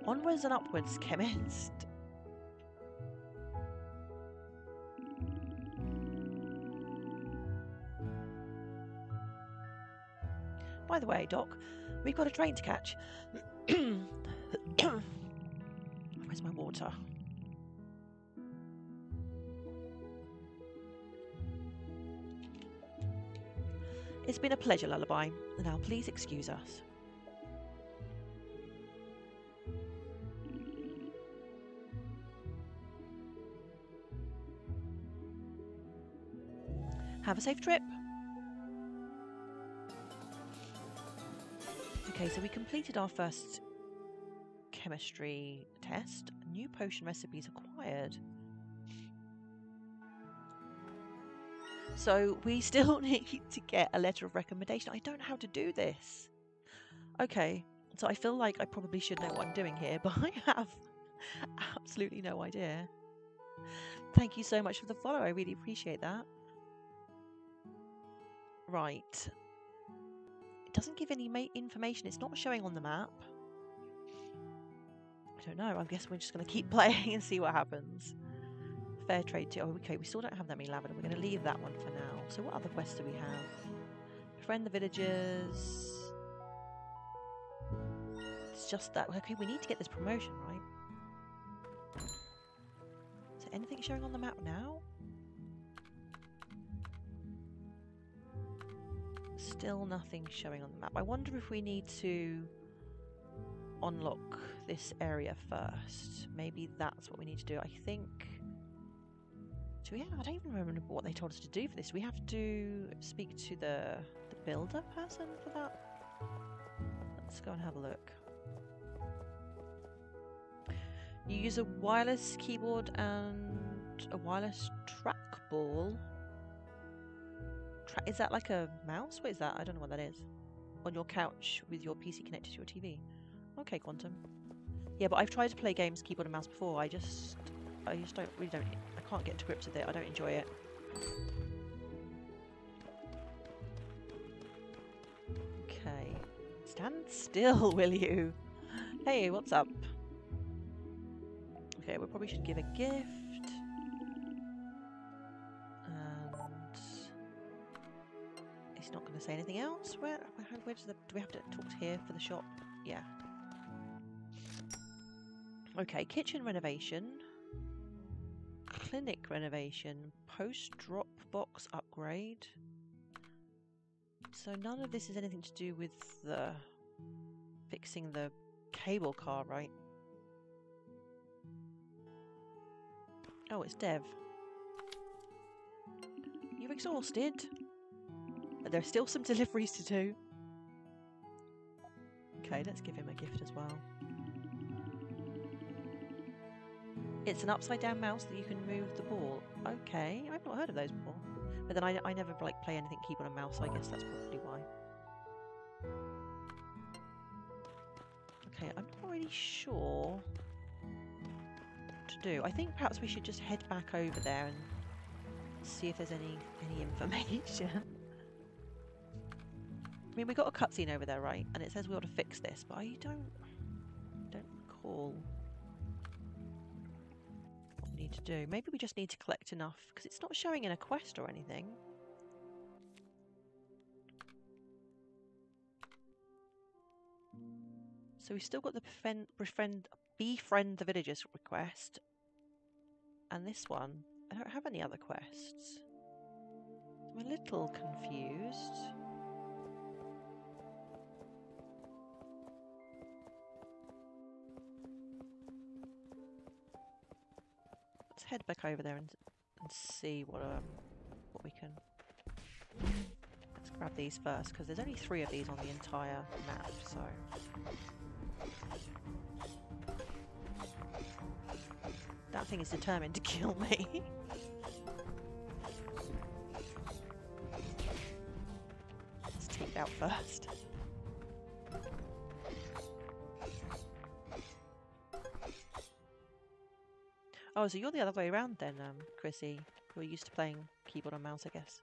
Onwards and upwards, chemist. By the way, Doc, we've got a train to catch. Where's my water? It's been a pleasure, Lullaby. Now please excuse us. Have a safe trip. Okay, so we completed our first chemistry test. New potion recipes acquired. So we still need to get a letter of recommendation. I don't know how to do this. Okay, so I feel like I probably should know what I'm doing here, but I have absolutely no idea. Thank you so much for the follow. I really appreciate that. Right. It doesn't give any information. It's not showing on the map. I don't know. I guess we're just going to keep playing and see what happens. Fair trade too. Oh, okay, we still don't have that many lavender. We're going to leave that one for now. So what other quests do we have? Befriend the villagers. It's just that. Okay, we need to get this promotion, right? Is there anything showing on the map now? Still nothing showing on the map. I wonder if we need to unlock this area first. Maybe that's what we need to do. I think... I don't even remember what they told us to do for this. We have to speak to the builder person for that. Let's go and have a look. You use a wireless keyboard and a wireless trackball. Is that like a mouse? What is that? I don't know what that is. On your couch with your PC connected to your TV. Okay, Quantum. Yeah, but I've tried to play games keyboard and mouse before. I just I can't get to grips with it. I don't enjoy it. Okay. Stand still, will you? Hey, what's up? Okay, we probably should give a gift. And he's not going to say anything else. Where does do we have to talk to here for the shop? Yeah. Okay, kitchen renovation. Clinic renovation, post-drop box upgrade. So none of this is anything to do with the fixing the cable car, right? Oh, it's Dev. You're exhausted, but there's still some deliveries to do. Okay, let's give him a gift as well. It's an upside down mouse that you can move the ball. Okay, I've not heard of those before. But then I never like play anything keyboard and mouse, so I guess that's probably why. Okay, I'm not really sure what to do. I think perhaps we should just head back over there and see if there's any information. I mean, we got a cutscene over there, right? And it says we ought to fix this, but I don't recall what we need to do. Maybe we just need to collect enough, because it's not showing in a quest or anything. So we've still got the befriend the villagers request. And this one, I don't have any other quests. I'm a little confused. Let's head back over there and see what we can. Let's grab these first, because there's only 3 of these on the entire map, so. That thing is determined to kill me. Let's take it out first. Oh, so you're the other way around then, Chrissy. You're used to playing keyboard and mouse, I guess.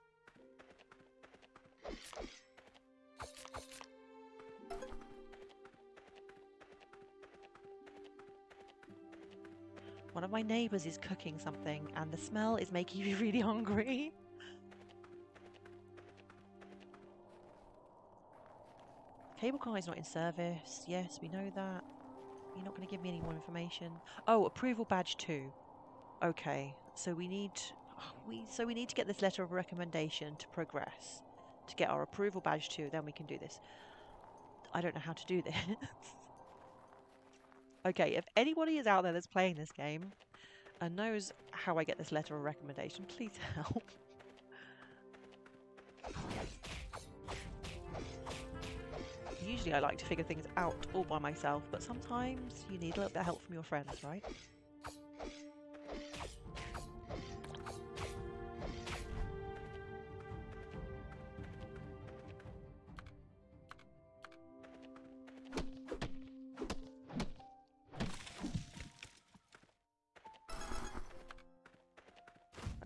One of my neighbours is cooking something and the smell is making me really hungry. Cable car is not in service. Yes, we know that. You're not going to give me any more information. Oh, approval badge 2. Okay, so we need to get this letter of recommendation to progress. To get our approval badge 2, then we can do this. I don't know how to do this. Okay, if anybody is out there that's playing this game and knows how I get this letter of recommendation, please help. Usually I like to figure things out all by myself, but sometimes you need a little bit of help from your friends, right?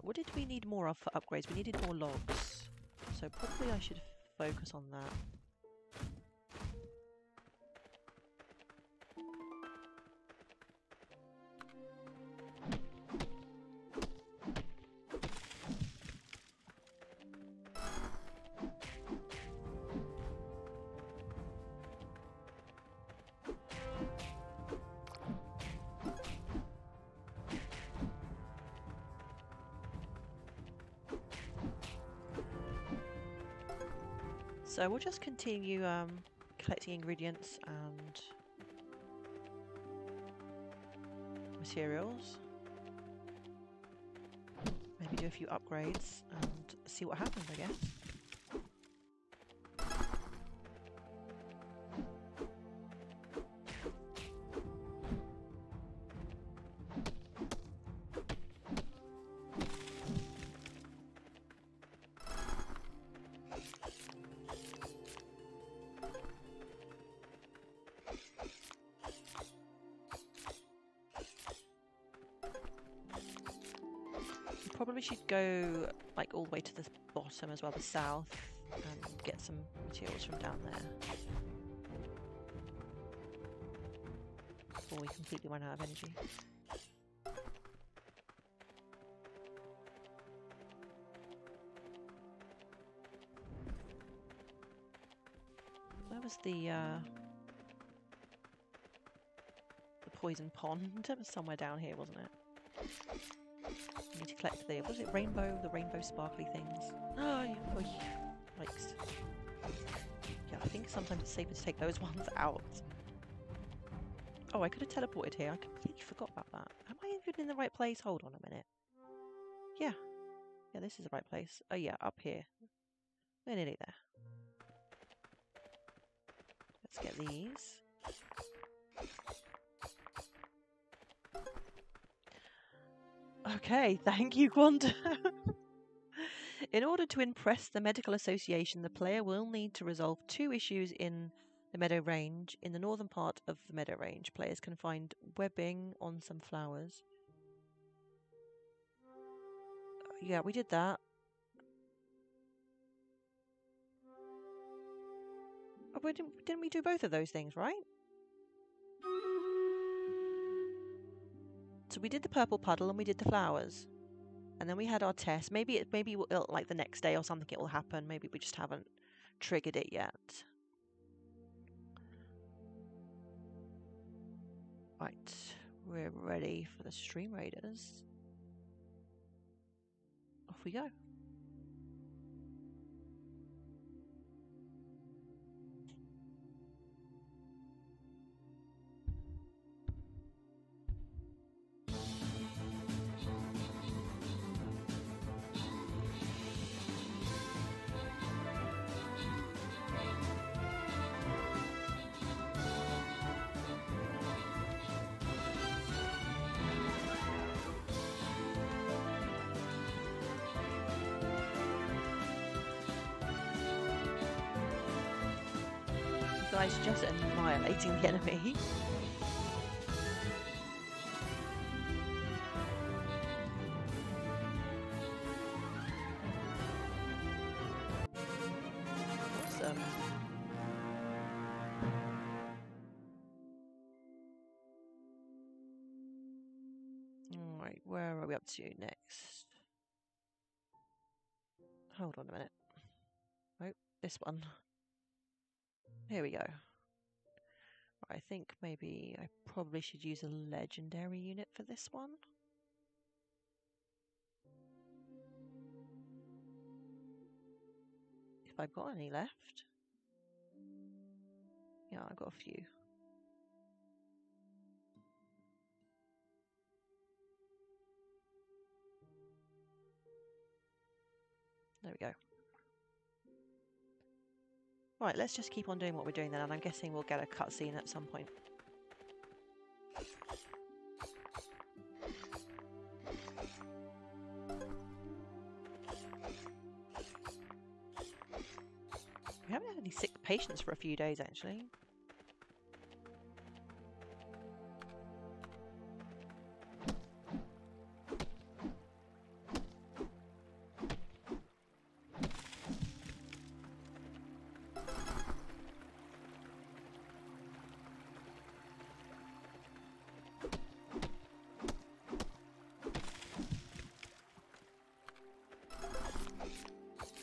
What did we need more of for upgrades? We needed more logs. So probably I should focus on that. So we'll just continue collecting ingredients and materials. Maybe do a few upgrades and see what happens, I guess. Probably should go like all the way to the bottom as well, the south, and get some materials from down there before we completely run out of energy. Where was the poison pond? It was somewhere down here, wasn't it? I need to collect the, was it rainbow? The rainbow sparkly things. Oh, yikes. Yeah, I think sometimes it's safer to take those ones out. Oh, I could have teleported here. I completely forgot about that. Am I even in the right place? Hold on a minute. Yeah. Yeah, this is the right place. Oh yeah, up here. We're nearly there. Let's get these. Okay, thank you, Quantum. In order to impress the Medical Association, the player will need to resolve 2 issues in the Meadow Range. In the northern part of the Meadow Range, players can find webbing on some flowers. Yeah, we did that. Oh, didn't we do both of those things, right? So we did the purple puddle and we did the flowers. And then we had our test. Maybe it'll, like the next day or something it will happen. Maybe we just haven't triggered it yet. Right, we're ready for the Stream Raiders. Off we go. Guys just annihilating the enemy. Awesome. Alright, where are we up to next? Hold on a minute. Oh, this one. Here we go. I think maybe I probably should use a legendary unit for this one. If I've got any left. Yeah, I've got a few. There we go. Right, let's just keep on doing what we're doing then, and I'm guessing we'll get a cutscene at some point. We haven't had any sick patients for a few days, actually.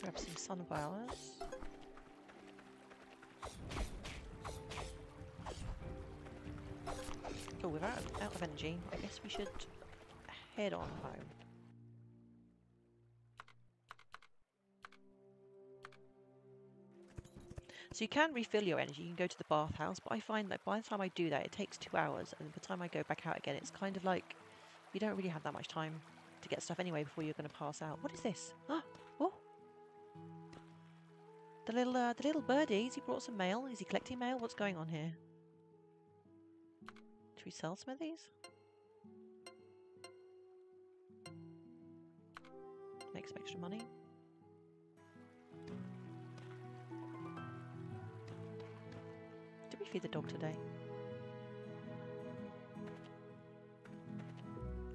Grab some sunflowers. Oh, we're out of energy. I guess we should head on home. So you can refill your energy, you can go to the bathhouse, but I find that by the time I do that, it takes 2 hours, and by the time I go back out again, it's kind of like you don't really have that much time to get stuff anyway before you're going to pass out. What is this? Oh! The little birdie, has he brought some mail? Is he collecting mail? What's going on here? Should we sell some of these? Make some extra money. Did we feed the dog today?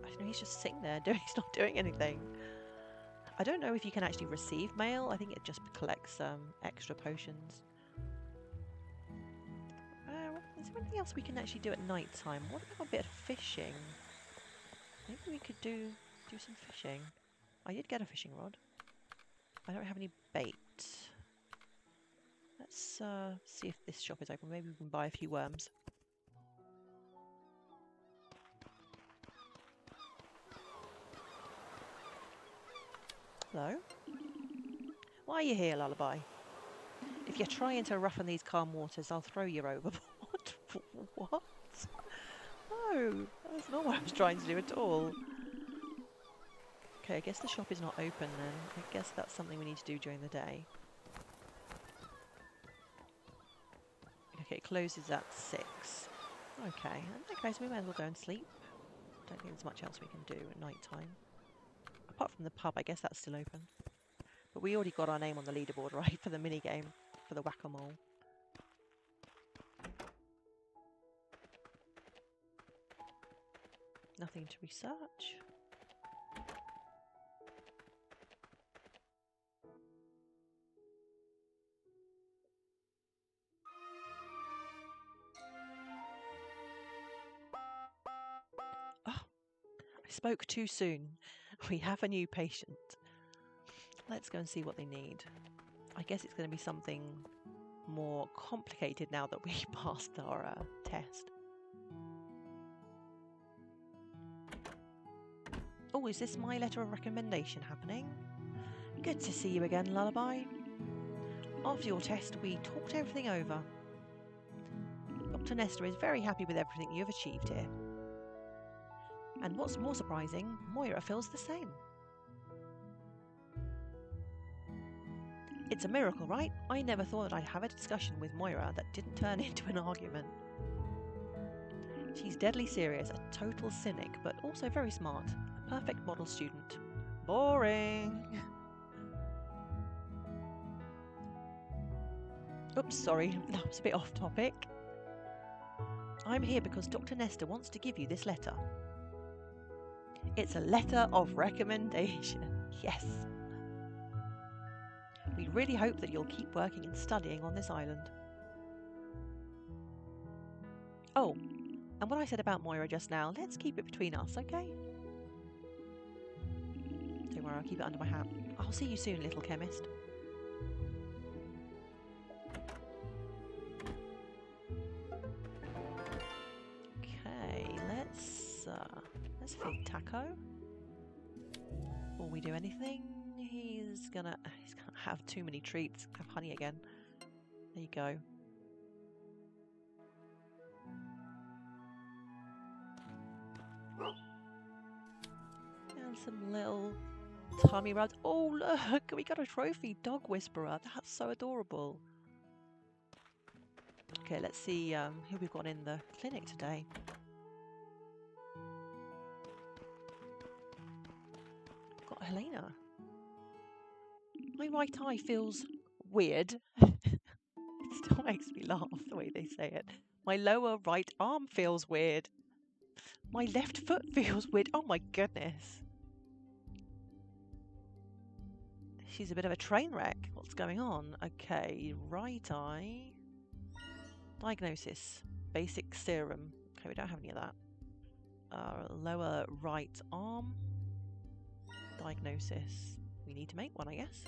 I don't know, he's just sitting there, he's not doing anything. I don't know if you can actually receive mail. I think it just collects extra potions. Is there anything else we can actually do at night time? What about a bit of fishing? Maybe we could do some fishing. I did get a fishing rod. I don't have any bait. Let's see if this shop is open. Maybe we can buy a few worms. Hello? Why are you here, Lullaby? If you're trying to roughen these calm waters, I'll throw you overboard. What? No, that's not what I was trying to do at all. Okay, I guess the shop is not open then. I guess that's something we need to do during the day. Okay, it closes at 6. Okay, in that case we might as well go and sleep. Don't think there's much else we can do at night time. Apart from the pub, I guess that's still open. But we already got our name on the leaderboard, right, for the minigame, for the whack-a-mole. Nothing to research. Oh, I spoke too soon. We have a new patient. Let's go and see what they need. I guess it's going to be something more complicated now that we passed our test. Oh, is this my letter of recommendation happening? Good to see you again, Lullaby. After your test, we talked everything over. Dr. Nestor is very happy with everything you've achieved here. And what's more surprising, Moira feels the same. It's a miracle, right? I never thought that I'd have a discussion with Moira that didn't turn into an argument. She's deadly serious, a total cynic, but also very smart. A perfect model student. Boring! Oops, sorry, that was a bit off topic. I'm here because Dr. Nestor wants to give you this letter. It's a letter of recommendation. Yes. We really hope that you'll keep working and studying on this island. Oh, and what I said about Moira just now, let's keep it between us, okay? Don't worry, I'll keep it under my hat. I'll see you soon, little chemist. Okay, let's feed Taco. Before we do anything, he's gonna have too many treats. Have honey again. There you go. And some little tummy rubs. Oh look, we got a trophy dog whisperer. That's so adorable. Okay, let's see who we've got in the clinic today. Got Helena. My right eye feels weird. It still makes me laugh the way they say it. My lower right arm feels weird. My left foot feels weird. Oh my goodness. She's a bit of a train wreck. What's going on? Okay, right eye. Diagnosis. Basic serum. Okay, we don't have any of that. Lower right arm. Diagnosis. We need to make one, I guess.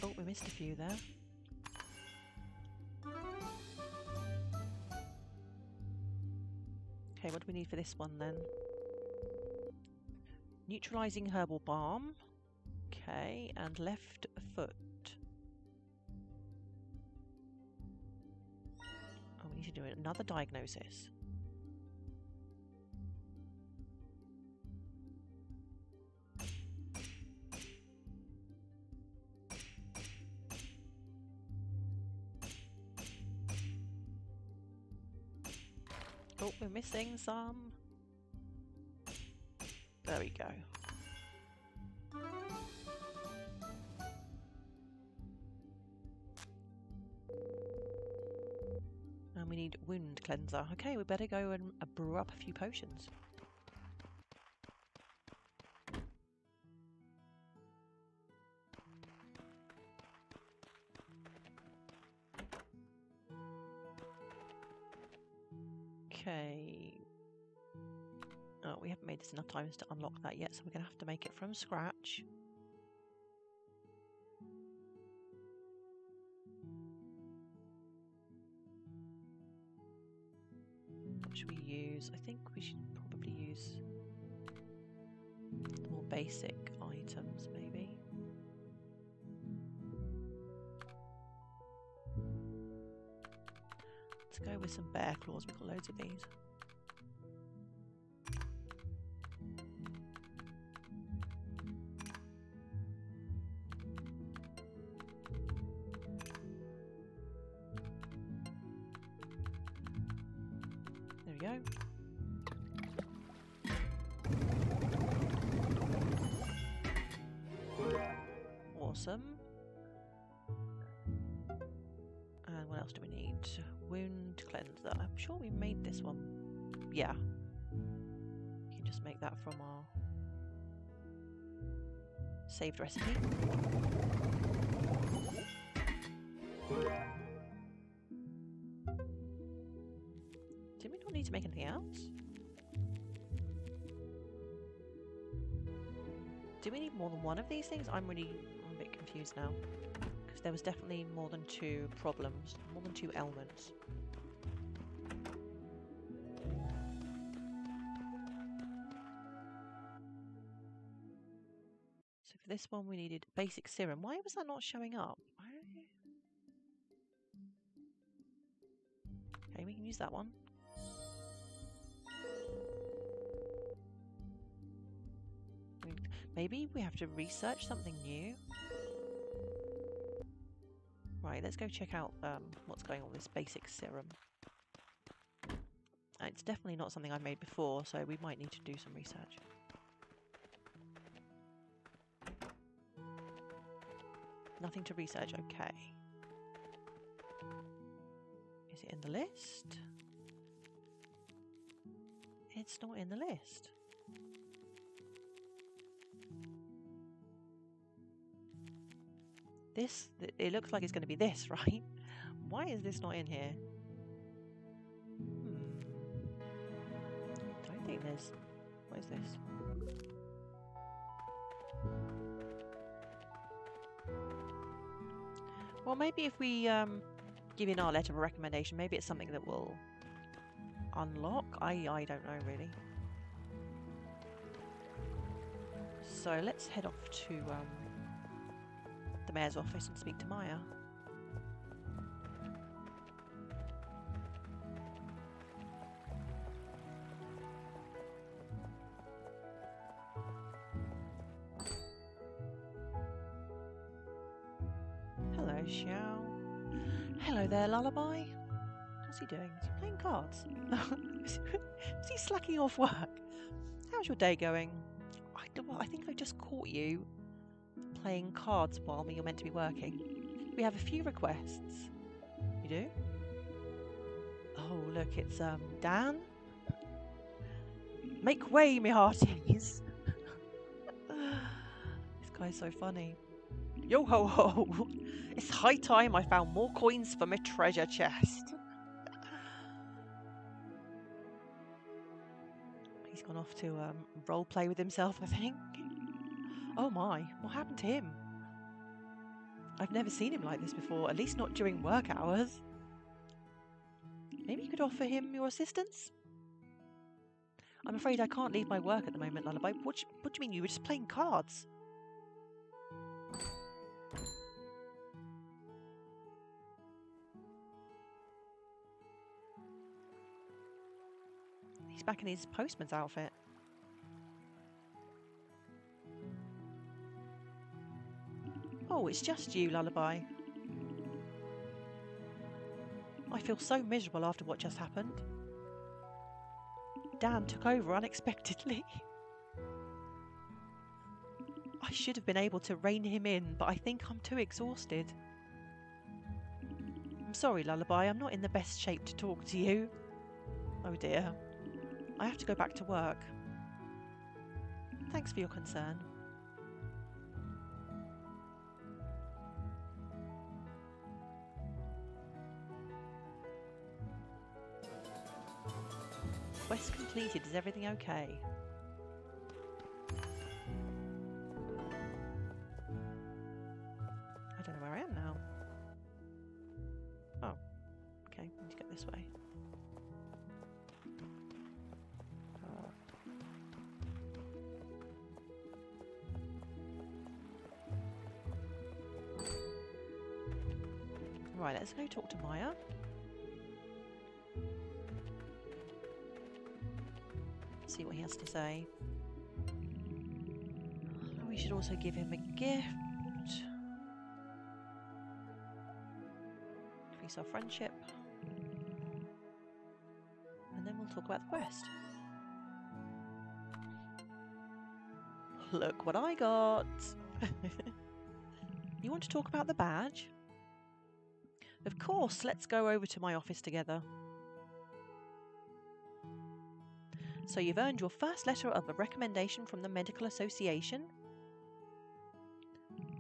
Oh, we missed a few there. Okay, what do we need for this one then? Neutralizing herbal balm. Okay, and left foot. Oh, we need to do another diagnosis. Oh, we're missing some. There we go. And we need wound cleanser. Okay, we better go and brew up a few potions. Okay. Oh, we haven't made this enough times to unlock that yet, so we're going to have to make it from scratch. What should we use? I think we should probably use the more basic items, maybe. Let's go with some bear claws. We've got loads of these. go. Awesome. And what else do we need? Wound cleanser. I'm sure we made this one. Yeah. We can just make that from our saved recipe. Did we not need to make anything else? Do we need more than one of these things? I'm a bit confused now. Because there was definitely more than two problems, more than two ailments. So for this one we needed basic serum. Why was that not showing up? Okay, we can use that one. Maybe we have to research something new. Right, let's go check out what's going on with this basic serum. It's definitely not something I've made before, so we might need to do some research. Nothing to research, okay. Is it in the list? It's not in the list. This, it looks like it's going to be this, right? Why is this not in here? I don't think there's... What is this? Well, maybe if we give in our letter of recommendation, maybe it's something that will unlock. I don't know, really. So let's head off to the mayor's office and speak to Maya. Hello, Xiao. Hello there, Lullaby. What's he doing? Is he playing cards? Is he slacking off work? How's your day going? I think I just caught you playing cards while you're meant to be working. We have a few requests. You do? Oh, look, it's Dan. Make way, me hearties. This guy's so funny. Yo ho ho! It's high time I found more coins for my treasure chest. He's gone off to role play with himself, I think. Oh my, what happened to him? I've never seen him like this before, at least not during work hours. Maybe you could offer him your assistance? I'm afraid I can't leave my work at the moment, Lullaby. What do you mean? You were just playing cards? He's back in his postman's outfit. Oh, it's just you, Lullaby. I feel so miserable after what just happened. Dan took over unexpectedly. I should have been able to rein him in, but I think I'm too exhausted. I'm sorry, Lullaby, I'm not in the best shape to talk to you. Oh dear. I have to go back to work. Thanks for your concern. Quest completed. Is everything okay? I don't know where I am now. Oh, okay. I need to go this way. Right, let's go talk to Maya. See what he has to say. Oh, we should also give him a gift. Increase our friendship. And then we'll talk about the quest. Look what I got! You want to talk about the badge? Of course, let's go over to my office together. So you've earned your first letter of a recommendation from the Medical Association?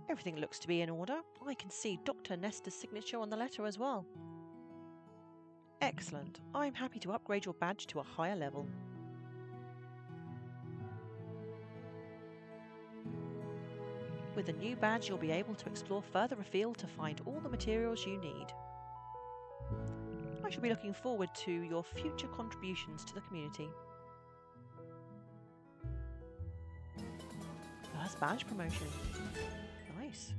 Everything looks to be in order. I can see Dr. Nestor's signature on the letter as well. Excellent. I'm happy to upgrade your badge to a higher level. With a new badge, you'll be able to explore further afield to find all the materials you need. I shall be looking forward to your future contributions to the community. First badge promotion. Nice.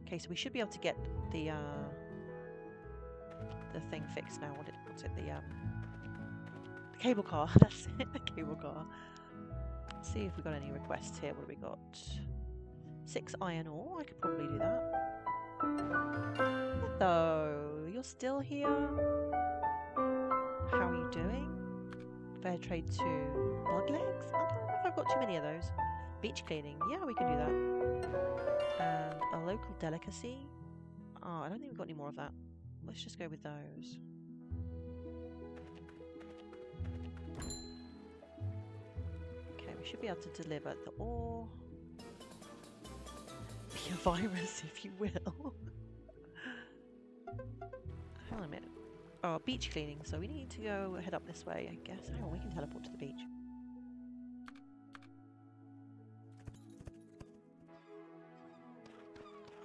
Okay, so we should be able to get the thing fixed now. What's it? The cable car. That's it. The cable car. Let's see if we got any requests here. What have we got? 6 iron ore. I could probably do that. Hello, you're still here? How are you doing? Fair trade to bug legs? I don't know if I've got too many of those. Beach cleaning. Yeah, we can do that. And a local delicacy. Oh, I don't think we've got any more of that. Let's just go with those. Okay, we should be able to deliver the ore. Be a virus, if you will. Hang on a minute. Oh, beach cleaning. So we need to go head up this way, I guess. Hang on, we can teleport to the beach.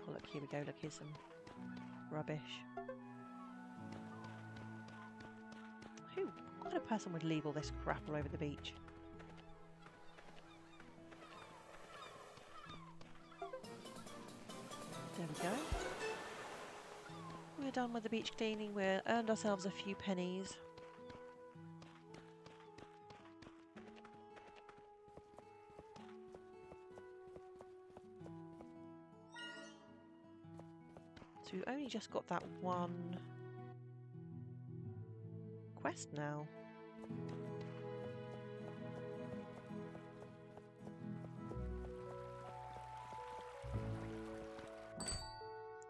Oh, look, here we go. Look, here's some rubbish. Who? What kind of person would leave all this crap all over the beach? There we go. We're done with the beach cleaning. We've earned ourselves a few pennies. So we've only just got that one quest now.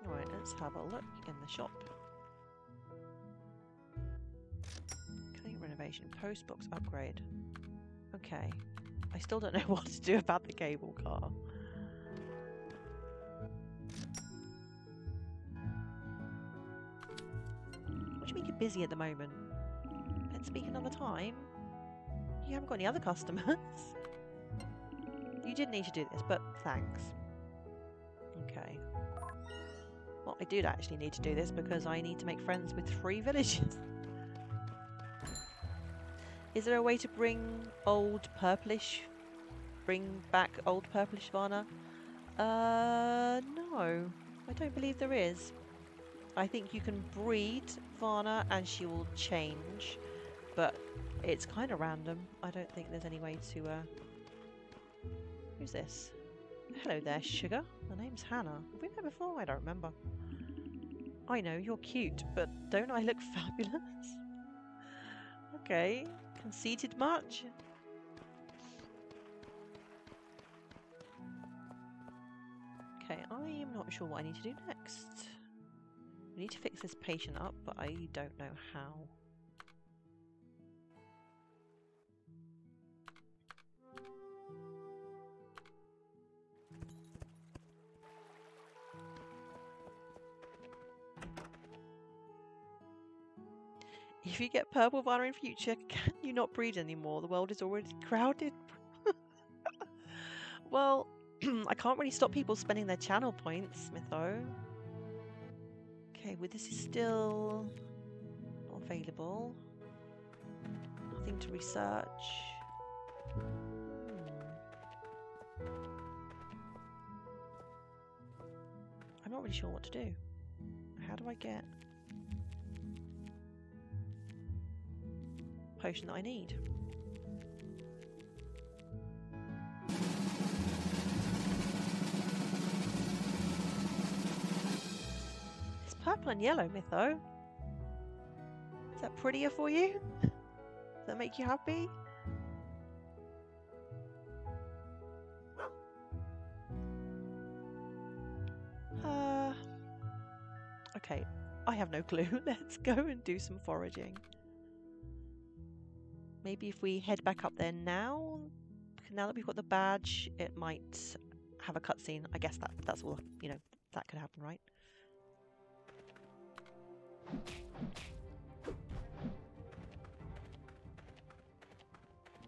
Right, let's have a look in the shop. Clinic renovation, post box upgrade. Okay, I still don't know what to do about the cable car. What do you mean you're busy at the moment? Let's speak another time. You haven't got any other customers. You didn't need to do this, but thanks. Okay. Well, I did actually need to do this because I need to make friends with 3 villages. Is there a way to bring old purplish? Bring back old purplish Varna? No. I don't believe there is. I think you can breed Varna and she will change, but it's kind of random. I don't think there's any way to... Who's this? Hello there, Sugar. My name's Hannah. Have we met before? I don't remember. I know, you're cute, but don't I look fabulous? Okay. Conceited much? Okay, I am not sure what I need to do next. We need to fix this patient up, but I don't know how. If you get purple Varna in future, can you not breed anymore? The world is already crowded. Well, I can't really stop people spending their channel points, Smitho. Okay, well this is still not available. Nothing to research. I'm not really sure what to do. How do I get potion that I need? It's purple and yellow, Mytho. Is that prettier for you? Does that make you happy? Okay, I have no clue. Let's go and do some foraging. Maybe if we head back up there now that we've got the badge, it might have a cutscene. I guess that's all, you know, that could happen, right?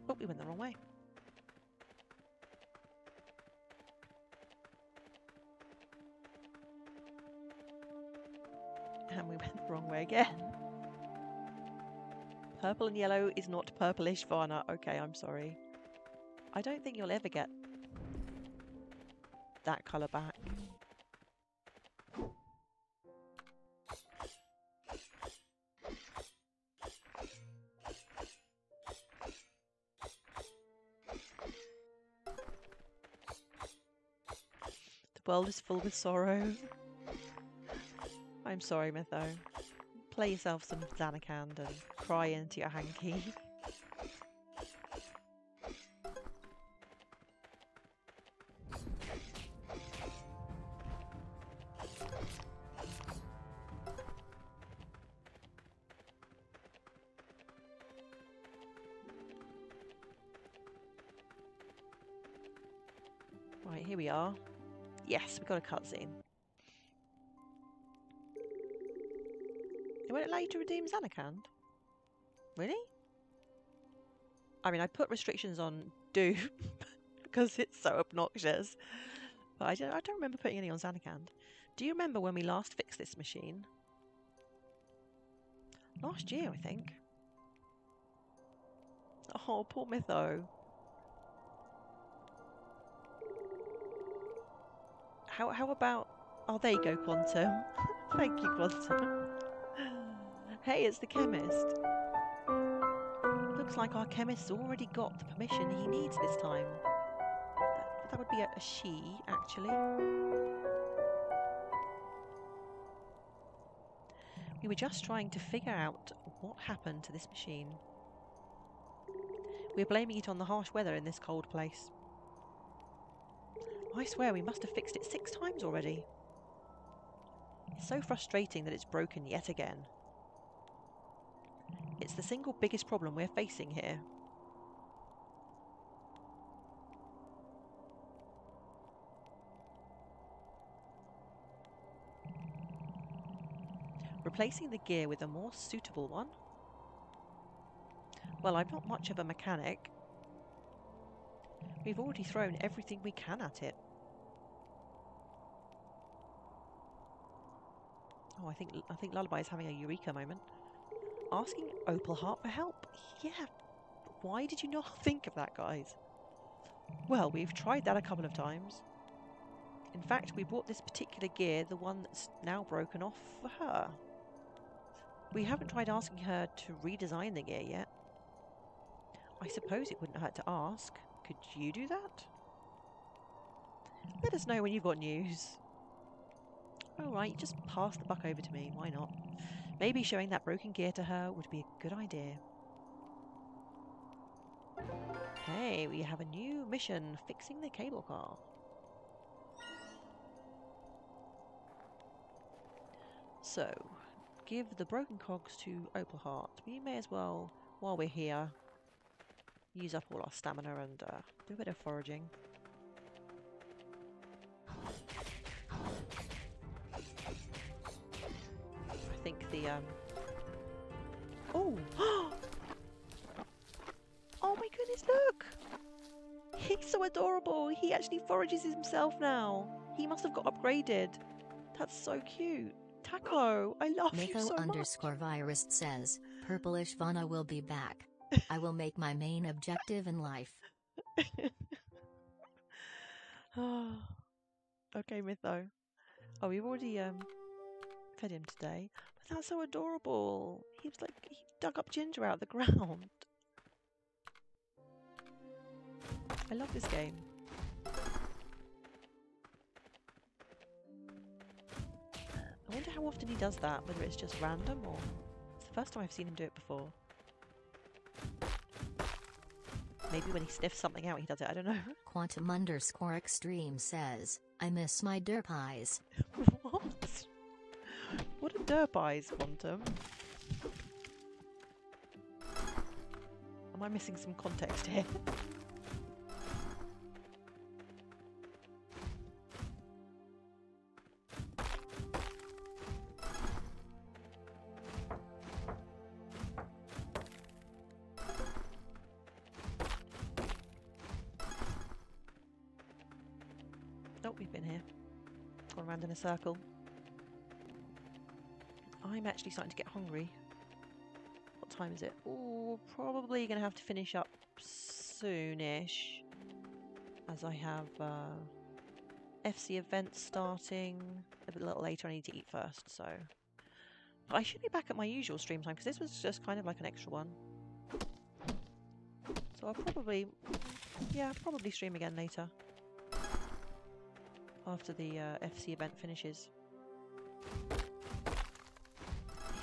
Oh, we went the wrong way. And we went the wrong way again. Purple and yellow is not purplish Vana. Okay, I'm sorry. I don't think you'll ever get that colour back. The world is full with sorrow. I'm sorry, Mytho. Play yourself some Zanarkand and cry into your hanky. Right, here we are. Yes, we've got a cutscene. It won't allow you to redeem Zanarkand? Really? I mean, I put restrictions on do because it's so obnoxious. But I don't remember putting any on Zanarkand. Do you remember when we last fixed this machine? Last year, I think. Oh, poor Mytho. How about... Oh, there you go, Quantum. Thank you, Quantum. Hey, it's the chemist. Looks like our chemist's already got the permission he needs this time. That would be a she, actually. We were just trying to figure out what happened to this machine. We're blaming it on the harsh weather in this cold place. I swear we must have fixed it 6 times already. It's so frustrating that it's broken yet again. It's the single biggest problem we're facing here. Replacing the gear with a more suitable one? Well, I'm not much of a mechanic. We've already thrown everything we can at it. Oh, I think Lullaby is having a eureka moment. Asking Opalheart for help? Yeah, why did you not think of that, guys? Well, we've tried that a couple of times. In fact, we bought this particular gear, the one that's now broken off, for her. We haven't tried asking her to redesign the gear yet. I suppose it wouldn't hurt to ask. Could you do that? Let us know when you've got news. Alright, just pass the buck over to me, why not? Maybe showing that broken gear to her would be a good idea. Hey, we have a new mission, fixing the cable car. So, give the broken cogs to Opalheart. We may as well, while we're here, use up all our stamina and do a bit of foraging. I think the oh! Oh my goodness, look! He's so adorable! He actually forages himself now! He must have got upgraded. That's so cute. Taco, I love you so much! Mytho_virus says, Purplish Vana will be back. I will make my main objective in life. Okay, Mytho. Oh, we've already fed him today. But that's so adorable. He was like, he dug up Ginger out of the ground. I love this game. I wonder how often he does that, whether it's just random or... It's the first time I've seen him do it before. Maybe when he sniffs something out, he does it. I don't know. Quantum_extreme says, I miss my derp eyes. What? What are derp eyes, Quantum? Am I missing some context here? Oh, we've been here. Gone around in a circle. I'm actually starting to get hungry. What time is it? Oh, probably going to have to finish up soonish, as I have FC events starting a little later. I need to eat first, so but I should be back at my usual stream time because this was just kind of like an extra one. So I'll probably, yeah, probably stream again later after the FC event finishes.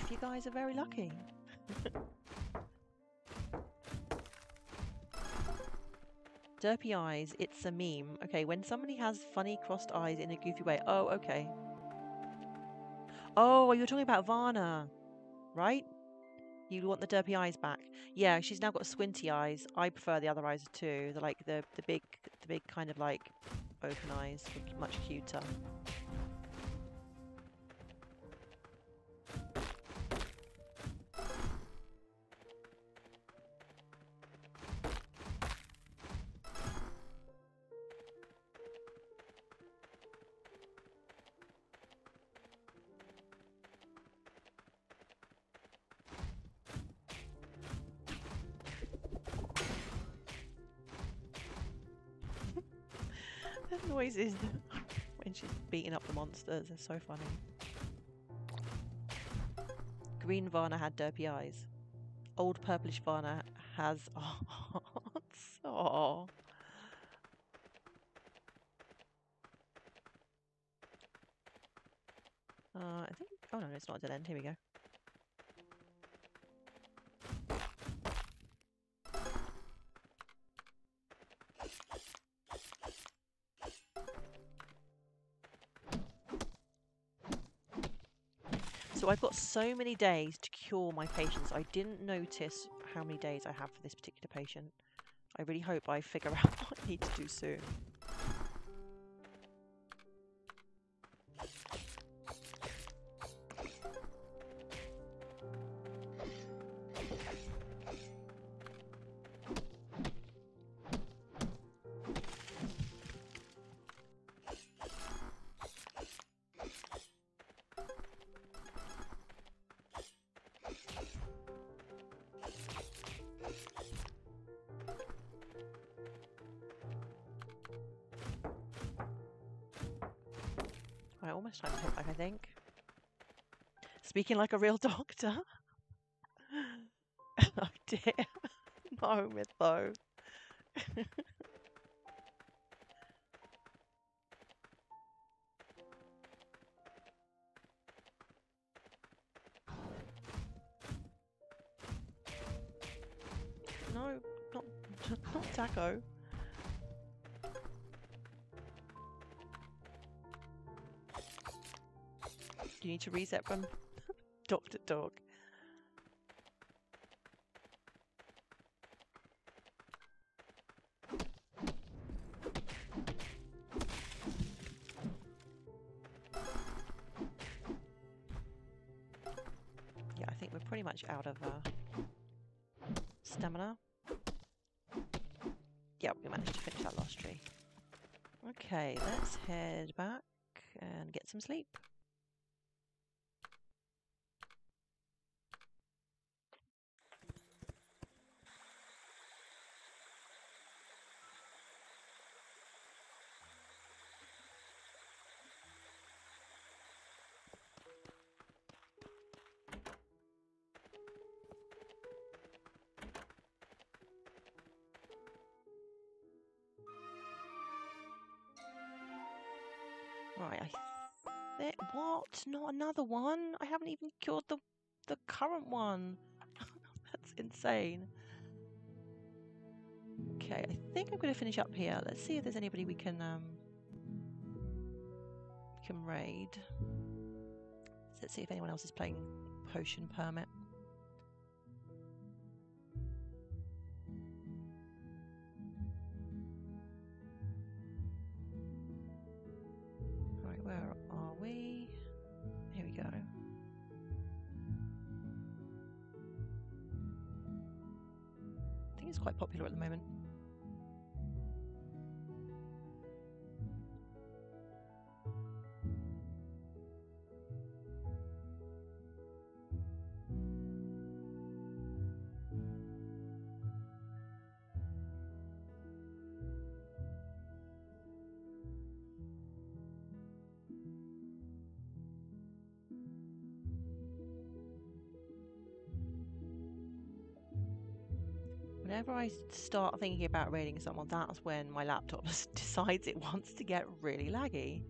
If you guys are very lucky. Derpy eyes, it's a meme. Okay, when somebody has funny crossed eyes in a goofy way. Oh, okay. Oh, you're talking about Varna, right? You want the derpy eyes back. Yeah, she's now got squinty eyes. I prefer the other eyes too. They're like the big kind of like open eyes. They're much cuter. The noises when she's beating up the monsters are so funny. Green Varna had derpy eyes. Old purplish Varna has hearts. Oh. I think. Oh no, it's not a dead end. Here we go. So I've got so many days to cure my patients. I didn't notice how many days I have for this particular patient. I really hope I figure out what I need to do soon. Right, almost time to hit back, I think. Speaking like a real doctor. Oh dear. No, Mytho. No, not Taco. You need to reset from Dr. Dog. Yeah, I think we're pretty much out of stamina. Yeah, we managed to finish that last tree. Okay, let's head back and get some sleep. Right, what? Not another one? I haven't even cured the current one. That's insane. Okay. Okay, I think I'm going to finish up here. Let's see if there's anybody we can raid. Let's see if anyone else is playing Potion Permit. Right, where are we? Here we go. I think it's quite popular at the moment. Whenever I start thinking about raiding someone, that's when my laptop decides it wants to get really laggy.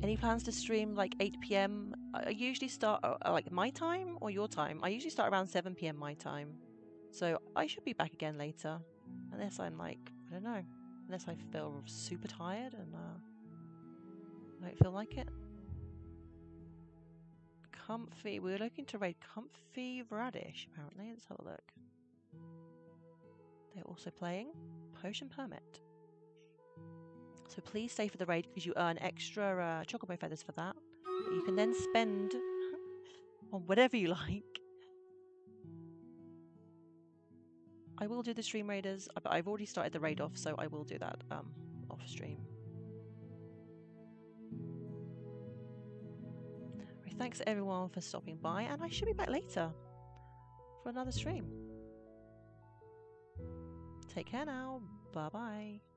Any plans to stream like 8 PM? I usually start like my time or your time. I usually start around 7 PM my time. So I should be back again later. Unless I'm like, I don't know. Unless I feel super tired and I don't feel like it. Comfy. We're looking to raid Comfy Radish, apparently. Let's have a look. They're also playing Potion Permit. So please stay for the raid because you earn extra chocobo feathers for that you can then spend on whatever you like. I will do the stream raiders, but I've already started the raid off, so I will do that off stream. Right, thanks everyone for stopping by, and I should be back later for another stream. Take care now. Bye bye.